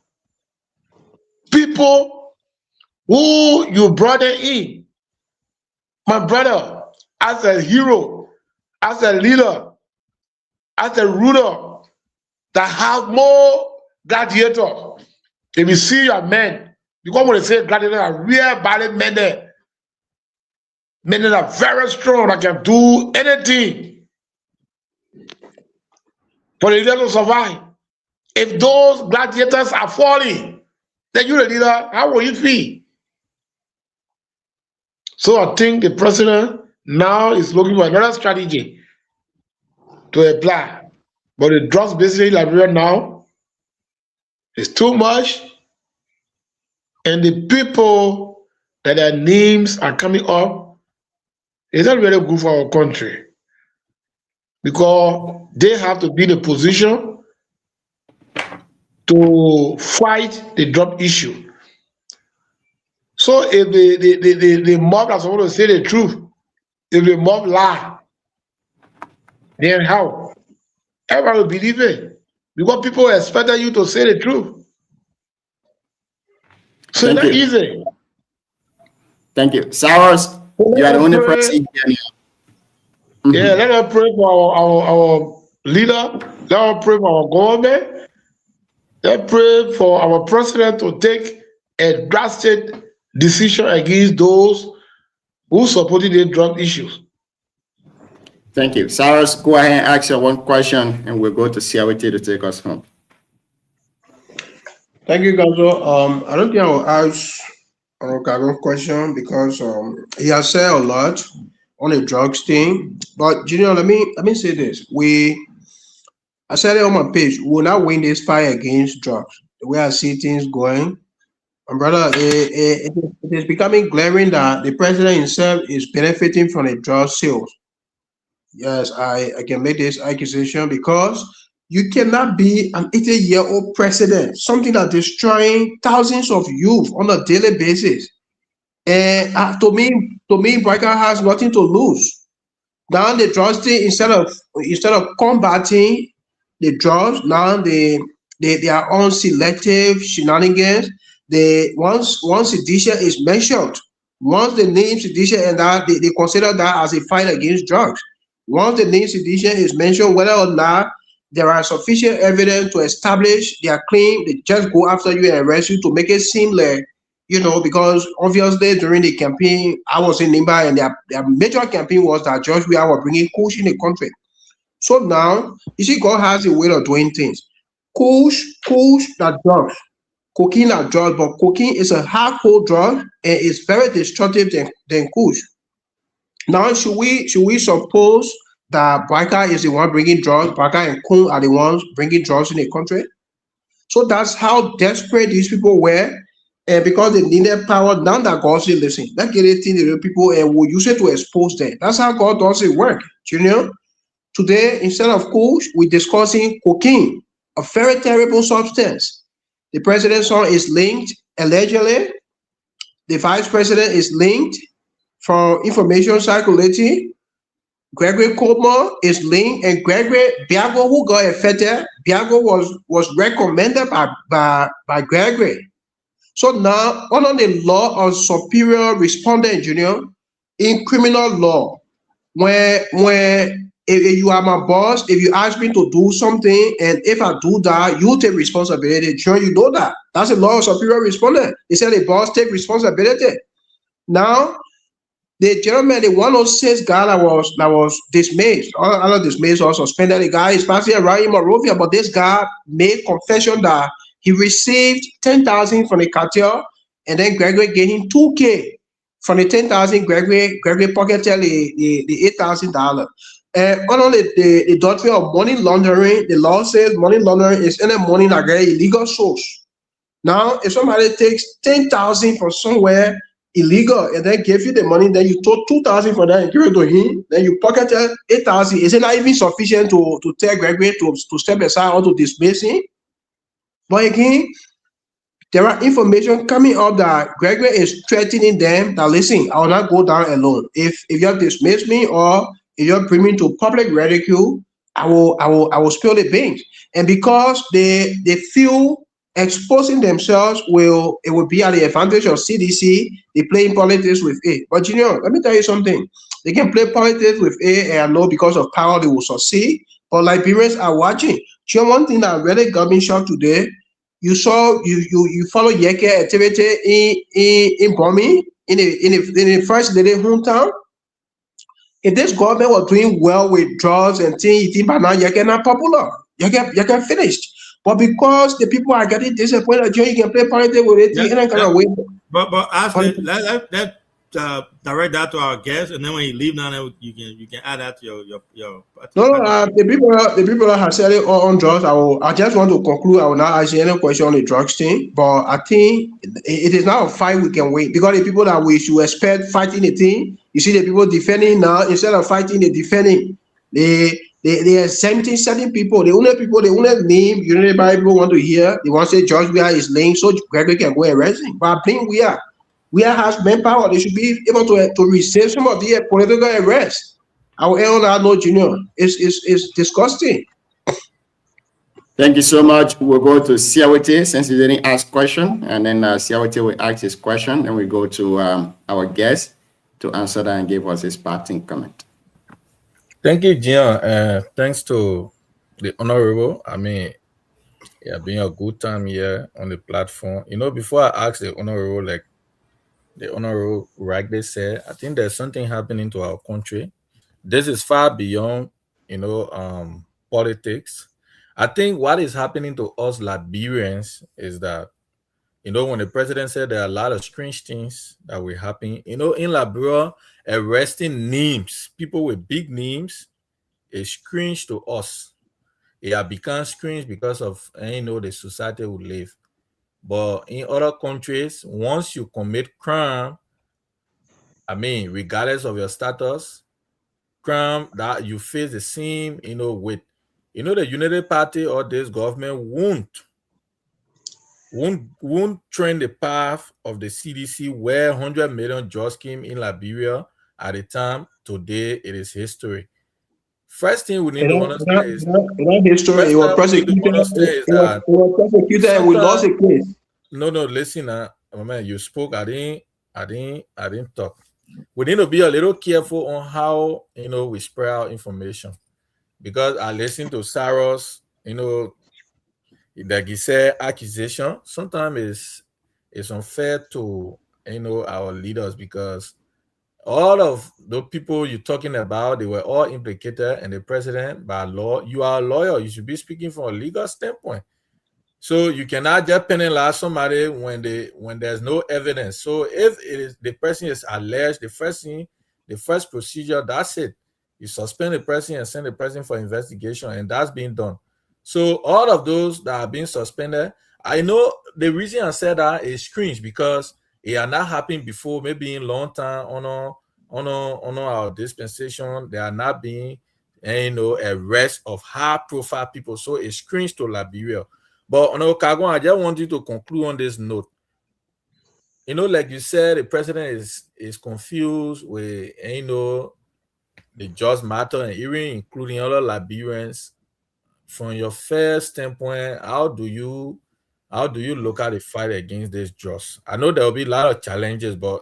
People who you brought in, my brother, as a hero, as a leader, as a ruler, that have more gladiators. If you see your men, because when they say gladiators are real body men there. Men that are very strong, that can do anything for the leader to survive. If those gladiators are falling, then you're the leader, how will you feel? So I think the president now is looking for another strategy to apply. But the drugs basically Liberia now is too much. And the people that their names are coming up, it's not really good for our country. Because they have to be in a position to fight the drug issue. So if the mob are supposed to say the truth, if the mob lie, then how? Everybody will believe it. Because people expected you to say the truth. So it's not easy. Thank you. Cyrus, you are the only person here. Yeah, let us pray for our leader. Let us pray for our government. Let's pray for our president to take a drastic decision against those who supported the drug issues. Thank you. Cyrus, go ahead and ask your one question, and we'll go to CIWT to take us home. Thank you, Gonzo. I don't think I will ask a question because he has said a lot on the drugs thing. But Junior, let me say this. I said it on my page. We will not win this fight against drugs. The way I see things going, and brother, it is becoming glaring that the president himself is benefiting from the drug sales. Yes, I can make this accusation because you cannot be an 80-year-old president, something that is destroying thousands of youth on a daily basis. And to me, Barker has nothing to lose. Now the drugs thing, instead of combating the drugs, now they are on selective shenanigans. Once sedition is mentioned, once the name sedition and that they consider that as a fight against drugs. Once the name sedition is mentioned, whether or not there are sufficient evidence to establish their claim, they just go after you and arrest you to make it seem like, because obviously during the campaign, I was in Nimba and their major campaign was that George Weah were bringing Kush in the country. So now, you see, God has a way of doing things. Kush, not drugs. Cocaine are drugs, but cocaine is a hardcore drug and it's very destructive than Kush. Now, should we suppose that Barker is the one bringing drugs, Barker and Kun are the ones bringing drugs in the country? So that's how desperate these people were. And because they needed power, now that God said, listen, let's get it in the people and we'll use it to expose them. That's how God does it work, Junior. Today, instead of Kush, we're discussing cocaine, a very terrible substance. The president's son is linked, allegedly. The vice president is linked from information circulating. Gregory Coleman is linked, and Gregory Biago, who got affected, Biago was recommended by Gregory. So now, under the law of superior respondent, Junior, in criminal law, when if you are my boss, if you ask me to do something, and if I do that, you take responsibility. Sure, you know that. That's the law of superior respondent. They said the boss take responsibility. Now, the gentleman, the 106 guy that was dismissed, all of dismissed or suspended, the guy is passing around in Monrovia, but this guy made confession that he received 10,000 from the cartel, and then Gregory gave him 2K from the 10,000. Gregory pocketed the $8,000. And on the doctrine of money laundering, the law says money laundering is any money that get illegal source. Now, if somebody takes 10,000 from somewhere illegal and then give you the money, then you took 2,000 for that and give it to him, then you pocketed 8,000. Is it not even sufficient to tell Gregory to step aside or to dismiss him? But again, there are information coming up that Gregory is threatening them that, listen, I will not go down alone. If you have dismissed me or if you bring me to public ridicule, I will spill the beans. And because they feel exposing themselves will be at the advantage of CDC, they playing politics with A. But Junior, let me tell you something. They can play politics with A, and I know because of power they will succeed. But Liberians are watching. Junior, one thing that really got me shocked today, you saw you follow Yeke activity in Bomi in the first lady hometown. If this government was doing well with drugs and things, you think by now Yeke not popular. Yeke finished. But because the people are getting disappointed, you can play politics with it in a kind of way. But ask let direct that to our guests, and then when you leave now, then you can add that to your. No, the people that have said it on drugs. I just want to conclude. I will not ask you any question on the drugs thing, but I think it is not a fight we can win, because the people that we should expect fighting the thing, you see the people defending now, instead of fighting, they defending. They are certain people. The only name Unity Bible want to hear. They want to say George Weah is linked, so Gregory can go arrest him. But I think Weah has manpower. They should be able to receive some of the political arrests. Our elder no Junior. It's disgusting. Thank you so much. We'll go to Siawete since he didn't ask question, and then Siawete will ask his question, and we go to our guest to answer that and give us his parting comment. Thank you, Gian. Thanks to the Honorable. I mean, yeah, been a good time here on the platform. You know, before I ask the Honorable, like the Honorable rightly said, I think there's something happening to our country. This is far beyond, politics. I think what is happening to us Liberians is that, when the president said there are a lot of strange things that will happen, in Liberia, arresting names, people with big names, is strange to us. It has become strange because of, the society we live. But in other countries, once you commit crime, regardless of your status, crime that you face the same, with, the Unity Party or this government won't train the path of the CDC where 100 million drugs came in Liberia at the time. Today, it is history. First thing we need to understand is history. It was prosecuted. It was prosecuted, and we lost the case. No, listen, man, you spoke. I didn't talk. We need to be a little careful on how we spread our information, because I listen to Saros, like he said, accusation. Sometimes it's unfair to our leaders, because all of the people you're talking about, they were all implicated in the president by law. You are a lawyer. You should be speaking from a legal standpoint. So you cannot just penalize somebody when there's no evidence. So if it is the person is alleged, the first procedure, that's it. You suspend the person and send the person for investigation, and that's being done. So all of those that are being suspended, I know the reason I said that is cringe because it had not happened before, maybe in long time on our dispensation. There are not being arrest of high profile people. So it's cringe to Liberia. But Kagon, I just want you to conclude on this note. Like you said, the president is confused with the just matter, and even including other Liberians. From your first standpoint, how do you look at the fight against this just? I know there will be a lot of challenges, but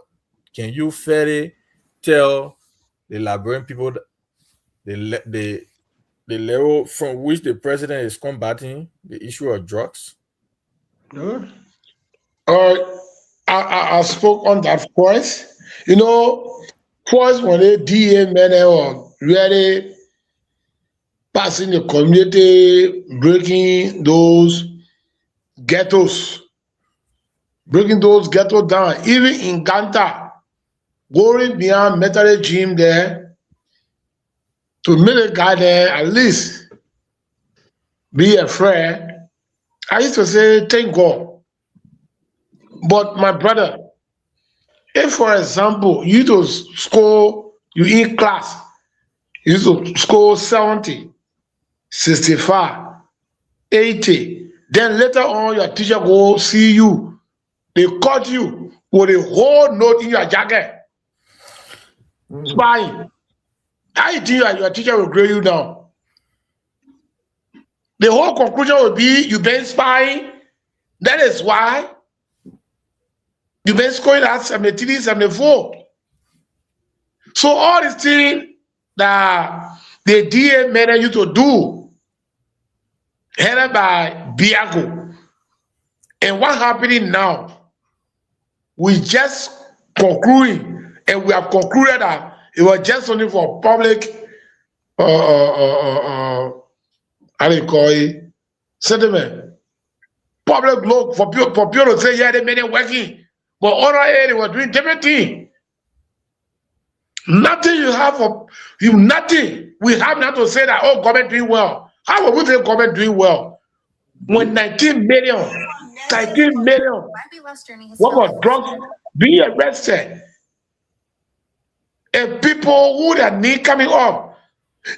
can you fairly tell the Liberian people the level from which the president is combating the issue of drugs? I spoke on that point. First when the DA men are really passing the community, breaking those ghettos down. Even in Ganta, going beyond metal regime there to make a guy there at least be afraid. I used to say, thank God. But my brother, if for example you to score, you in class, you to score 70, 65, 80, then later on your teacher go see you, they caught you with a whole note in your jacket, spying. How you think your teacher will grade you down? The whole conclusion will be you been spying. That is why you been scoring at 73, 74. So all these things that the DA made you to do, headed by Biago. And what's happening now? We just concluding, and we have concluded that it was just only for public, how do you call it, sentiment. Public look for people to say, yeah, they made it working. But other areas were doing different things. Nothing you have for you, nothing. We have not to say that, oh, government doing well. How would we say government doing well? When 19 million, what about drugs being arrested? And people who their need coming up,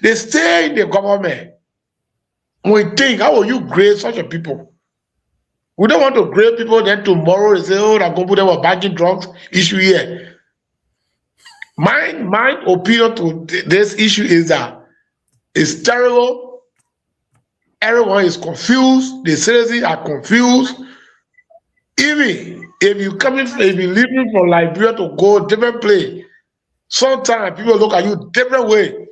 they stay in the government. We think, how will you grade such a people? We don't want to grade people, then tomorrow they say, oh, they're going to put them on banking drugs issue here. My opinion to this issue is that it's terrible. Everyone is confused. The citizens are confused. Even if you leaving from Liberia to go different place, sometimes people look at you different way.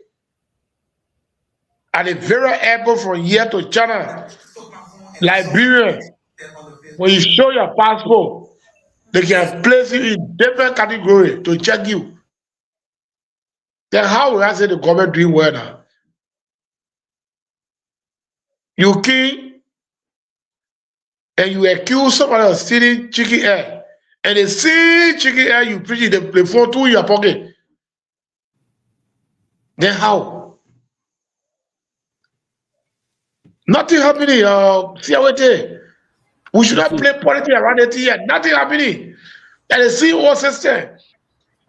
At the very airport from here to China, Liberia, when you show your passport, they can place you in different category to check you. Then how will I say the government doing well now? You kill and you accuse somebody of stealing chicken egg, and they see chicken egg you preach it, they fall to your pocket. Then how? Nothing happening. We should not play politics around it here. Nothing happening. And the CEO system.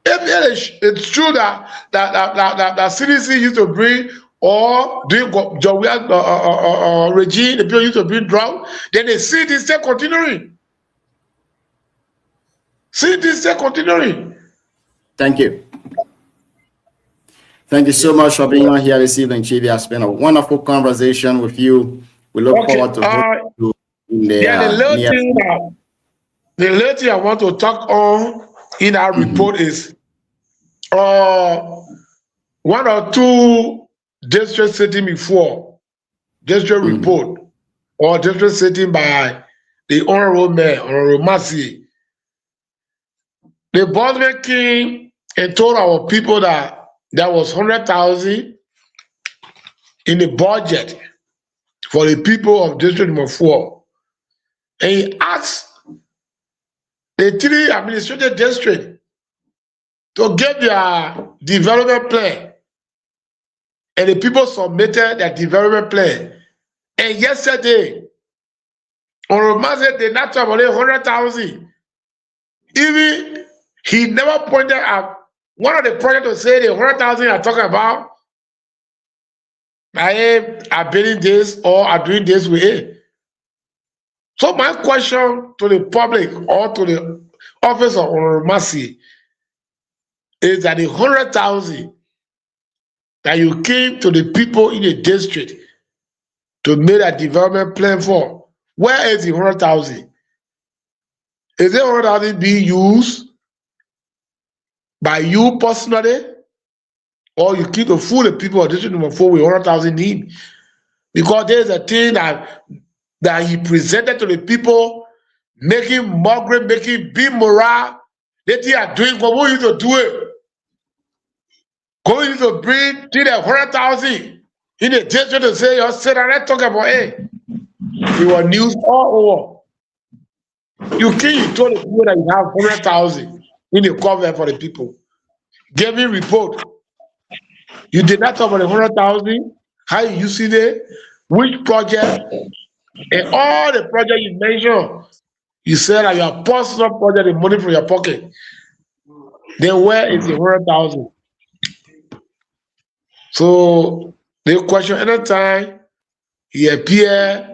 If it's true that CDC used to bring or doing regime, the people used to bring drugs, then they see this still continuing. Thank you. Thank you so much for being on here this evening, Chibi. I spent a wonderful conversation with you. We look forward to the little thing I want to talk on in our report is one or two district sitting before district report or district sitting by the honorable mayor, Honorable Massey. The boardman came and told our people that there was 100,000 in the budget for the people of district number 4. And he asked the 3 administrative districts to get their development plan. And the people submitted their development plan. And yesterday, Honorable Massey did not talk about 100,000. Even he never pointed out one of the projects to say the 100,000 I'm talking about. I are building this or are doing this with it. So my question to the public or to the office of Honorable Massey is that the 100,000 that you came to the people in the district to make a development plan for, where is the 100,000? Is the 100,000 being used by you personally, or you keep to fool the people of district number 4 with 100,000 need? Because there's a thing that he presented to the people, making mockery, making big morale. They are doing what we need to do it. Going to bring to the 100,000 in the district to say, you're sitting and talk about it. You were news all over. You can't told the people that you have 100,000 in the cover for the people. Give me report. You did not talk about the 100,000, how you see it, which project, and all the projects you mentioned. You said that your personal project, the money from your pocket. Then where is the 100,000? So the question, anytime he appear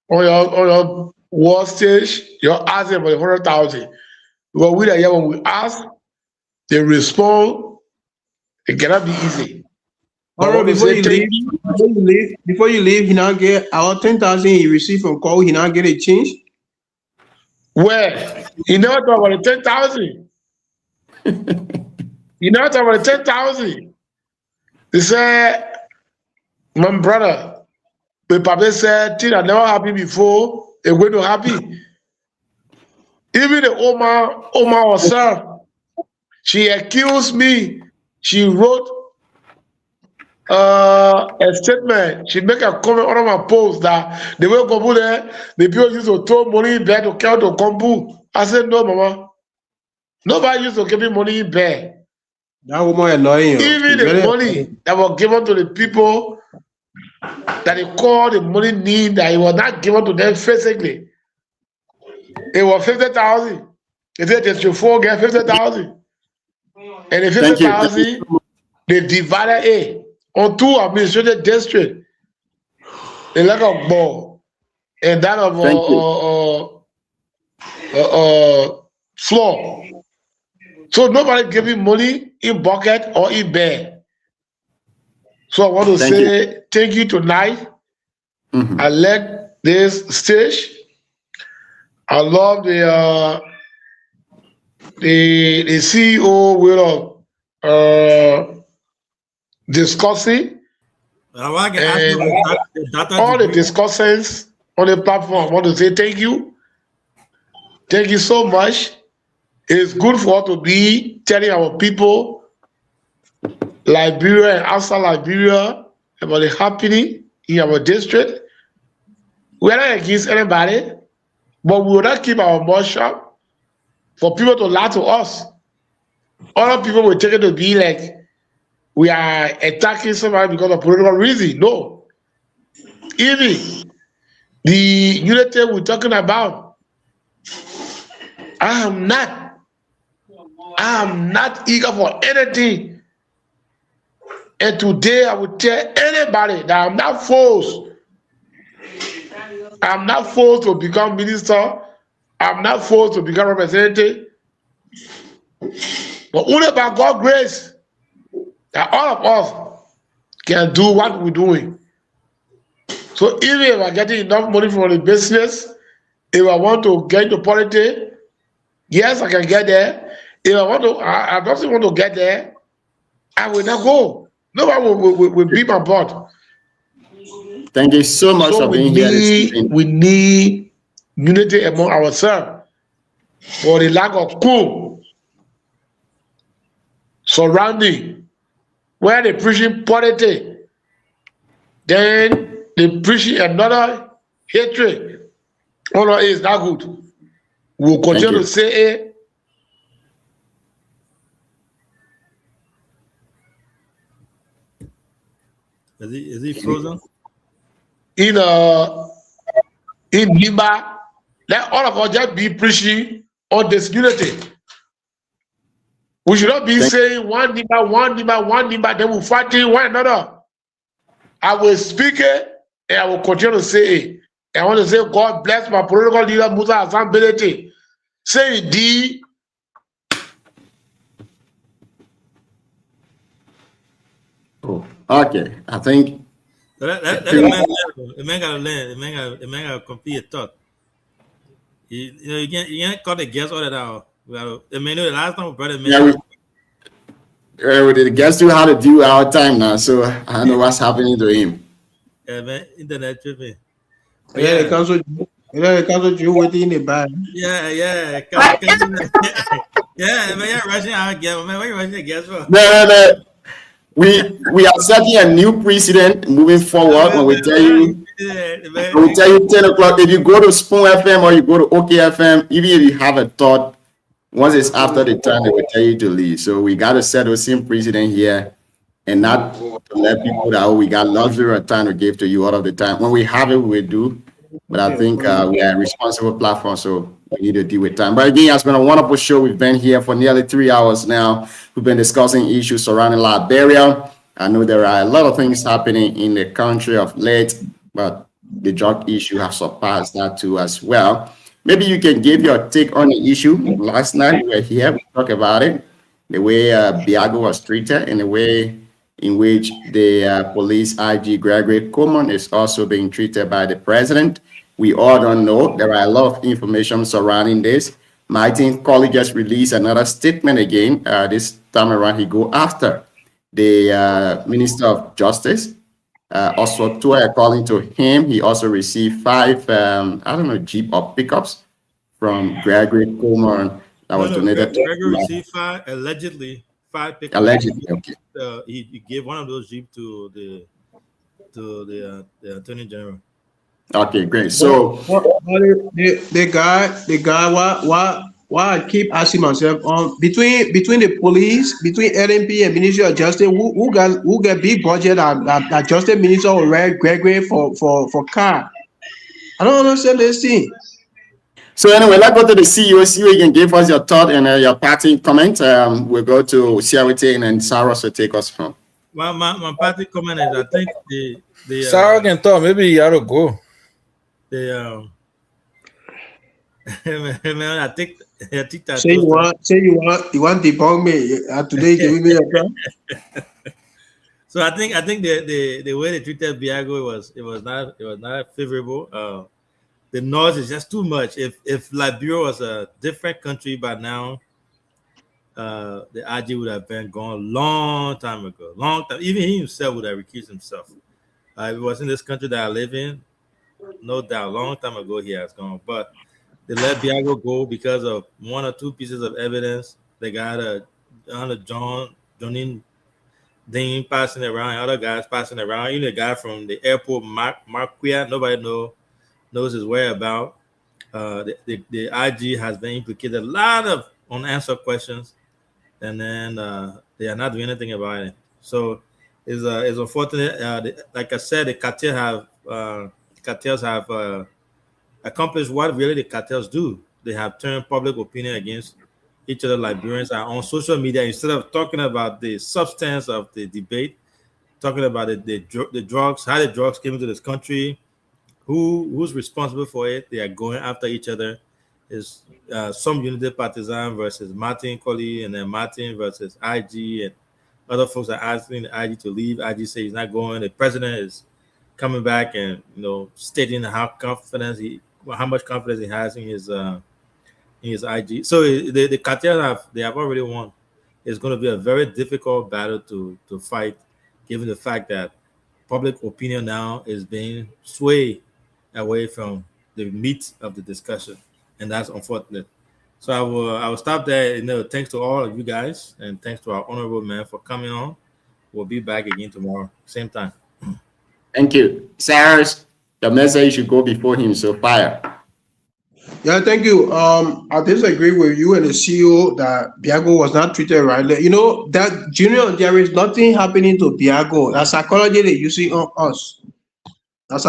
on your war stage, you're asking for the 100,000. Because we are here when we ask, they respond. It cannot be easy. Alright, before you leave, he now get our 10,000 he received from call. He now get a change. Where he never talk about the 10,000. He never talk about the 10,000. He said, my brother, the papa said, things that never happened before, they're going to happen. Even the Oma herself, she accused me. She wrote a statement. She make a comment on my post that the way Kombu there, the people used to throw money in bed to count to Kombu. I said, no, mama. Nobody used to give me money in bed. That woman annoying. Even the money that was given to the people that they call the money need, that it was not given to them physically. It was 50,000. They said they should get 50,000. And the 50,000, they divided it on 2 administrative districts. The lack of ball and that of floor. So nobody giving money in bucket or in bed. So I want to say thank you tonight. I like this stage. I love the CEO will discussing and all the discussions on the platform. I want to say thank you. Thank you so much. It's good for us to be telling our people, Liberia and outside Liberia, about the happening in our district. We're not against anybody, but we will not keep our mouth shut for people to lie to us. Other people will take it to be like we are attacking somebody because of political reason. No. Even the unity we're talking about, I am not eager for anything. And today I will tell anybody that I'm not forced. I'm not forced to become minister. I'm not forced to become representative. But only by God's grace that all of us can do what we're doing. So even if I'm getting enough money from the business, if I want to get into politics, yes, I can get there. If I don't want to get there, I will not go. Nobody will beat my butt. Thank you so much for being here this evening. We need unity among ourselves. For the lack of cool surrounding where they preaching politics, then they preaching another hatred. Oh no, it's not good. We'll continue to say it. Is he frozen? In in Nimba. Let all of us just be preaching on this unity. We should not be saying one Nimba, then we're fighting one another. I will speak it and I will continue to say it. I want to say, God bless my political leader, Musa Hassan Belete. Say D. Oh, okay. I think So the man gotta learn. The man gotta complete a thought. You can't cut the guess all that out. The man know the last time brother man. The guest still how to do our time now, so I know what's happening to him. Yeah, man, internet tripping. Yeah, the council you waiting in the back. Yeah. Yeah, man, you're rushing out again. Man, why you rushing the guest for? No. We are setting a new precedent moving forward when we tell you 10 o'clock. If you go to Spoon FM or you go to OK FM, even if you have a thought, once it's after the time, they will tell you to leave. So we got to set the same precedent here and not to let people that we got luxury of time to give to you all of the time. When we have it, we do. But I think we are a responsible platform, so we need to deal with time. But again, it's been a wonderful show. We've been here for nearly 3 hours now. We've been discussing issues surrounding Liberia. I know there are a lot of things happening in the country of late, but the drug issue has surpassed that too as well. Maybe you can give your take on the issue. Last night we were here, we talked about it, the way Biago was treated and the way in which the police IG Gregory Coleman is also being treated by the president. We all don't know. There are a lot of information surrounding this. Martin Colley just released another statement again. This time around, he go after the Minister of Justice. Also, according to him, he also received 5, Jeep or pickups from Gregory Coleman that was donated to Gregory received 5, allegedly 5 pickups. Allegedly, okay. He gave one of those Jeep to the Attorney General. Okay, great. So the guy, why I keep asking myself between the police, between LMP and Ministry of Justice, who get big budget that Justice Minister or Gregory for car? I don't understand this thing. So anyway, let's go to the CEO. CEO, you can give us your thought and your parting comment. We'll go to Siawite and then Sarah will take us home. My parting comment is I think the Sarah can talk. Maybe you ought to go. Man, I think that. Say you want to debunk me today. Give me your time. So I think the way they treated Biago it was not favorable. The noise is just too much. If Liberia was a different country by now, the IG would have been gone long time ago. Long time. Even he himself would have recused himself. If it was in this country that I live in, no doubt, long time ago he has gone. But they let Biago go because of 1 or 2 pieces of evidence. They got Johnny Dean passing around, other guys passing around. Even the guy from the airport, Marquia, nobody knows his whereabouts. The IG has been implicated a lot of unanswered questions, and then they are not doing anything about it. So it's unfortunate. Like I said, the cartels have accomplished what really the cartels do. They have turned public opinion against each other. Liberians are on social media, instead of talking about the substance of the debate, talking about the drugs, how the drugs came into this country, who's responsible for it. They are going after each other. Is some Unity partisan versus Martin Colley, and then Martin versus IG, and other folks are asking the IG to leave. IG says he's not going. The president is coming back and stating how much confidence he has in his IG. So the cartel have already won. It's going to be a very difficult battle to fight, given the fact that public opinion now is being swayed away from the meat of the discussion, and that's unfortunate. So I will stop there. Thanks to all of you guys, and thanks to our honorable man for coming on. We'll be back again tomorrow, same time. Thank you. Cyrus, the message should go before him, so fire. Yeah, thank you. I disagree with you and the CEO that Biago was not treated rightly. That Junior, there is nothing happening to Biago. That's psychology they're using on us. That's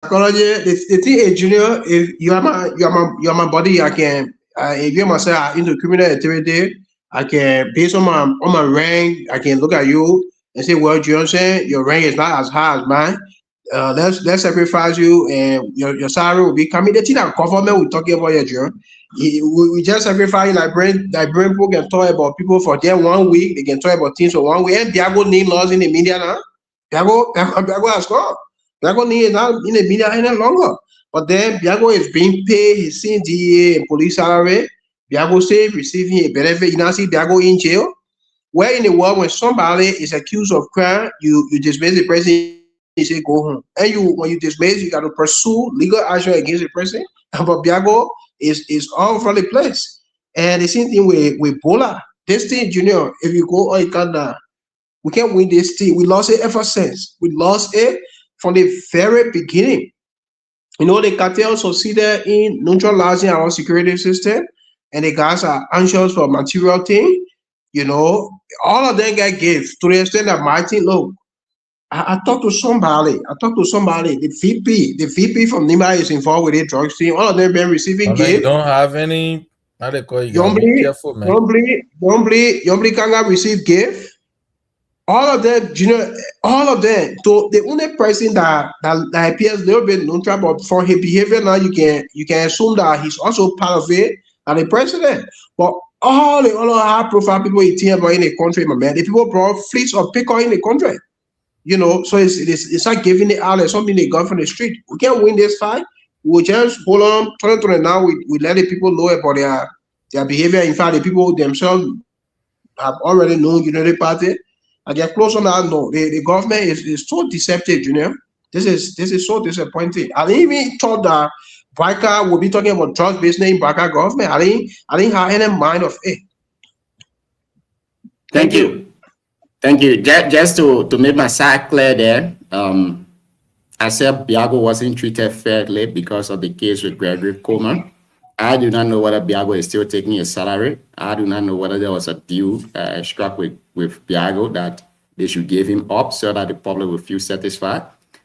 the thing is, Junior, if you're my buddy, I can. If you myself into criminal activity, I can based on my rank, I can look at you and say, well, Johnson, your rank is not as high as mine. Let's sacrifice you, and your salary will be coming. The thing that government we're talking about here, John. We just sacrifice like brain people can talk about people for their 1 week. They can talk about things for 1 week. And Biago need laws in the media now. Biago has gone. Biago need is not in the media any longer. But then Biago is being paid his CDA and police salary. Biago say receiving a benefit. You now see Biago in jail. Where in the world when somebody is accused of crime, you dismiss the person, you say go home. And when you dismiss, you got to pursue legal action against the person. But Biago is all over the place. And the same thing with Bola. This thing, Junior, if you go on Uganda, we can't win this thing. We lost it ever since. We lost it from the very beginning. You know, the cartel succeeded in neutralizing our security system, and the guys are anxious for material thing. You know, all of them get gifts to the extent that my team, look, I talked to somebody. The VP from Nima is involved with the drugs team. All of them been receiving gifts. You don't have any. How they call you? Yombli Kanga received gift. All of them, Junior, all of them. So the only person that appears a little bit neutral, but for his behavior now, you can assume that he's also part of it, and the president. But all the other high-profile people in the country, my man, the people brought fleets of picker in the country. You know, so it's like giving it out as something they got from the street. We can't win this fight. We'll just hold on. 2020 now, we let the people know about their behavior. In fact, the people themselves have already known Unity Party. And they're close on that. No, the government is so deceptive, you know. This is so disappointing. I didn't even thought that Baka will be talking about drugs business in Baka government. I didn't have any mind of it. Thank you. Thank you. Just to make my side clear there, I said Biago wasn't treated fairly because of the case with Gregory Coleman. I do not know whether Biago is still taking his salary. I do not know whether there was a deal struck with Biago that they should give him up so that the public will feel satisfied.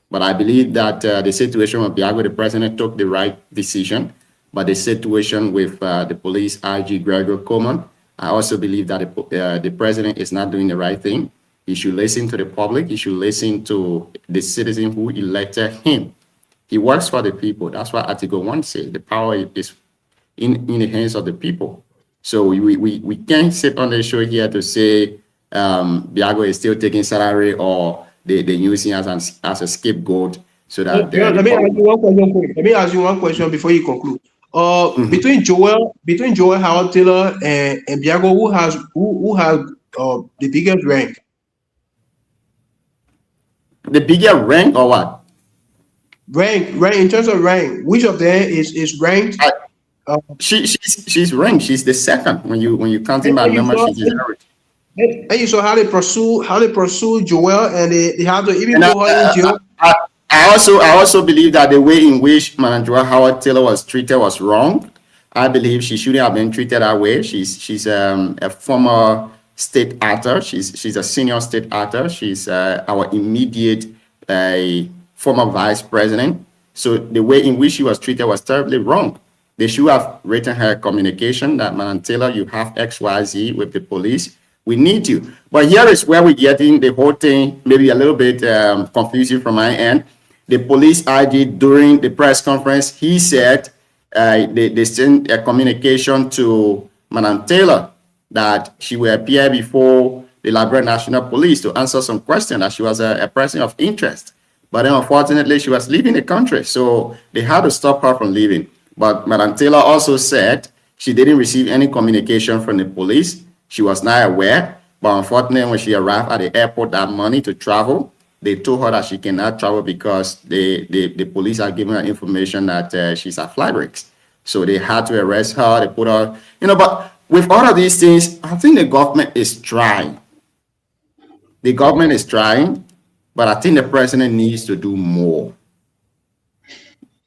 But I believe that the situation with Biago, the president took the right decision. But the situation with the police IG Gregory Coleman, I also believe that the president is not doing the right thing. He should listen to the public. He should listen to the citizen who elected him. He works for the people. That's what Article 1 says. The power is in the hands of the people. So we can't sit on the show here to say Biago is still taking salary or they use him as a scapegoat. So that let me ask you one question quick. Let me ask you one question before you conclude. Between Joel Howard Taylor and Biago, who has the biggest rank? The bigger rank or what? Rank in terms of rank. Which of them is ranked? She's ranked. She's the second when you count him by number. And you saw how they pursue Joel, and they have to even go her in jail. I also believe that the way in which Madam Joel Howard Taylor was treated was wrong. I believe she shouldn't have been treated that way. She's a former state actor. She's a senior state actor. She's our immediate former vice president. So the way in which she was treated was terribly wrong. They should have written her communication that Madam Taylor, you have XYZ with the police. We need you. But here is where we're getting the whole thing maybe a little bit confusing from my end. The police IG during the press conference, he said they sent a communication to Madam Taylor that she will appear before the Liberia National Police to answer some questions, that she was a person of interest. But then unfortunately, she was leaving the country. So they had to stop her from leaving. But Madam Taylor also said she didn't receive any communication from the police. She was not aware. But unfortunately, when she arrived at the airport that morning to travel, they told her that she cannot travel because the police are giving her information that she's at flight risk. So they had to arrest her. They put her, but with all of these things, I think the government is trying. The government is trying, but I think the president needs to do more.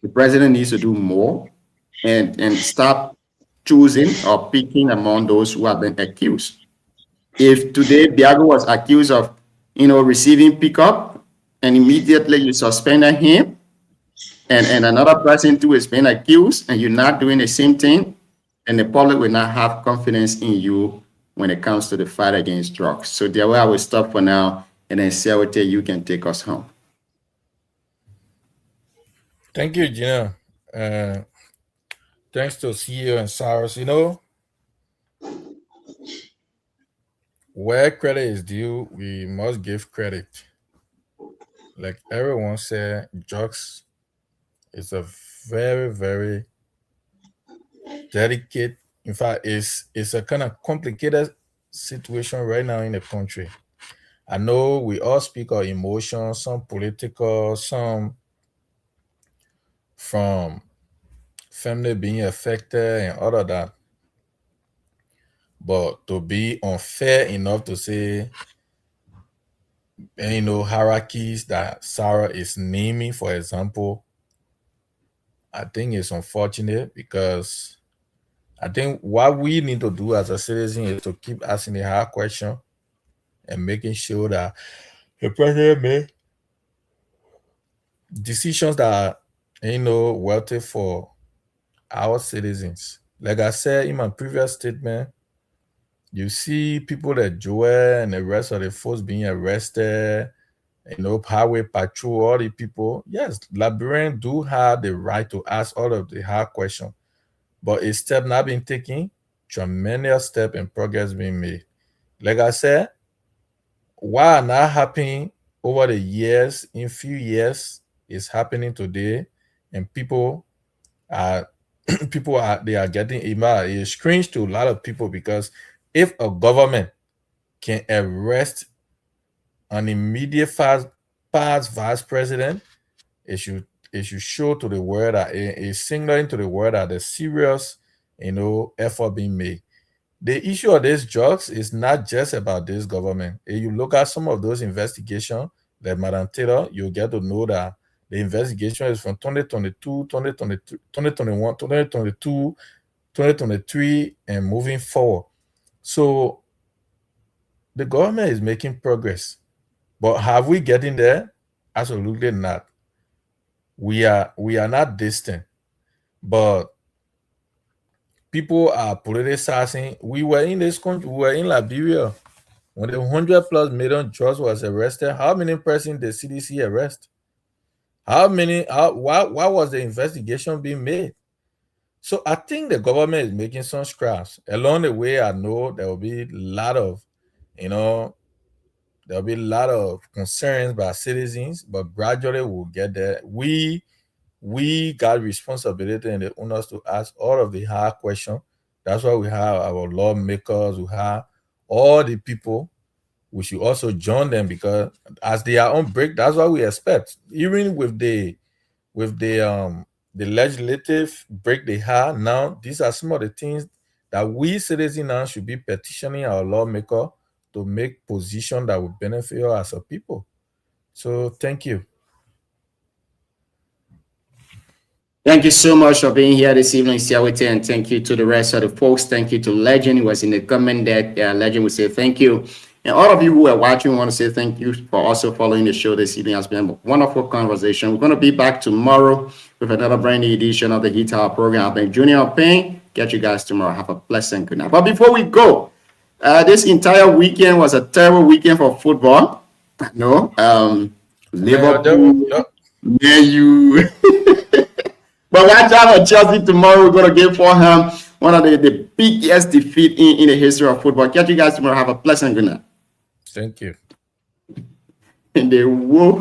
The president needs to do more and stop choosing or picking among those who have been accused. If today Biago was accused of, receiving pickup and immediately you suspended him, and another person too is being accused, and you're not doing the same thing, and the public will not have confidence in you when it comes to the fight against drugs. So there way I will stop for now, and then Siawate, you can take us home. Thank you, Gina. Thanks to CEO and Cyrus. You know, where credit is due, we must give credit. Like everyone said, drugs is a very, very delicate, in fact, it's a kind of complicated situation right now in the country. I know we all speak of emotions, some political, some from family being affected and all of that. But to be unfair enough to say, you know, hierarchies that Sarah is naming, for example, I think it's unfortunate, because I think what we need to do as a citizen is to keep asking the hard question and making sure that the president make decisions that are, you know, wealthy for our citizens. Like I said in my previous statement, you see people like Joel and the rest of the folks being arrested, you know, highway patrol, all the people. Yes, Liberians do have the right to ask all of the hard questions, but a step not being taken, tremendous step and progress being made. Like I said, what not happening over the years, in few years, is happening today, and people are they are getting it's strange to a lot of people, because if a government can arrest an immediate past vice president, it should show to the world that it's signaling to the world that there's serious, you know, effort being made. The issue of these drugs is not just about this government. If you look at some of those investigations, like Madam Taylor, you get to know that the investigation is from 2022, 2023, 2021, 2022, 2023, and moving forward. So the government is making progress, but have we getting there? Absolutely not. We are not distant, but people are politicizing. We were in this country, we were in Liberia when the 100+ million drugs was arrested. How many persons did CDC arrest? How many? Why was the investigation being made? So I think the government is making some scraps along the way. I know there will be a lot of, you know, there'll be a lot of concerns by citizens, but gradually we'll get there. We got responsibility and the owners to ask all of the hard questions. That's why we have our lawmakers, we have all the people. We should also join them, because as they are on break, that's what we expect. Even with the legislative break they have now, these are some of the things that we citizens now should be petitioning our lawmaker to make position that will benefit us as a people. So thank you. Thank you so much for being here this evening, Siawate, and thank you to the rest of the folks. Thank you to Legend, who was in the comment that Legend would say thank you. And all of you who are watching, want to say thank you for also following the show this evening. It's been a wonderful conversation. We're going to be back tomorrow with another brand new edition of the Guitar program. I've been Junior Payne. Get you guys tomorrow. Have a blessed good night. But before we go, this entire weekend was a terrible weekend for football. No, Liverpool, you. But watch out for Chelsea tomorrow. We're going to give Fulham one of the biggest defeat in the history of football. Catch you guys tomorrow. Have a pleasant good night. Thank you. And they will